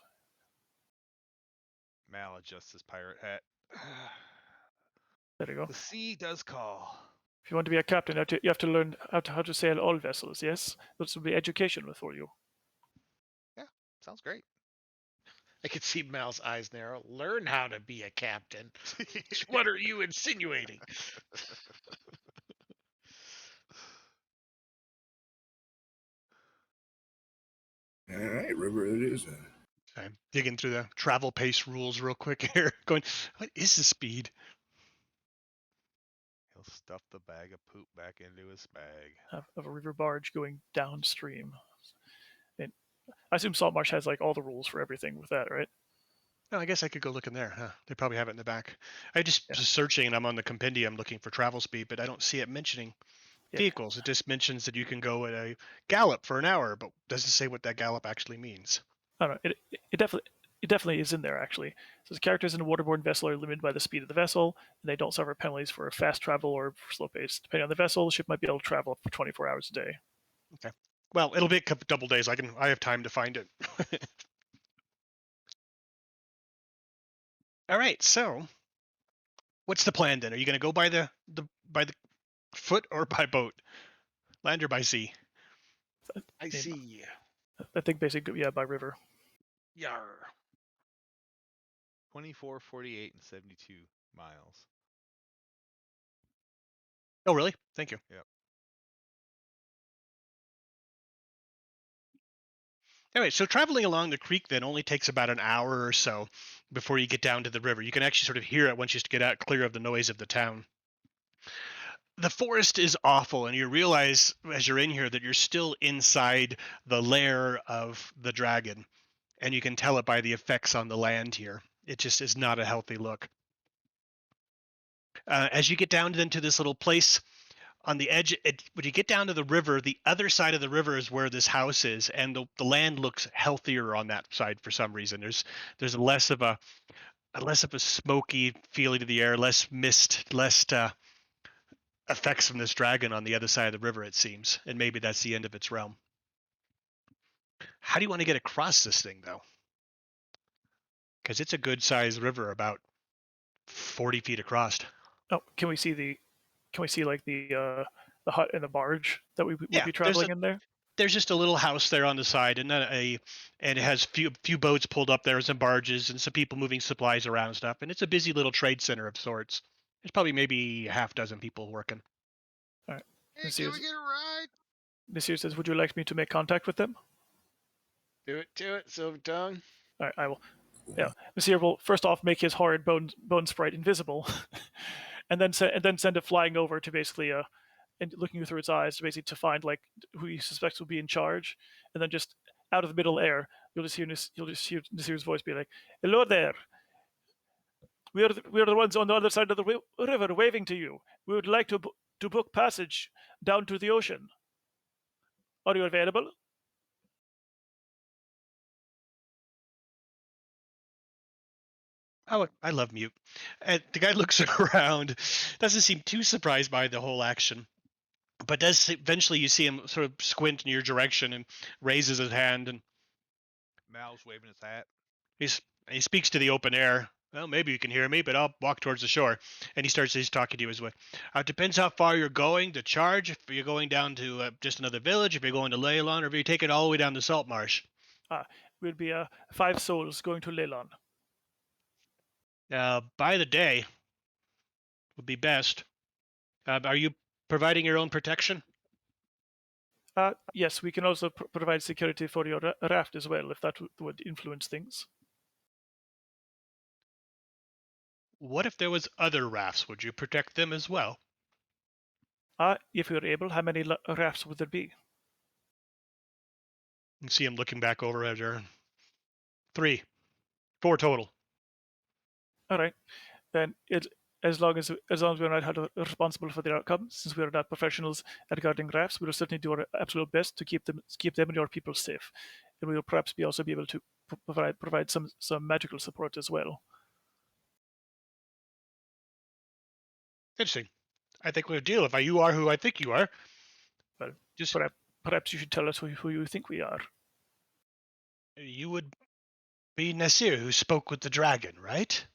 Mal adjusts his pirate hat. There you go. The sea does call. If you want to be a captain, you have to learn how to sail all vessels. Yes, this will be education for you. Yeah, sounds great. I could see Mal's eyes narrow. Learn how to be a captain. What are you insinuating? All right, river it is. I'm digging through the travel pace rules real quick here, going, what is the speed? He'll stuff the bag of poop back into his bag. Of a river barge going downstream. And I assume Saltmarsh has like all the rules for everything with that, right? Oh, I guess I could go look in there. Huh? They probably have it in the back. I just was searching, and I'm on the compendium looking for travel speed, but I don't see it mentioning vehicles. It just mentions that you can go at a gallop for an hour, but doesn't say what that gallop actually means. I don't know. It definitely is in there, actually. It says characters in a waterborne vessel are limited by the speed of the vessel, and they don't suffer penalties for fast travel or slow pace. Depending on the vessel, the ship might be able to travel up for 24 hours a day. Okay. Well, it'll be a couple double days. I have time to find it. All right. So, what's the plan then? Are you going to go by the foot or by boat, land or by sea? I see. I think basically, yeah, by river. Yar. 24, 48, and 72 miles. Oh, really? Thank you. Yep. Anyway, so traveling along the creek then only takes about an hour or so before you get down to the river. You can actually sort of hear it once you get out clear of the noise of the town. The forest is awful, and you realize as you're in here that you're still inside the lair of the dragon, and you can tell it by the effects on the land here. It just is not a healthy look. As you get down into this little place on the edge, when you get down to the river, the other side of the river is where this house is, and the land looks healthier on that side for some reason. There's less of a smoky feeling to the air, less mist, less effects from this dragon on the other side of the river, it seems, and maybe that's the end of its realm. How do you want to get across this thing, though? Because it's a good-sized river, about 40 feet across. Oh, can we see like the hut and the barge that we would be traveling in there? There's just a little house there on the side, and it has few boats pulled up there, some barges, and some people moving supplies around and stuff. And it's a busy little trade center of sorts. There's probably maybe a half dozen people working. All right. Hey, can we get a ride? Nasir says, "Would you like me to make contact with them?" Do it, Silver Tongue. All right, I will. Yeah, Nasir will first off make his horrid bone sprite invisible, and then send it flying over to basically and looking through its eyes to basically to find like who he suspects will be in charge, and then just out of the middle air, you'll just hear Nasir's voice be like, "Hello there. We are the ones on the other side of the river waving to you. We would like to book passage down to the ocean. Are you available?" Oh, I love Mute. And the guy looks around, doesn't seem too surprised by the whole action, but does eventually you see him sort of squint in your direction and raises his hand, and Mal's waving his hat. He speaks to the open air. Well, maybe you can hear me, but I'll walk towards the shore. And he's talking to you as well. It depends how far you're going to charge. If you're going down to just another village, if you're going to Leilon, or if you take it all the way down to Saltmarsh. We'll be 5 souls going to Leilon. By the day would be best. Are you providing your own protection? Yes, we can also provide security for your raft as well, if that would influence things. What if there was other rafts? Would you protect them as well? If you're able, how many rafts would there be? You see him looking back over at her. 3, 4 total. All right, then as long as we're not held responsible for the outcome, since we are not professionals at guarding rafts, we will certainly do our absolute best to keep them and your people safe, and we will perhaps also be able to provide some magical support as well. Interesting. I think we'll deal if you are who I think you are. Well, just perhaps you should tell us who you think we are. You would be Nasir, who spoke with the dragon, right?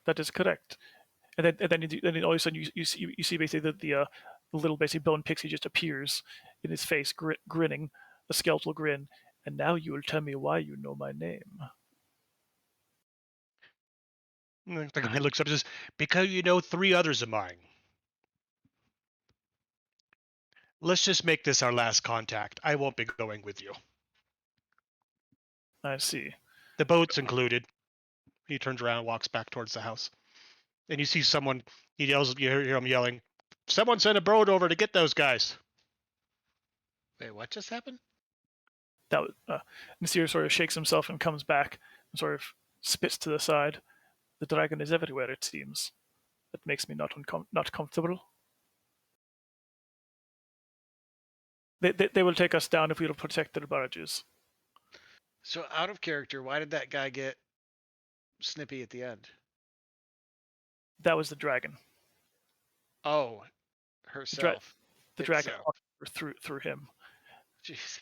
That is correct. And then all of a sudden you see basically the little basically bone pixie just appears in his face, grinning, a skeletal grin. And now you will tell me why you know my name. The guy looks up and says, because you know 3 others of mine. Let's just make this our last contact. I won't be going with you. I see. The boat's included. He turns around and walks back towards the house. And you see someone, you hear him yelling, someone sent a boat over to get those guys. Wait, what just happened? Nasir sort of shakes himself and comes back and sort of spits to the side. The dragon is everywhere, it seems. That makes me not comfortable. They will take us down if we will protect their barrages. So out of character, why did that guy get snippy at the end? That was the dragon. Oh, herself. The dragon walked through him. Jeez.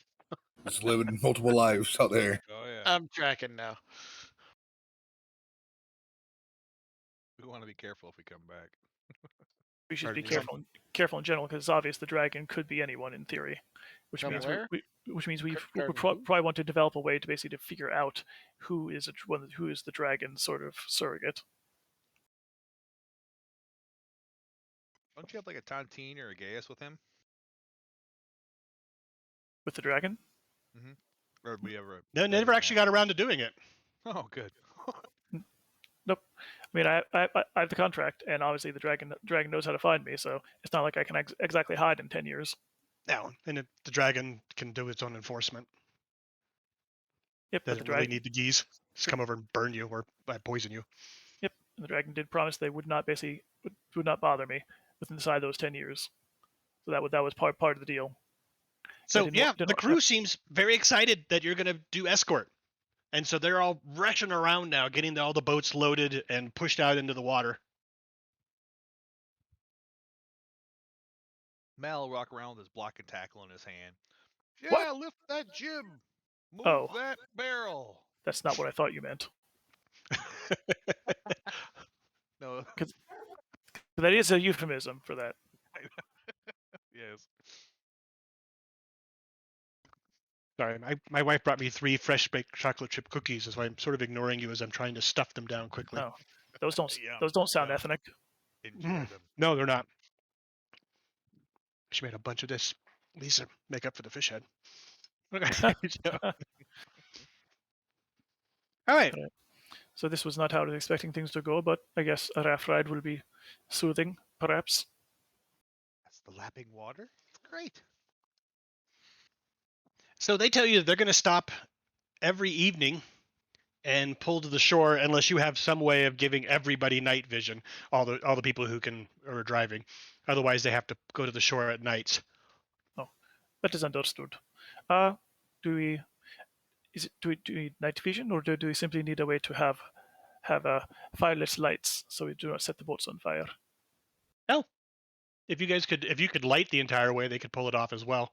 Just living multiple lives out there. Oh yeah. I'm tracking now. We want to be careful if we come back. We should be careful in general, because it's obvious the dragon could be anyone in theory, which means we probably want to develop a way to basically figure out who is the dragon's sort of surrogate. Don't you have like a Tontine or a Gaius with him? With the dragon? Mm-hmm. Or we ever? No, never actually got around to doing it. Oh, good. Nope. I mean, I have the contract, and obviously the dragon knows how to find me, so it's not like I can exactly hide in 10 years. No, and the dragon can do its own enforcement. Yep. Doesn't really need the geese. Just come over and burn you or poison you. Yep. And the dragon did promise they would not bother me inside those 10 years. So that was part of the deal. So the crew seems very excited that you're going to do escort. And so they're all rushing around now, getting all the boats loaded and pushed out into the water. Mal will walk around with his block and tackle in his hand. Yeah, lift that jib. Move that barrel. That's not what I thought you meant. No. Because that is a euphemism for that. Yes. Sorry, my wife brought me 3 fresh baked chocolate chip cookies, so I'm sort of ignoring you as I'm trying to stuff them down quickly. No, those don't sound ethnic. Enjoy them. No, they're not. She made a bunch of this. These are make up for the fish head. Okay. All right. So this was not how I was expecting things to go, but I guess a raft ride will be soothing, perhaps. That's the lapping water. It's great. So they tell you they're going to stop every evening and pull to the shore unless you have some way of giving everybody night vision, all the people who are driving. Otherwise, they have to go to the shore at nights. Oh, that is understood. Do we need night vision, or do we simply need a way to have fireless lights so we do not set the boats on fire? No. If you could light the entire way, they could pull it off as well.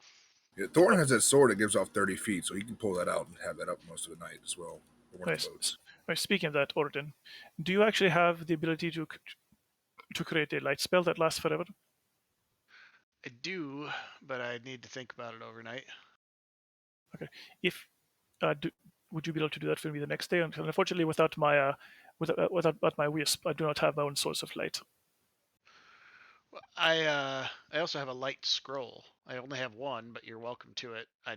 Yeah, Thorn has that sword that gives off 30 feet, so he can pull that out and have that up most of the night as well. one of the boats. Right, speaking of that, Orden, do you actually have the ability to create a light spell that lasts forever? I do, but I need to think about it overnight. Okay. If would you be able to do that for me the next day? Unfortunately, without my without my wisp, I do not have my own source of light. Well, I also have a light scroll. I only have one, but you're welcome to it. I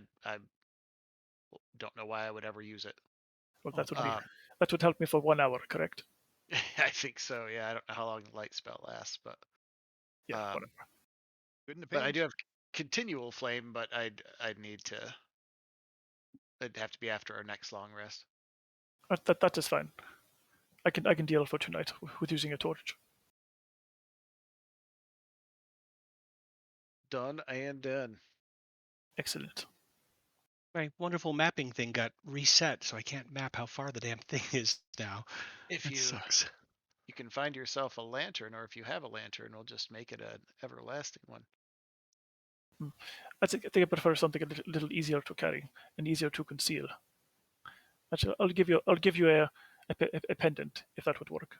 don't know why I would ever use it. Well, that would help me for 1 hour, correct? I think so. Yeah, I don't know how long the light spell lasts, but Yeah, whatever. Good in the but I page. do have continual flame. But I'd need to. It'd have to be after our next long rest. That is fine. I can deal for tonight with using a torch. Done and done. Excellent. My wonderful mapping thing got reset, so I can't map how far the damn thing is now. If That you sucks. you can find yourself a lantern, or if you have a lantern, we'll just make it an everlasting one. I think I prefer something a little easier to carry and easier to conceal. Actually, I'll give you a pendant if that would work.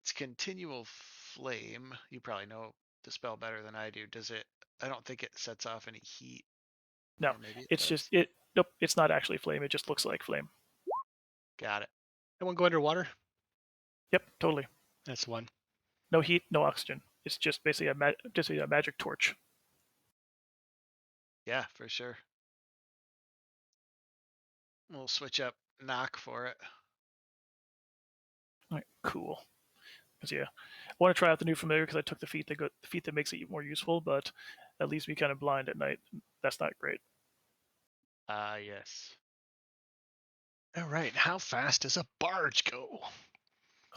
It's continual flame. You probably know the spell better than I do. Does it? I don't think it sets off any heat. No, Or maybe it's does. just it. Nope, it's not actually flame. It just looks like flame. Got it. Anyone go underwater? Yep, totally. That's one. No heat, no oxygen. It's just basically a magic torch. Yeah, for sure. We'll switch up knock for it. All right, cool. Because yeah, I want to try out the new familiar because I took the feat that makes it more useful, but at least be kind of blind at night. That's not great. Yes. All right. How fast does a barge go?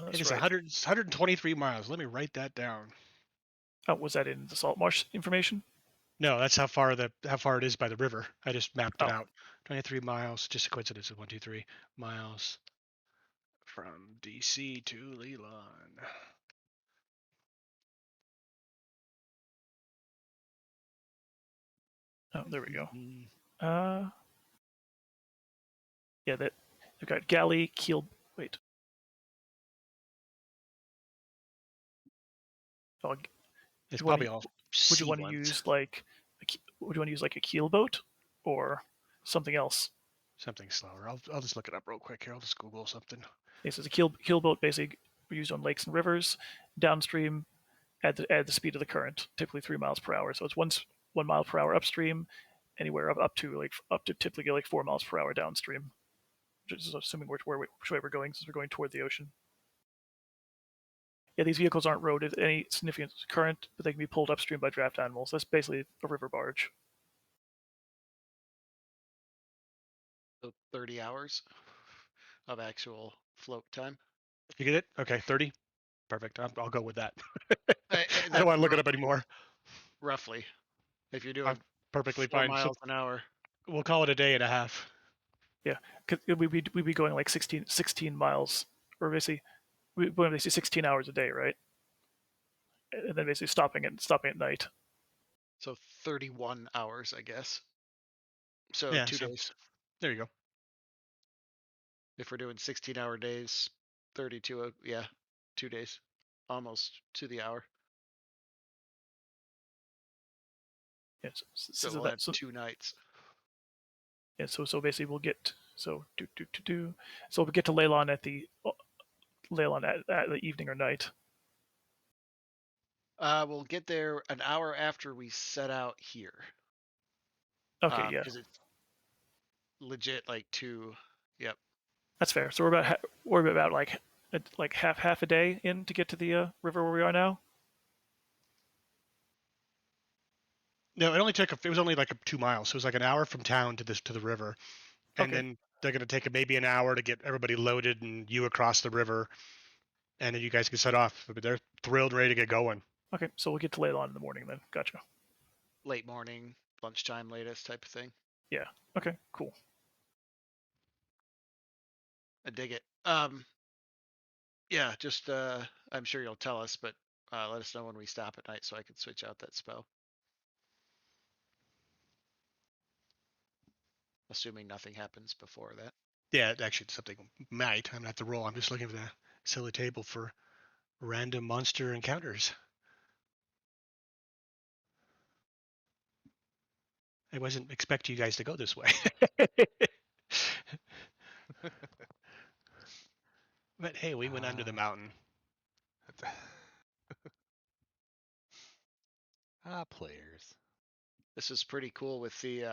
Oh, It that's is right. 123 miles. Let me write that down. Oh, was that in the Saltmarsh information? No, that's how far it is by the river. I just mapped it Oh. out. 23 miles. Just a coincidence of 123 miles from DC to Leilon. Oh, there we go. Mm-hmm. Yeah, that they've got galley, keel. Wait. Oh, It's you wanna- probably all would you sea want to ones. use like would you want to use like a keel boat or something else? Something slower. I'll just look it up real quick here. I'll just Google something. This is a keel boat basically used on lakes and rivers. Downstream, add the speed of the current, typically 3 miles per hour. So it's 1 mile per hour upstream, anywhere up to typically like 4 miles per hour downstream. Just assuming which way we're going, since we're going toward the ocean. Yeah, these vehicles aren't rowed at any significant current, but they can be pulled upstream by draft animals. That's basically a river barge. So 30 hours of actual float time. You get it? Okay, 30. Perfect. I'll go with that. I That's don't want to look it up anymore. roughly. If you're I'm doing perfectly 4 fine. So miles an hour. we'll call it a day and a half. Yeah, because we'd be going like 16 miles, or basically, we basically 16 hours a day, right? And then basically stopping at night. So 31 hours, I guess. So Yeah, 2 so days. there you go. If we're doing 16-hour days, 32, yeah, 2 days. Almost to the hour. Yeah, So we'll have 2 nights. Yeah, so basically we'll get so we'll get to Leilon at the evening or night. We'll get there an hour after we set out here. Okay, yeah, Because it's legit like 2. Yep. that's fair. So we're about like half a day in to get to the river where we are now. No, it was only like 2 miles. So it was like an hour from town to the river, and Okay. then they're gonna take maybe an hour to get everybody loaded and you across the river, and then you guys can set off. But they're thrilled, ready to get going. Okay, so we'll get to Leilon in the morning then. Gotcha. Late morning, lunchtime, latest type of thing. Yeah. Okay. Cool. I dig it. Yeah, just I'm sure you'll tell us, but let us know when we stop at night so I can switch out that spell. Assuming nothing happens before that. Yeah, actually, something might. I'm gonna have to roll. I'm just looking for the silly table for random monster encounters. I wasn't expecting you guys to go this way. But hey, we went under the mountain. Players. This is pretty cool with the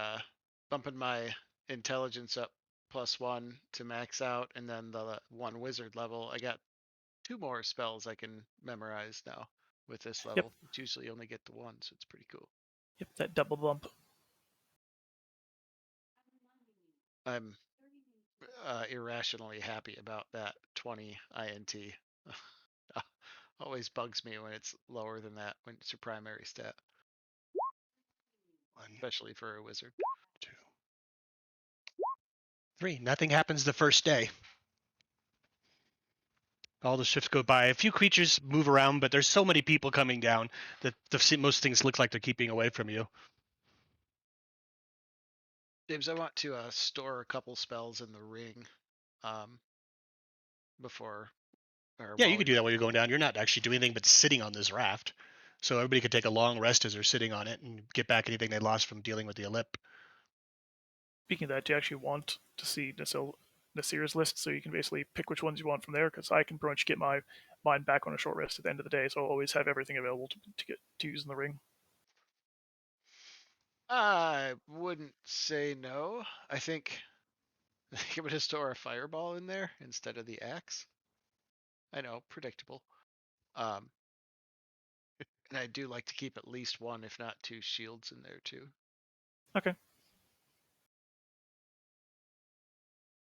bumping my intelligence up +1 to max out, and then the 1 wizard level. I got 2 more spells I can memorize now with this level. It's usually only get to 1, so it's pretty cool. Yep, that double bump. I'm irrationally happy about that 20 INT. Always bugs me when it's lower than that when it's your primary stat, 1, especially for a wizard. 2, 3. Nothing happens the first day. All the shifts go by. A few creatures move around, but there's so many people coming down that most things look like they're keeping away from you. James, I want to store a couple spells in the ring before. Yeah, you could do that while you're going down. You're not actually doing anything but sitting on this raft. So everybody could take a long rest as they're sitting on it and get back anything they lost from dealing with the ellip. Speaking of that, do you actually want to see Nasir's list so you can basically pick which ones you want from there? Because I can pretty much get mine back on a short rest at the end of the day, so I'll always have everything available to use in the ring. I wouldn't say no. I think I'm going to store a fireball in there instead of the axe. I know, predictable. And I do like to keep at least 1, if not 2, shields in there too. Okay.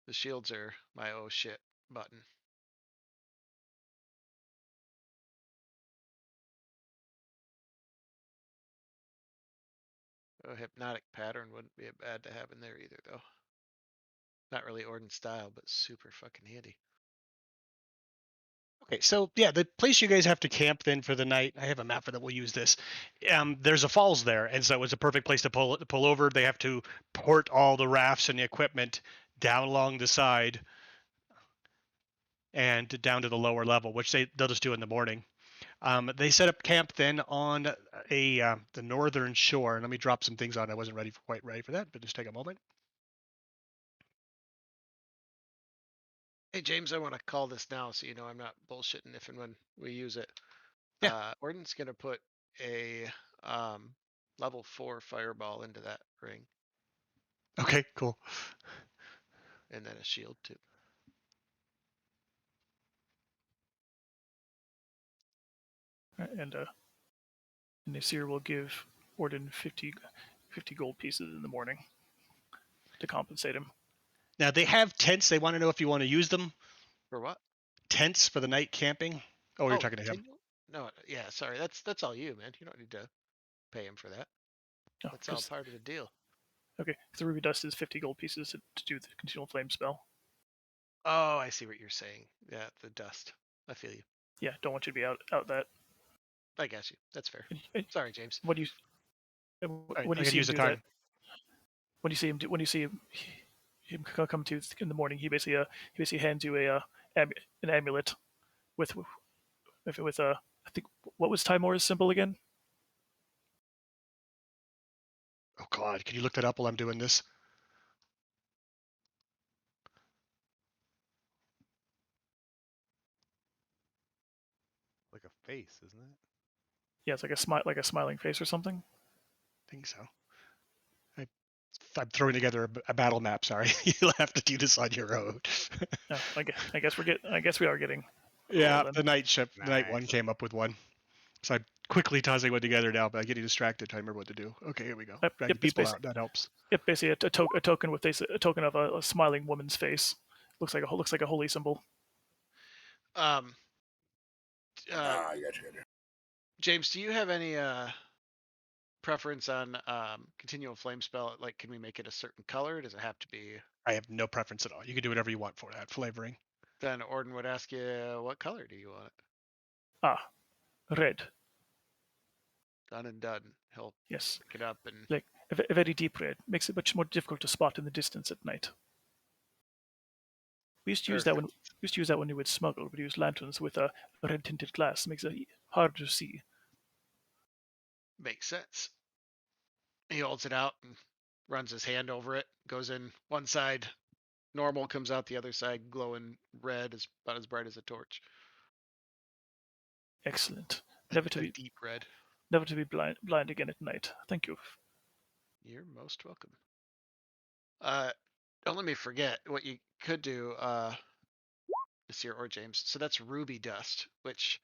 The shields are my oh shit button. A hypnotic pattern wouldn't be bad to have in there either, though. Not really Orden style, but super fucking handy. Okay, so yeah, the place you guys have to camp then for the night, I have a map for that. We'll use this. There's a falls there, and so it's a perfect place to pull over. They have to port all the rafts and the equipment down along the side and down to the lower level, which they'll just do in the morning. They set up camp then on the northern shore. And let me drop some things on. I wasn't quite ready for that, but just take a moment. Hey, James, I want to call this now so you know I'm not bullshitting if and when we use it. Yeah. Orden's going to put a level 4 fireball into that ring. Okay, cool. And then a shield too. And Nasir will give Orden 50 gold pieces in the morning to compensate him. Now they have tents. They want to know if you want to use them. For what? Tents for the night camping. Oh, you're talking to him. No, yeah, sorry. That's all you, man. You don't need to pay him for that. No, that's all part of the deal. Okay, the ruby dust is 50 gold pieces to do the continual flame spell. Oh, I see what you're saying. Yeah, the dust. I feel you. Yeah, don't want you to be out that. I got you. That's fair. Sorry, James. When you see him do that, when you see him come to in the morning, he basically hands you an amulet with I think, what was Timor's symbol again? Oh God, can you look that up while I'm doing this? Like a face, isn't it? Yeah, it's like a smiling face or something. I think so. I'm throwing together a battle map. Sorry, you'll have to do this on your own. No, I guess we are getting. Yeah, the night ship, nice. The night one came up with one. So I'm quickly tossing one together now, but I'm getting distracted trying to remember what to do. Okay, here we go. Yep, people out. That helps. Yep, basically a token with a token of a smiling woman's face. Looks like a holy symbol. I got you. James, do you have any preference on continual flame spell? Like, can we make it a certain color? Does it have to be? I have no preference at all. You can do whatever you want for that flavoring. Then Orden would ask you, what color do you want it? Red. Done and done. He'll pick it up and like a very deep red. Makes it much more difficult to spot in the distance at night. We used to use that when you would smuggle. We'd use lanterns with a red tinted glass. It makes it harder to see. Makes sense. He holds it out and runs his hand over it. Goes in one side, normal, comes out the other side, glowing red, is about as bright as a torch. Excellent. Never to A be deep red. never to be blind again at night. Thank you. You're most welcome. Don't let me forget what you could do, Monsieur or James. So that's ruby dust, which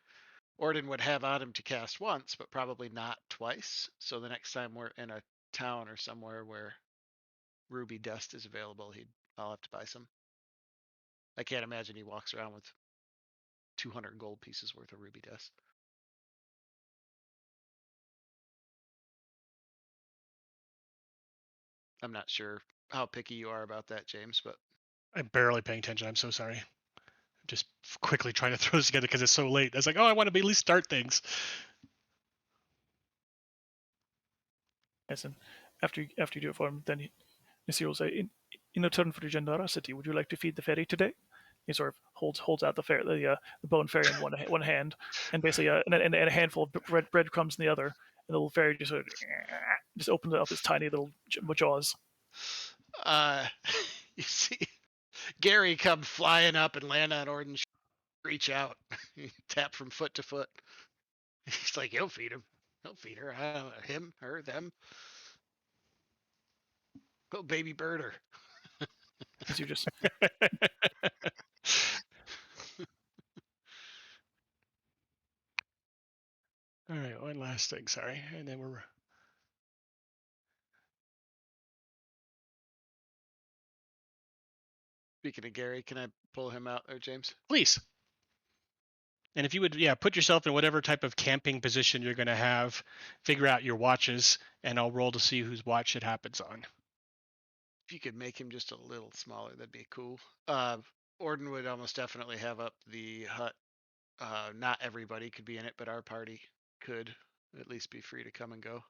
Orden would have on him to cast once, but probably not twice. So the next time we're in a town or somewhere where ruby dust is available, I'll have to buy some. I can't imagine he walks around with 200 gold pieces worth of ruby dust. I'm not sure how picky you are about that, James, but I'm barely paying attention. I'm so sorry. Just quickly trying to throw this together because it's so late. I was like, oh, I want to at least start things. Yes, and after you do it for him, then Monsieur will say, in return for your generosity, would you like to feed the fairy today? He sort of holds out the bone fairy in one hand, and basically and a handful of breadcrumbs in the other. And the little fairy just sort of just opens up his tiny little jaws. you see Gary come flying up and land on Orden's, reach out, tap from foot to foot. He's like, he'll feed him. He'll feed her. I don't know, him, her, them. Go baby bird her. As you just All right, one last thing, sorry. And then we're... Speaking of Gary, can I pull him out there, James? Please. And if you would, put yourself in whatever type of camping position you're going to have, figure out your watches, and I'll roll to see whose watch it happens on. If you could make him just a little smaller, that'd be cool. Orden would almost definitely have up the hut. Not everybody could be in it, but our party could at least be free to come and go.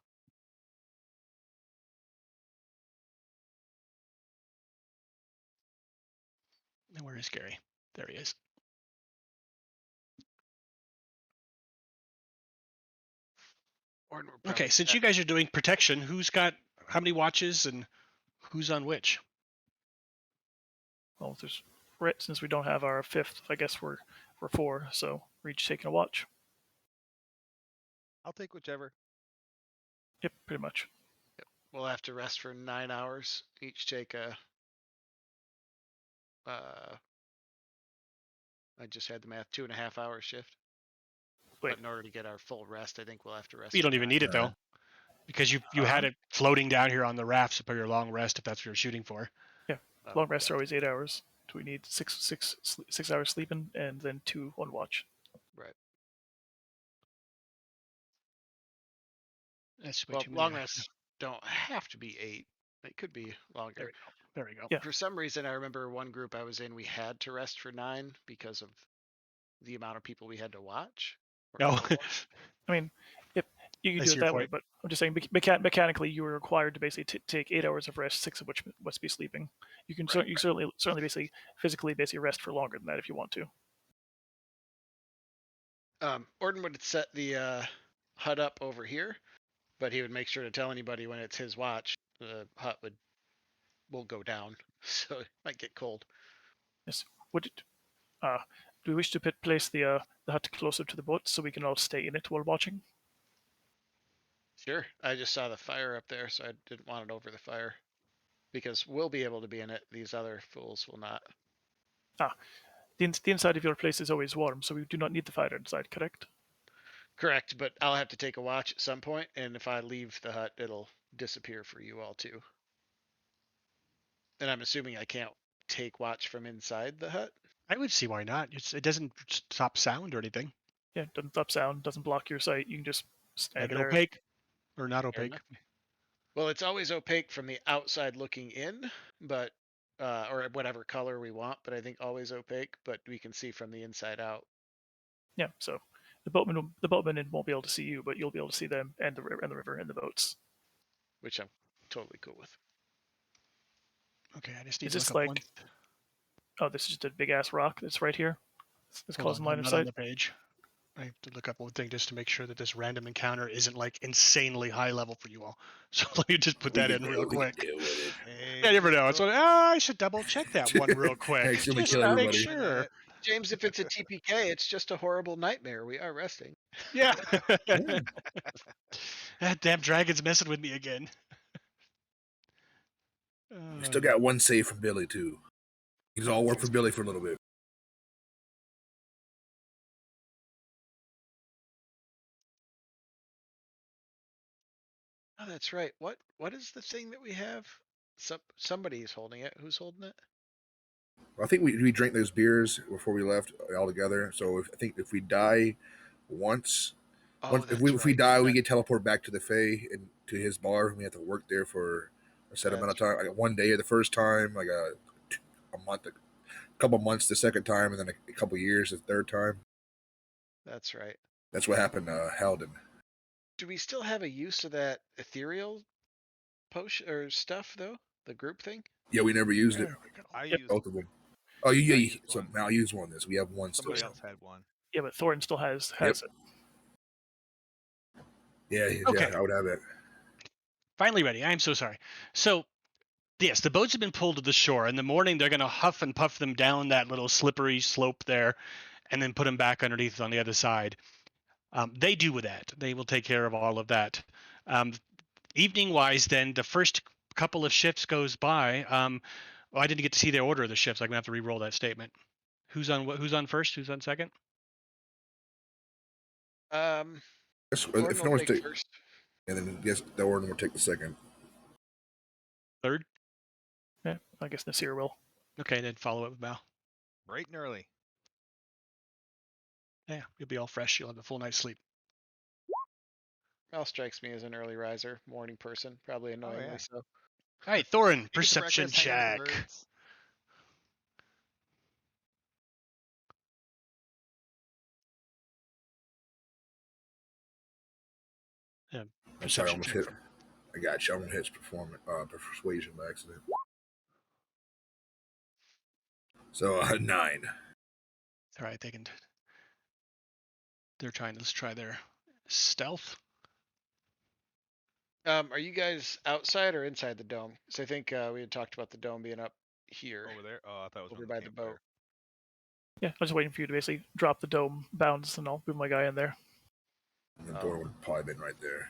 And where is Gary? There he is. Orden, Okay, since you guys are doing protection, who's got how many watches and who's on which? well, there's since we don't have our fifth, I guess we're four, so we're each taking a watch. I'll take whichever. Yep, pretty much. We'll have to rest for 9 hours. Each take a. I just had the math, 2.5 hour shift. Wait. But in order to get our full rest, I think we'll have to rest. You don't even need it though, because you had it floating down here on the rafts for your long rest if that's what you're shooting for. Yeah, long rests are always 8 hours. Do we need 6 hours sleeping and then 2 on watch? Right. That's well, long rests don't have to be 8. It could be longer. There we go. Yeah. For some reason, I remember one group I was in, we had to rest for 9 because of the amount of people we had to watch. No. I mean, you can do it that way, but I'm just saying mechanically you were required to basically take 8 hours of rest, 6 of which must be sleeping. You can certainly basically physically rest for longer than that if you want to. Orden would set the hut up over here, but he would make sure to tell anybody when it's his watch. The hut will go down, so it might get cold. Yes. Do we wish to place the hut closer to the boat so we can all stay in it while watching? Sure. I just saw the fire up there, so I didn't want it over the fire. Because we'll be able to be in it. These other fools will not. The inside of your place is always warm, so we do not need the fire inside, correct? Correct, but I'll have to take a watch at some point, and if I leave the hut, it'll disappear for you all too. And I'm assuming I can't take watch from inside the hut? I would see why not. It doesn't stop sound or anything. Yeah, it doesn't stop sound, doesn't block your sight. You can just stand there. Opaque or not opaque? Well, it's always opaque from the outside looking in, but or whatever color we want, but I think always opaque, but we can see from the inside out. Yeah, so the boatmen won't be able to see you, but you'll be able to see them and the river and the boats. Which I'm totally cool with. Okay, I just need to look up one. Oh, this is just a big ass rock that's right here. It's Hold causing on, line I'm of not on sight. the page. I have to look up one thing just to make sure that this random encounter isn't like insanely high level for you all. So let me just put that in real quick. Deal with it. Yeah, you never know. So I should double check that one real quick Accidentally just kill to make everybody. sure. James, if it's a TPK, it's just a horrible nightmare. We are resting. Yeah. Yeah. That damn dragon's messing with me again. We still got one save from Billy too. He's all work for Sounds Billy for a little bit. Oh, that's right. What is the thing that we have? Somebody's holding it. Who's holding it? I think we drank those beers before we left all together. So I think if we die once, Oh, if that's we right. die, we That- get teleported back to the Fae and to his bar. We have to work there for a set amount of That's time. Like 1 day the first time, like a month, a couple months the second time, and then a couple years the third time. That's right. That's what happened to Halden. Do we still have a use of that ethereal potion or stuff though? The group thing? Yeah, we never used it. There we go. I Yep. used Both of them. Oh, I yeah. used So one. now I use one. This we have one still. Somebody else had one. Yeah, but Thornton still has Yep. it. Yeah, Okay. yeah, I would have it. Finally ready. I'm so sorry. So, yes, the boats have been pulled to the shore. In the morning, they're going to huff and puff them down that little slippery slope there and then put them back underneath on the other side. They do with that. They will take care of all of that. Evening-wise, then, the first couple of shifts goes by. I didn't get to see the order of the shifts. I'm going to have to re-roll that statement. Who's on first? Who's on second? If Gordon no will one's take take, first. and then yes, the Warden will take the second. Third? Yeah, I guess Nasir will. Okay, then follow up with Mal. Bright and early. Yeah, you'll be all fresh. You'll have a full night's sleep. Mal strikes me as an early riser, morning person, probably annoyingly yeah. so. All right, Thorin, Eat the perception breakfast, hang out check. with the birds. Yeah, I'm sorry, I perception almost check. hit. I got you. I almost hit persuasion by accident. So 9. All right, they're trying. Let's try their stealth. Are you guys outside or inside the dome? So I think we had talked about the dome being up here, Over there. Oh, I thought it was over on by the the boat. campfire. Yeah, I was just waiting for you to basically drop the dome bounds, and I'll move my guy in there. And the door would have probably been right there.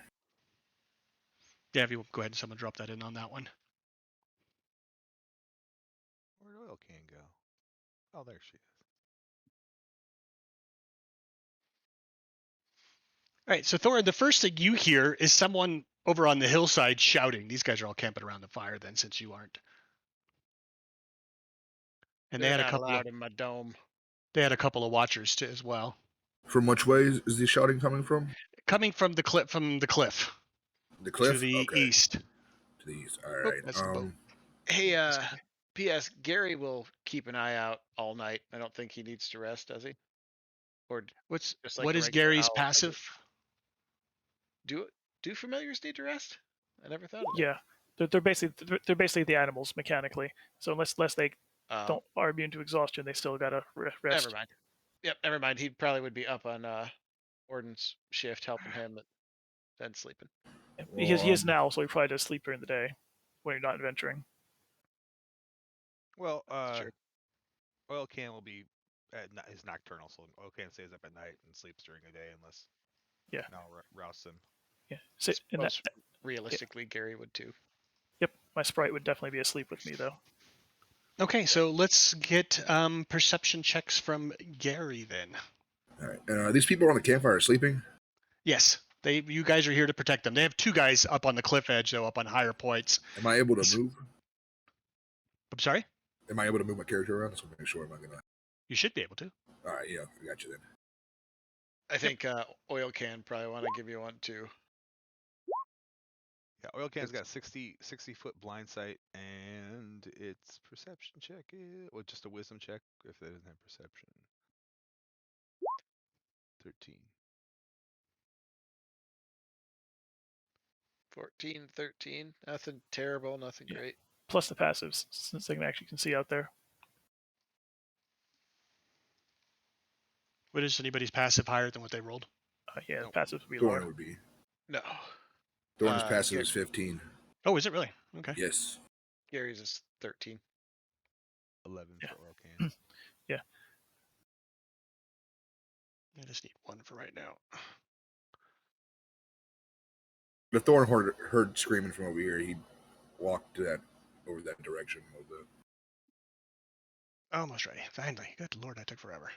Yeah, if you go ahead and someone drop that in on that one. Where'd oil can go? Oh, there she is. All right, so Thorin, the first thing you hear is someone over on the hillside shouting. These guys are all camping around the fire then, since you aren't. And They're not allowed in my dome. They had a couple of watchers too, as well. From which way is the shouting coming from? Coming from the cliff. The cliff To the okay. east. To the east. All right. That's the boat. Hey, P.S. Gary will keep an eye out all night. I don't think he needs to rest, does he? Or just like What a is regular Gary's owl does it. passive? Do familiars need to rest? I never thought of that. Yeah, they're basically the animals mechanically. So unless they don't are immune to exhaustion, they still gotta rest. Never mind. Yep, never mind. He probably would be up on Orden's shift helping him, but then sleeping. He is now, so he probably does sleep during the day when you're not adventuring. Well, Sure. oil can will be is nocturnal, so oil can stays up at night and sleeps during the day unless I'll rouse him. Yeah. So, and Suppose realistically, Gary would too. Yep, my sprite would definitely be asleep with me though. Okay, so let's get perception checks from Gary then. All right. And these people on the campfire sleeping? Yes, you guys are here to protect them. They have two guys up on the cliff edge, though, up on higher points. Am I able to move? I'm sorry? Am I able to move my character around? Just want to make sure I'm not gonna. You should be able to. All right. Yeah, I got you then. I think Oil Can probably want to give you one too. Yeah, oil can's got 60 foot blind sight, and its perception check is just a wisdom check if it doesn't have perception. 13. 14, 13. Nothing terrible, nothing great. Plus the passives, since they can actually see out there. What is anybody's passive higher than what they rolled? Yeah, Nope. passive would be Thorn lower. would be. No. Thorn's passive Gar- is 15. Oh, is it really? Okay. Yes. Gary's is 13. 11 Yeah. for oil can. I just need one for right now. The Thorn heard screaming from over here. He walked over that direction a little bit. Almost ready. Finally. Good lord, that took forever.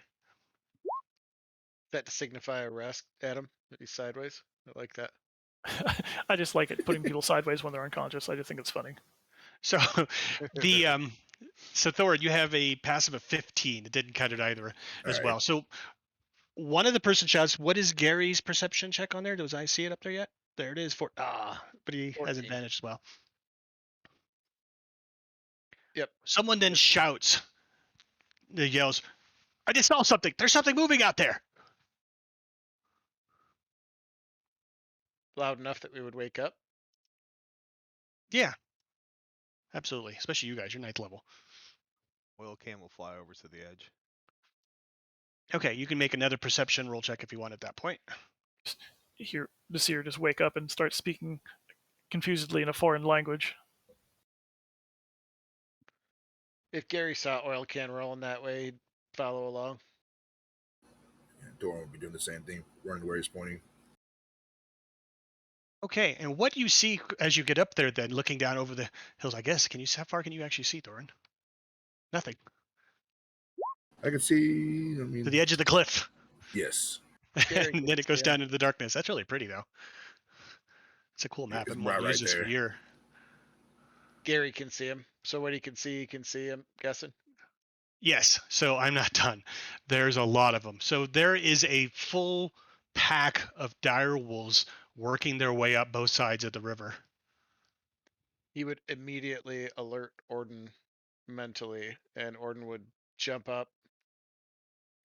That to signify a rest, Adam? That he's sideways? I like that. I just like it putting people sideways when they're unconscious. I just think it's funny. So so Thor, you have a passive of 15. It didn't cut it either as All well. right. So one of the person shouts, "What is Gary's perception check on there? Does I see it up there yet?" There it is. But he has 14. advantage as well. Yep. Someone then shouts, yells, "I just saw something. There's something moving out there." Loud enough that we would wake up. Yeah, absolutely. Especially you guys. You're 9th level. Oil can will fly over to the edge. Okay, you can make another perception roll check if you want at that point. You hear the seer just wake up and start speaking confusedly in a foreign language. If Gary saw oil can rolling that way, he'd follow along. Thorn would be doing the same thing, running where he's pointing. Okay, and what do you see as you get up there then, looking down over the hills? I guess, how far can you actually see, Thorin? Nothing. I can see. I mean, To the edge of the cliff. yes. Gary And then it goes can- down into the darkness. That's really pretty, though. It's a cool map. It's I've wanted to right use this for there. a year. Gary can see him. So what he can see, I'm guessing. Yes, so I'm not done. There's a lot of them. So there is a full pack of dire wolves working their way up both sides of the river. He would immediately alert Orden mentally, and Orden would jump up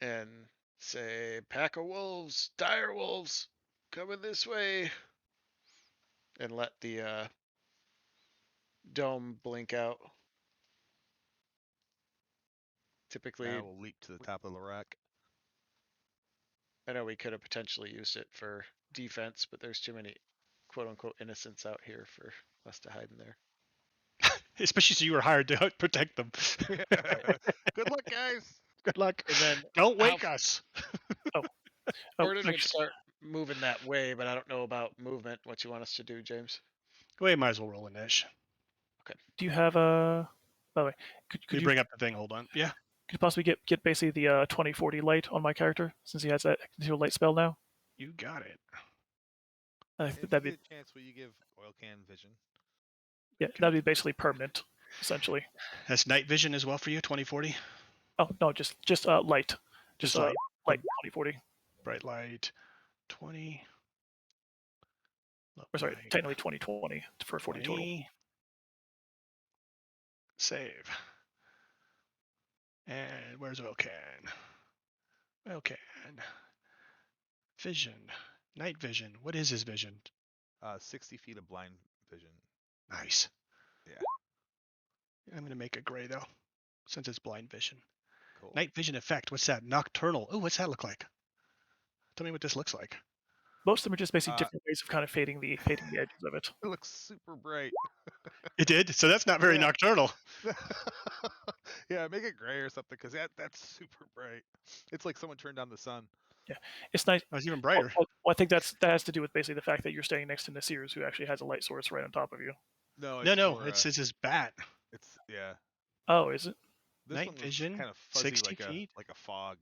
and say, "Pack of wolves, dire wolves, coming this way," and let the dome blink out. Typically, Now we'll leap to the top of the rack. I know we could have potentially used it for defense, but there's too many quote-unquote innocents out here for us to hide in there. Especially so you were hired to protect them. Good luck, guys. Good luck. And then Don't how wake us. Orden would actually, start moving that way, but I don't know about movement. What you want us to do, James? Go ahead, might as well roll a niche. do you have a? By the way, Could could you you bring up the thing? Hold on. Yeah. could you possibly get basically the 2040 light on my character since he has that continual light spell now? You got it. I If think you that'd be get a chance, will you give oil can vision? that'd be basically permanent, essentially. That's night vision as well for you, 2040? Oh no, just light, Just light light. 2040. Bright light, 20. Or sorry, Light, technically 2020 for 40 total. 20. Save. And where's oil can? Oil can. Vision. Night vision. What is his vision? 60 feet of blind vision. Nice. Yeah. I'm going to make it gray, though, since it's blind vision. Cool. Night vision effect. What's that? Nocturnal. Oh, what's that look like? Tell me what this looks like. Most of them are just basically Uh, different ways of kind of fading the edges of it. It looks super bright. It did? So that's not very Yeah. nocturnal. Yeah, make it gray or something, because that's super bright. It's like someone turned on the sun. It's nice. Oh, it's even brighter. Well, I think that has to do with basically the fact that you're standing next to Nasir's, who actually has a light source right on top of you. No, No, for, it's his bat. it's yeah. Oh, is it? This Night one looks vision, kind of fuzzy, 60 like feet? a fog.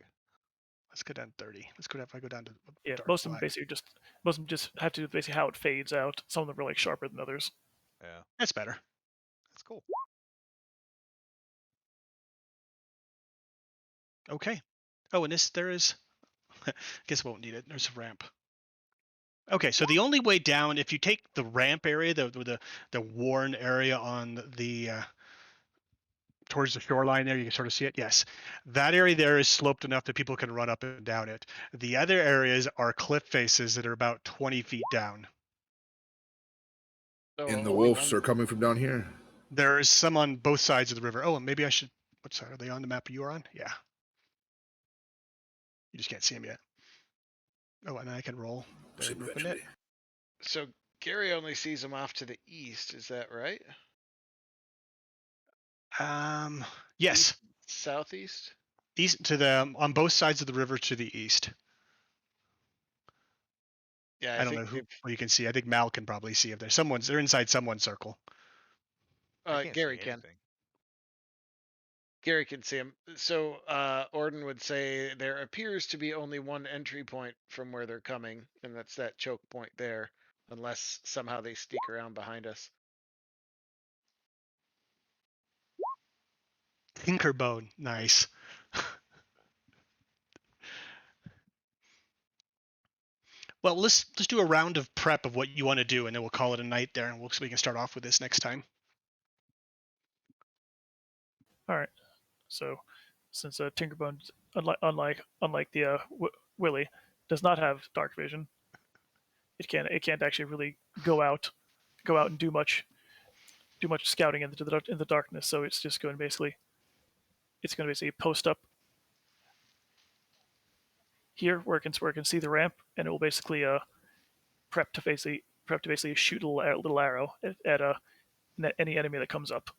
Let's go down 30. Let's go down. If I go down to Yeah, dark most of them black. basically most of them just have to do with basically how it fades out. Some of them are like sharper than others. Yeah, That's better. that's cool. Okay. Oh, and there is. I guess we won't need it. There's a ramp. Okay, so the only way down, if you take the ramp area, the worn area on the towards the shoreline there, you can sort of see it. Yes, that area there is sloped enough that people can run up and down it. The other areas are cliff faces that are about 20 feet down. So And the only wolves one- are coming from down here. There is some on both sides of the river. Oh, and maybe I should. What side are they on the map you are on? Yeah. You just can't see him yet. Oh, and then I can roll. See him There, eventually. So Gary only sees him off to the east. Is that right? Yes. Southeast. East to the on both sides of the river to the east. Yeah, I don't know who you can see. I think Mal can probably see if there's someone's. They're inside someone's circle. I can't Gary see can. anything. Gary can see him. So Orden would say there appears to be only one entry point from where they're coming, and that's that choke point there, unless somehow they sneak around behind us. Tinkerbone, nice. Well, let's do a round of prep of what you want to do, and then we'll call it a night there, and we can start off with this next time. All right. So, since Tinkerbone, unlike the Willy, does not have dark vision, it can't actually really go out and do much scouting in the darkness. So it's just going to basically post up here where it can see the ramp, and it will basically prep to basically shoot a little arrow at any enemy that comes up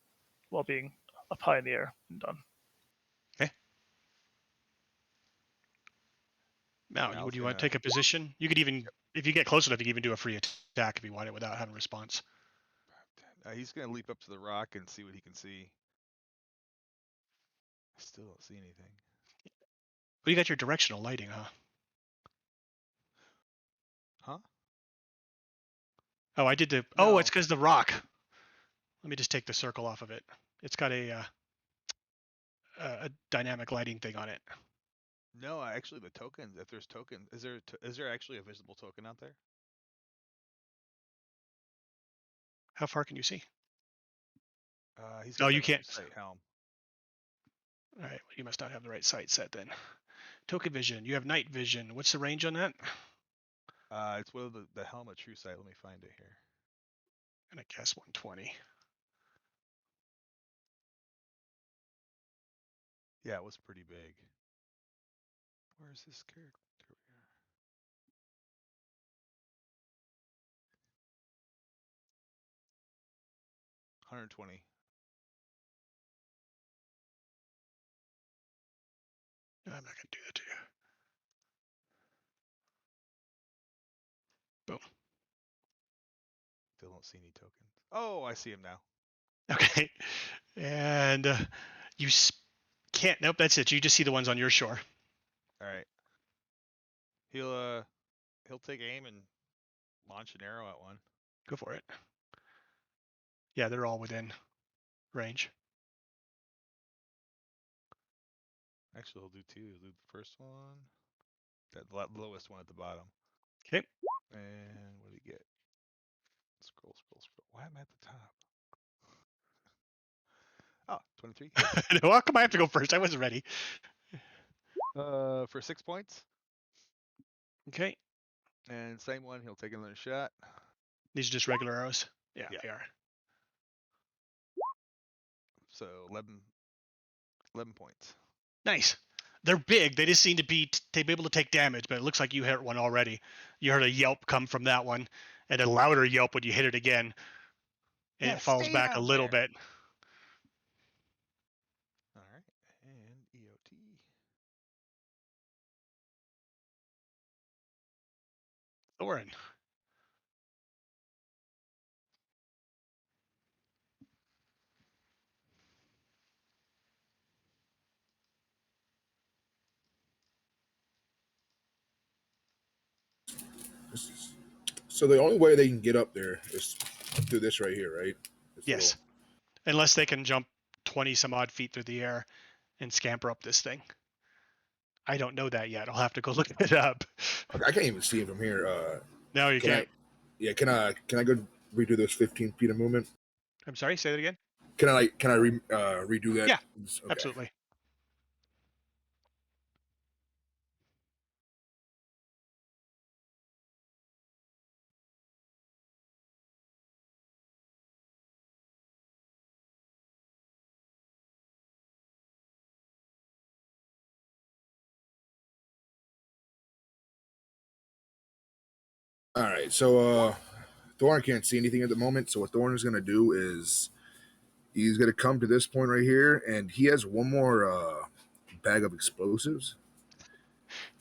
while being up high in the air and done. Okay. Now, would you want to take a position? You could even, if you get close enough, you can even do a free attack if you want it without having a response. He's going to leap up to the rock and see what he can see. I still don't see anything. Well, you got your directional lighting, huh? Huh? Oh, I did the. No. Oh, it's because the rock. Let me just take the circle off of it. It's got a dynamic lighting thing on it. No, actually, the tokens. If there's tokens, is there actually a visible token out there? How far can you see? He's No, got you that true can't. sight helm. All right, well, you must not have the right sight set then. Token vision. You have night vision. What's the range on that? It's with the helm of true sight. Let me find it here. And I guess 120. Yeah, it was pretty big. Where's this character? 120. No, I'm not going to do that to you. Boom. Still don't see any tokens. Oh, I see him now. Okay. And you can't. Nope, that's it. You just see the ones on your shore. All right. He'll take aim and launch an arrow at one. Go for it. Yeah, they're all within range. Actually, he'll do two. He'll do the first one, that lowest one at the bottom. Okay. And what do you get? Scroll. Why am I at the top? Oh, 23. No, how come I have to go first? I wasn't ready. For 6 points. Okay. And same one, he'll take another shot. These are just regular arrows? Yeah, they are. So 11 points. Nice. They're big. They just seem to be able to take damage, but it looks like you hit one already. You heard a yelp come from that one, and a louder yelp when you hit it again. And it falls back a little bit. All right. And EOT. Thorin. So the only way they can get up there is through this right here, right? This Yes. little... Unless they can jump 20 some odd feet through the air and scamper up this thing. I don't know that yet. I'll have to go look it up. I can't even see him from here. No, you can't. Can I go redo those 15 feet of movement? I'm sorry, say that again? Can I redo that? Yeah, Okay. absolutely. All right, so Thorn can't see anything at the moment. So what Thorn is going to do is he's going to come to this point right here, and he has one more bag of explosives,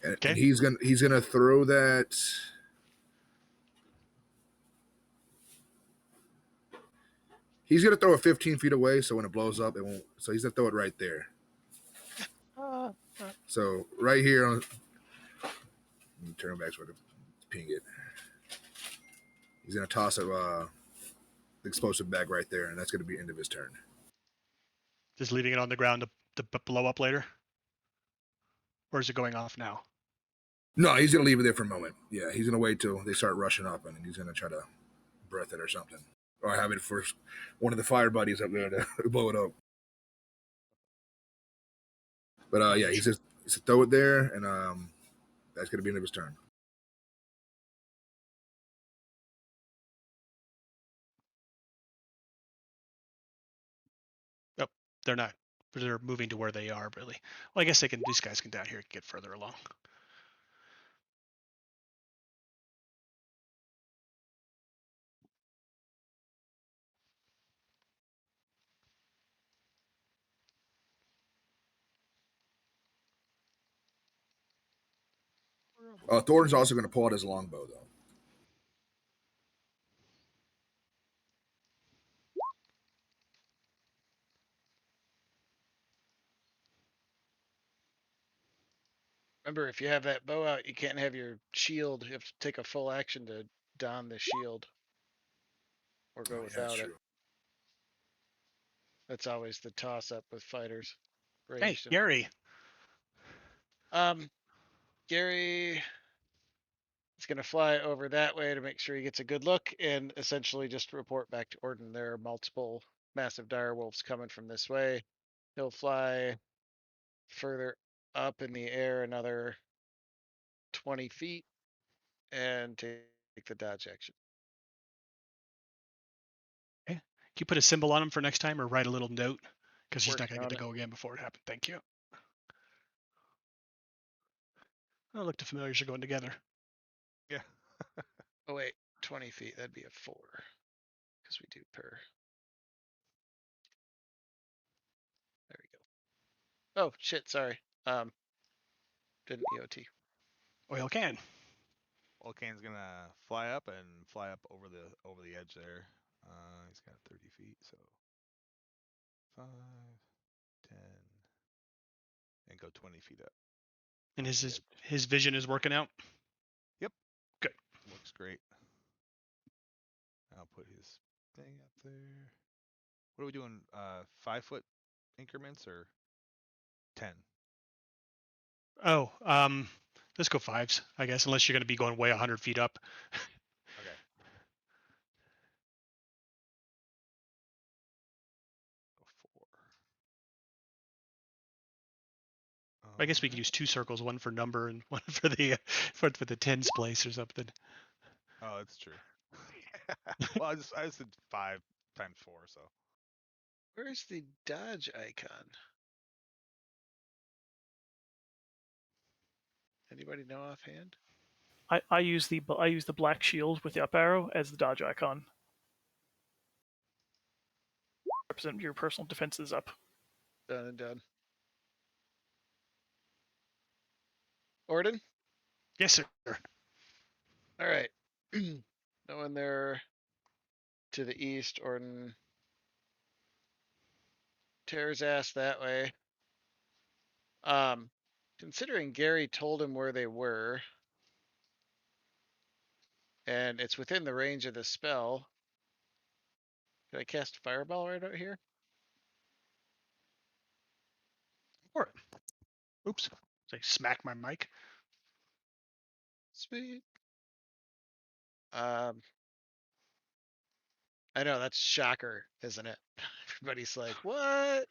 and Okay. he's gonna throw that. He's gonna throw it 15 feet away, so when it blows up, it won't. So he's gonna throw it right there. So right here on. Let me turn back so I can ping it. He's gonna toss it. The explosive bag right there, and that's going to be the end of his turn. Just leaving it on the ground to blow up later? Or is it going off now? No, he's going to leave it there for a moment. Yeah, he's going to wait till they start rushing up, and he's going to try to breath it or something. Or have it for one of the fire buddies up there to blow it up. But yeah, he's to throw it there, and that's going to be the end of his turn. Nope, they're not. They're moving to where they are, really. Well, I guess they can. These guys can down here get further along. Thornton's also going to pull out his longbow, though. Remember, if you have that bow out, you can't have your shield. You have to take a full action to don the shield or go without it. That's always the toss-up with fighters. Hey, Gary. Gary is going to fly over that way to make sure he gets a good look and essentially just report back to Orden. There are multiple massive dire wolves coming from this way. He'll fly further up in the air another 20 feet and take the dodge action. Okay. Can you put a symbol on him for next time or write a little note? Because he's not Working going to get on to it. go again before it happened. Thank you. Oh, look, the familiars are going together. Yeah. Oh, wait. 20 feet. That'd be a 4. Because we do per. There we go. Oh, shit. Sorry. Didn't EOT. Oil can. Volcane's gonna fly up over the edge there. He's got 30 feet, so 5, 10, and go 20 feet up. And his vision is working out? Yep. Good. Looks great. I'll put his thing up there. What are we doing? 5-foot increments or 10? Oh, let's go 5s, I guess, unless you're going to be going way 100 feet up. Okay. Go 4. I guess we could use 2 circles, one for number and one for the for the tens place or something. Oh, that's true. Well, I just did 5 times 4, so. Where's the dodge icon? Anybody know offhand? I use the black shield with the up arrow as the dodge icon. Represent your personal defenses up. Done and done. Orden? Yes, sir. All right. Knowing they're to the east, Orden tears ass that way. Considering Gary told him where they were, and it's within the range of the spell, can I cast Fireball right out here? Or, oops, I smack my mic. Sweet. I know that's shocker, isn't it? Everybody's like, "What?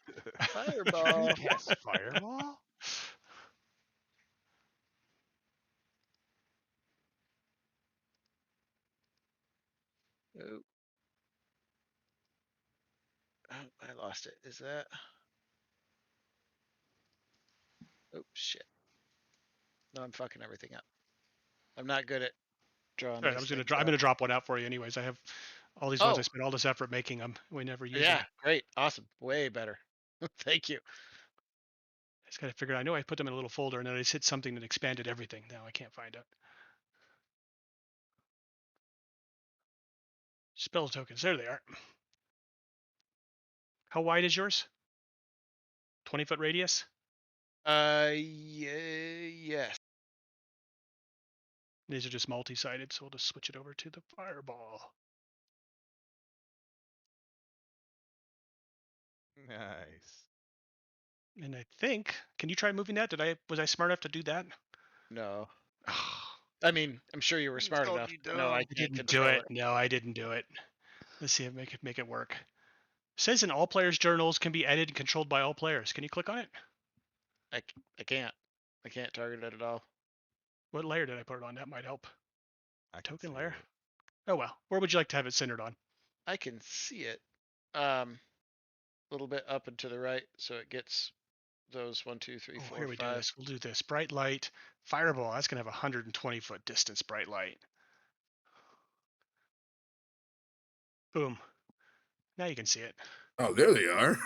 Fireball?" Yes, fireball. Oh, I lost it. Is that? Oh shit! No, I'm fucking everything up. I'm not good at drawing Right, these I'm things gonna out. drop one out for you anyways. I have all these ones. I Oh, spent all this effort making them. We never use yeah, them. great, awesome, way better. Thank you. I just gotta figure. I know I put them in a little folder, and then I just hit something that expanded everything. Now I can't find it. Spell tokens. There they are. How wide is yours? 20-foot radius. Yes. These are just multi-sided, so we'll just switch it over to the fireball. Nice. And I think, can you try moving that? Was I smart enough to do that? No. I I mean, I'm sure you were Please smart don't enough. be But no, I dumb. can't didn't do control it. it. No, I didn't do it. Let's see if make it work. It says in all players' journals can be edited and controlled by all players. Can you click on it? I can't. I can't target it at all. What layer did I put it on? That might help. I can Token see layer. it. Oh well. Where would you like to have it centered on? I can see it. A little bit up and to the right, so it gets those 1, 2, 3, Oh, 4, here we do 5. this. We'll do this. Bright light. Fireball. That's gonna have 120-foot distance. Bright light. Boom. Now you can see it. Oh, there they are.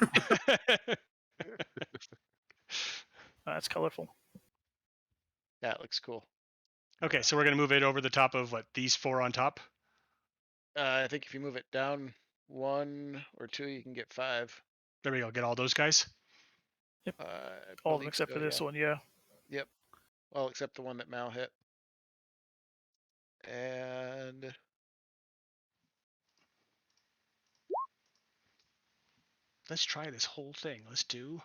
That's colorful. That looks cool. Okay, so we're gonna move it over the top of what, these 4 on top? I think if you move it down 1 or 2, you can get 5. There we go. Get all those guys. I All of them believe except so, for this yeah. one, yeah. Yep. Well, except the one that Mal hit. And Let's try this whole thing. Let's do.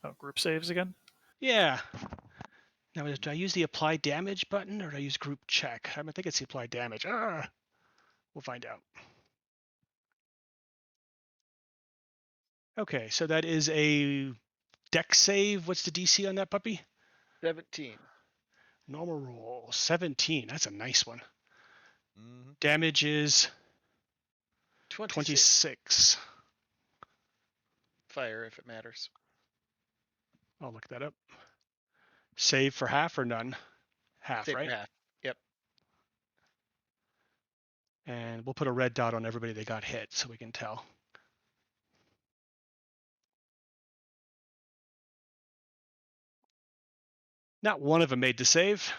Oh, group saves again. Yeah. Now, do I use the apply damage button or do I use group check? I think it's the apply damage. We'll find out. Okay, so that is a deck save. What's the DC on that puppy? 17. Normal roll 17. That's a nice one. Mm-hmm. Damage is 26. 26. Fire if it matters. I'll look that up. Save for half or none? Half, Save right? for half. Yep. And we'll put a red dot on everybody that got hit so we can tell. Not one of them made the save.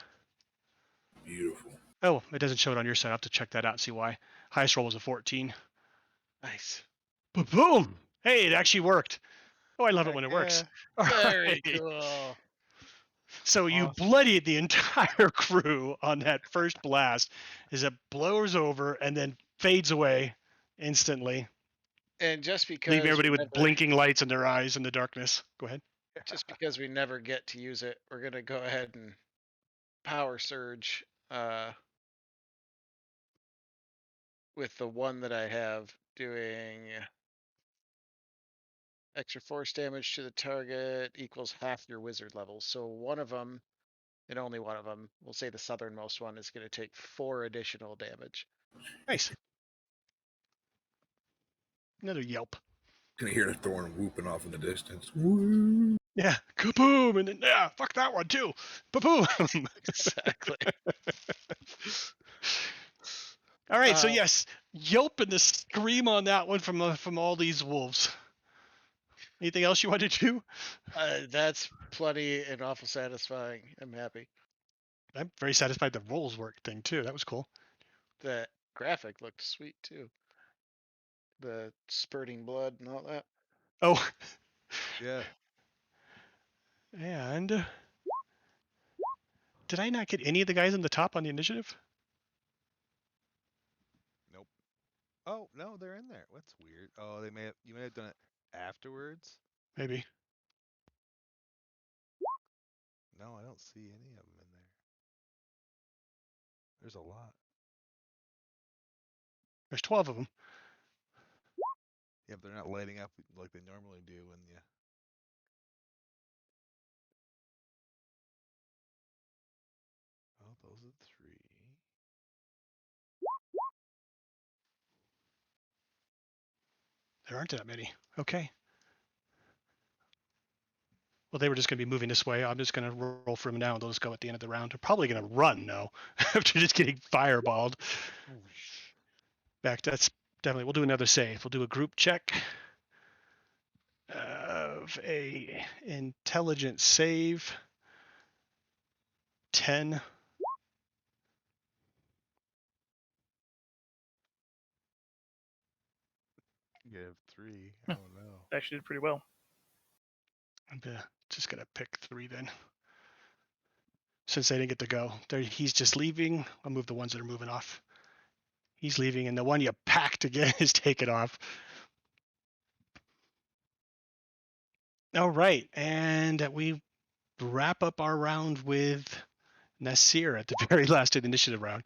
Beautiful. Oh, it doesn't show it on your side. I'll have to check that out and see why. Highest roll was a 14. Nice. Boom! Hey, it actually worked. Oh, I love it Heck when it yeah. works. All Very right. cool. So you Awesome. bloodied the entire crew on that first blast as it blows over and then fades away instantly, And just because leaving everybody we with blinking lights in their eyes in the darkness. Go ahead. because we never get to use it, we're gonna go ahead and power surge with the one that I have doing extra force damage to the target equals half your wizard level. So one of them, and only one of them, we'll say the southernmost one, is going to take 4 additional damage. Nice. Another yelp. Gonna hear the thorn whooping off in the distance. Woo! Yeah, kaboom, and then fuck that one too. Kaboom. Exactly. All right, so yes, yelp and the scream on that one from all these wolves. Anything else you want to do? That's plenty and awful satisfying. I'm happy. I'm very satisfied the rolls work thing too. That was cool. The graphic looked sweet too. The spurting blood and all that. Oh, Yeah. and did I not get any of the guys on the top on the initiative? Nope. Oh no, they're in there. That's weird. Oh, you may have done it afterwards. Maybe. No, I don't see any of them in there. There's a lot. There's 12 of them. Yeah, but they're not lighting up like they normally do when you. Oh, those are 3. There aren't that many. Okay. Well, they were just going to be moving this way. I'm just going to roll for them now, and they'll just go at the end of the round. They're probably going to run, though, after just getting fireballed. That's definitely. We'll do another save. We'll do a group check of a intelligence save. 10. You have 3. Oh no. Actually did pretty well. I'm just going to pick 3 then. Since they didn't get to go. He's just leaving. I'll move the ones that are moving off. He's leaving, and the one you packed again is taken off. All right, and we wrap up our round with Nasir at the very last initiative round.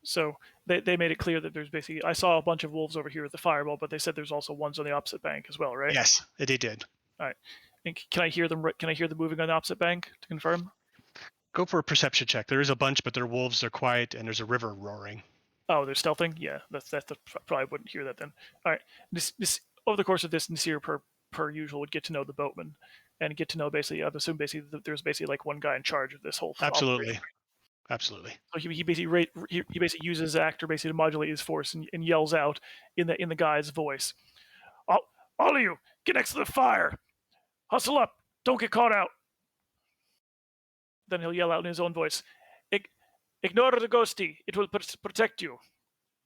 So they made it clear that there's basically, I saw a bunch of wolves over here at the fireball, but they said there's also ones on the opposite bank as well, right? Yes, they did. All right. And can I hear them? Can I hear them moving on the opposite bank to confirm? Go for a perception check. There is a bunch, but they're wolves. They're quiet, and there's a river roaring. Oh, they're stealthing. Yeah, that's probably wouldn't hear that then. All right. This over the course of this, Nasir per usual would get to know the boatman, and get to know basically. I've assumed basically that there's basically like one guy in charge of this whole. Absolutely. Operation. Absolutely. So he basically uses his actor basically to modulate his force and yells out in the guy's voice, all of you, get next to the fire, hustle up, don't get caught out. Then he'll yell out in his own voice, ignore the ghosty, it will protect you.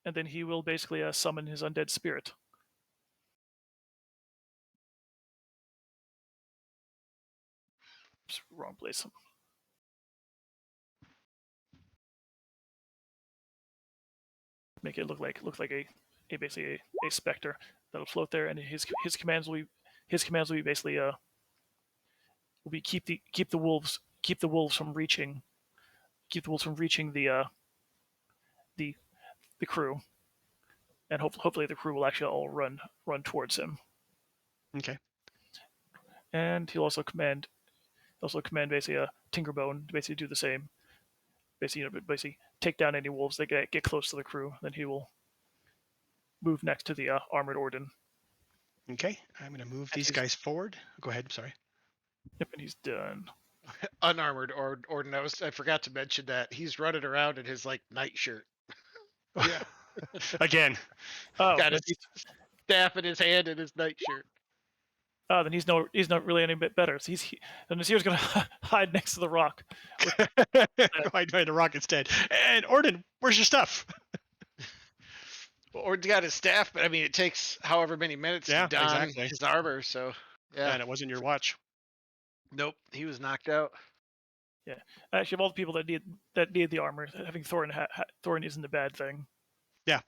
And then he will basically summon his undead spirit. Oops, wrong place. Make it look like basically a specter that'll float there, and his commands will be basically will be keep the wolves from reaching the crew, and hopefully the crew will actually all run towards him. Okay. And he'll also command basically a Tinkerbone to basically do the same. Basically take down any wolves that get close to the crew. Then he will move next to the armored Orden. Okay, I'm going to move these guys forward. Go ahead. I'm sorry. Yep, and he's done. Unarmored Orden. I forgot to mention that he's running around in his like nightshirt. Yeah. Again. Oh, Got his staff in his hand and his nightshirt. Oh, then he's not really any bit better. So Nasir's gonna hide next to the rock. Hide behind a rock instead. And Orden, where's your stuff? Well, Orden's got his staff, but I mean, it takes however many minutes to don his armor. So yeah. And it wasn't your watch. Nope, he was knocked out. Yeah, actually, of all the people that need the armor, having Thorin isn't a bad thing. Yeah.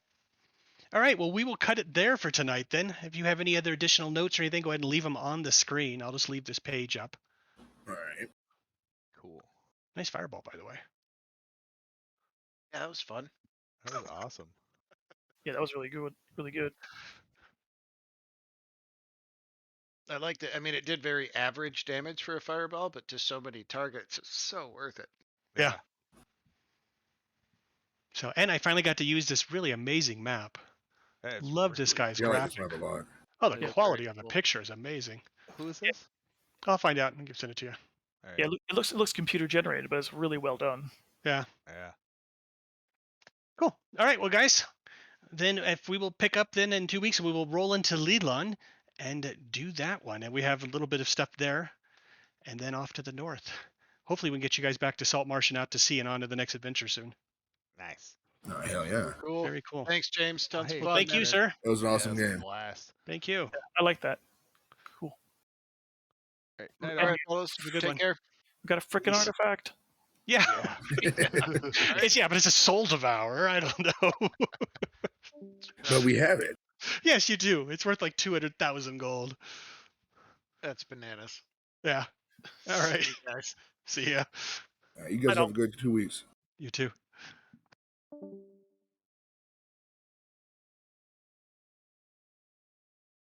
All right, well, we will cut it there for tonight then. If you have any other additional notes or anything, go ahead and leave them on the screen. I'll just leave this page up. All right. Cool. Nice fireball, by the way. Yeah, that was fun. That was awesome. Yeah, that was really good. Really good. I liked it. I mean, it did very average damage for a fireball, but to so many targets, it's so worth it. Yeah. So, and I finally got to use this really amazing map. Love this guy's Yeah, I like graphic. this map a lot. Oh, the Yeah, quality very of the cool. picture is amazing. Who is this? I'll find out and send it to you. All right. Yeah, it looks computer generated, but it's really well done. Yeah. Yeah. Cool. All right, well, guys, then if we will pick up then in 2 weeks, we will roll into Leilon and do that one. And we have a little bit of stuff there and then off to the north. Hopefully we can get you guys back to Saltmarsh and out to sea and on to the next adventure soon. Nice. Oh, hell yeah. Cool. Very cool. Thanks, James. Tons Hey, of Well, fun. thank you, sir. That was an awesome Yeah, it was a game. blast. Thank you. I like that. Cool. All right. All Night, All all. right, fellas. It's a good Take one. care. We got a freaking artifact. Yeah. Yeah. But it's a soul devourer. I don't know. But we have it. Yes, you do. It's worth like 200,000 gold. That's bananas. Yeah. All right. See you guys. See ya. You guys have a good 2 weeks. You too.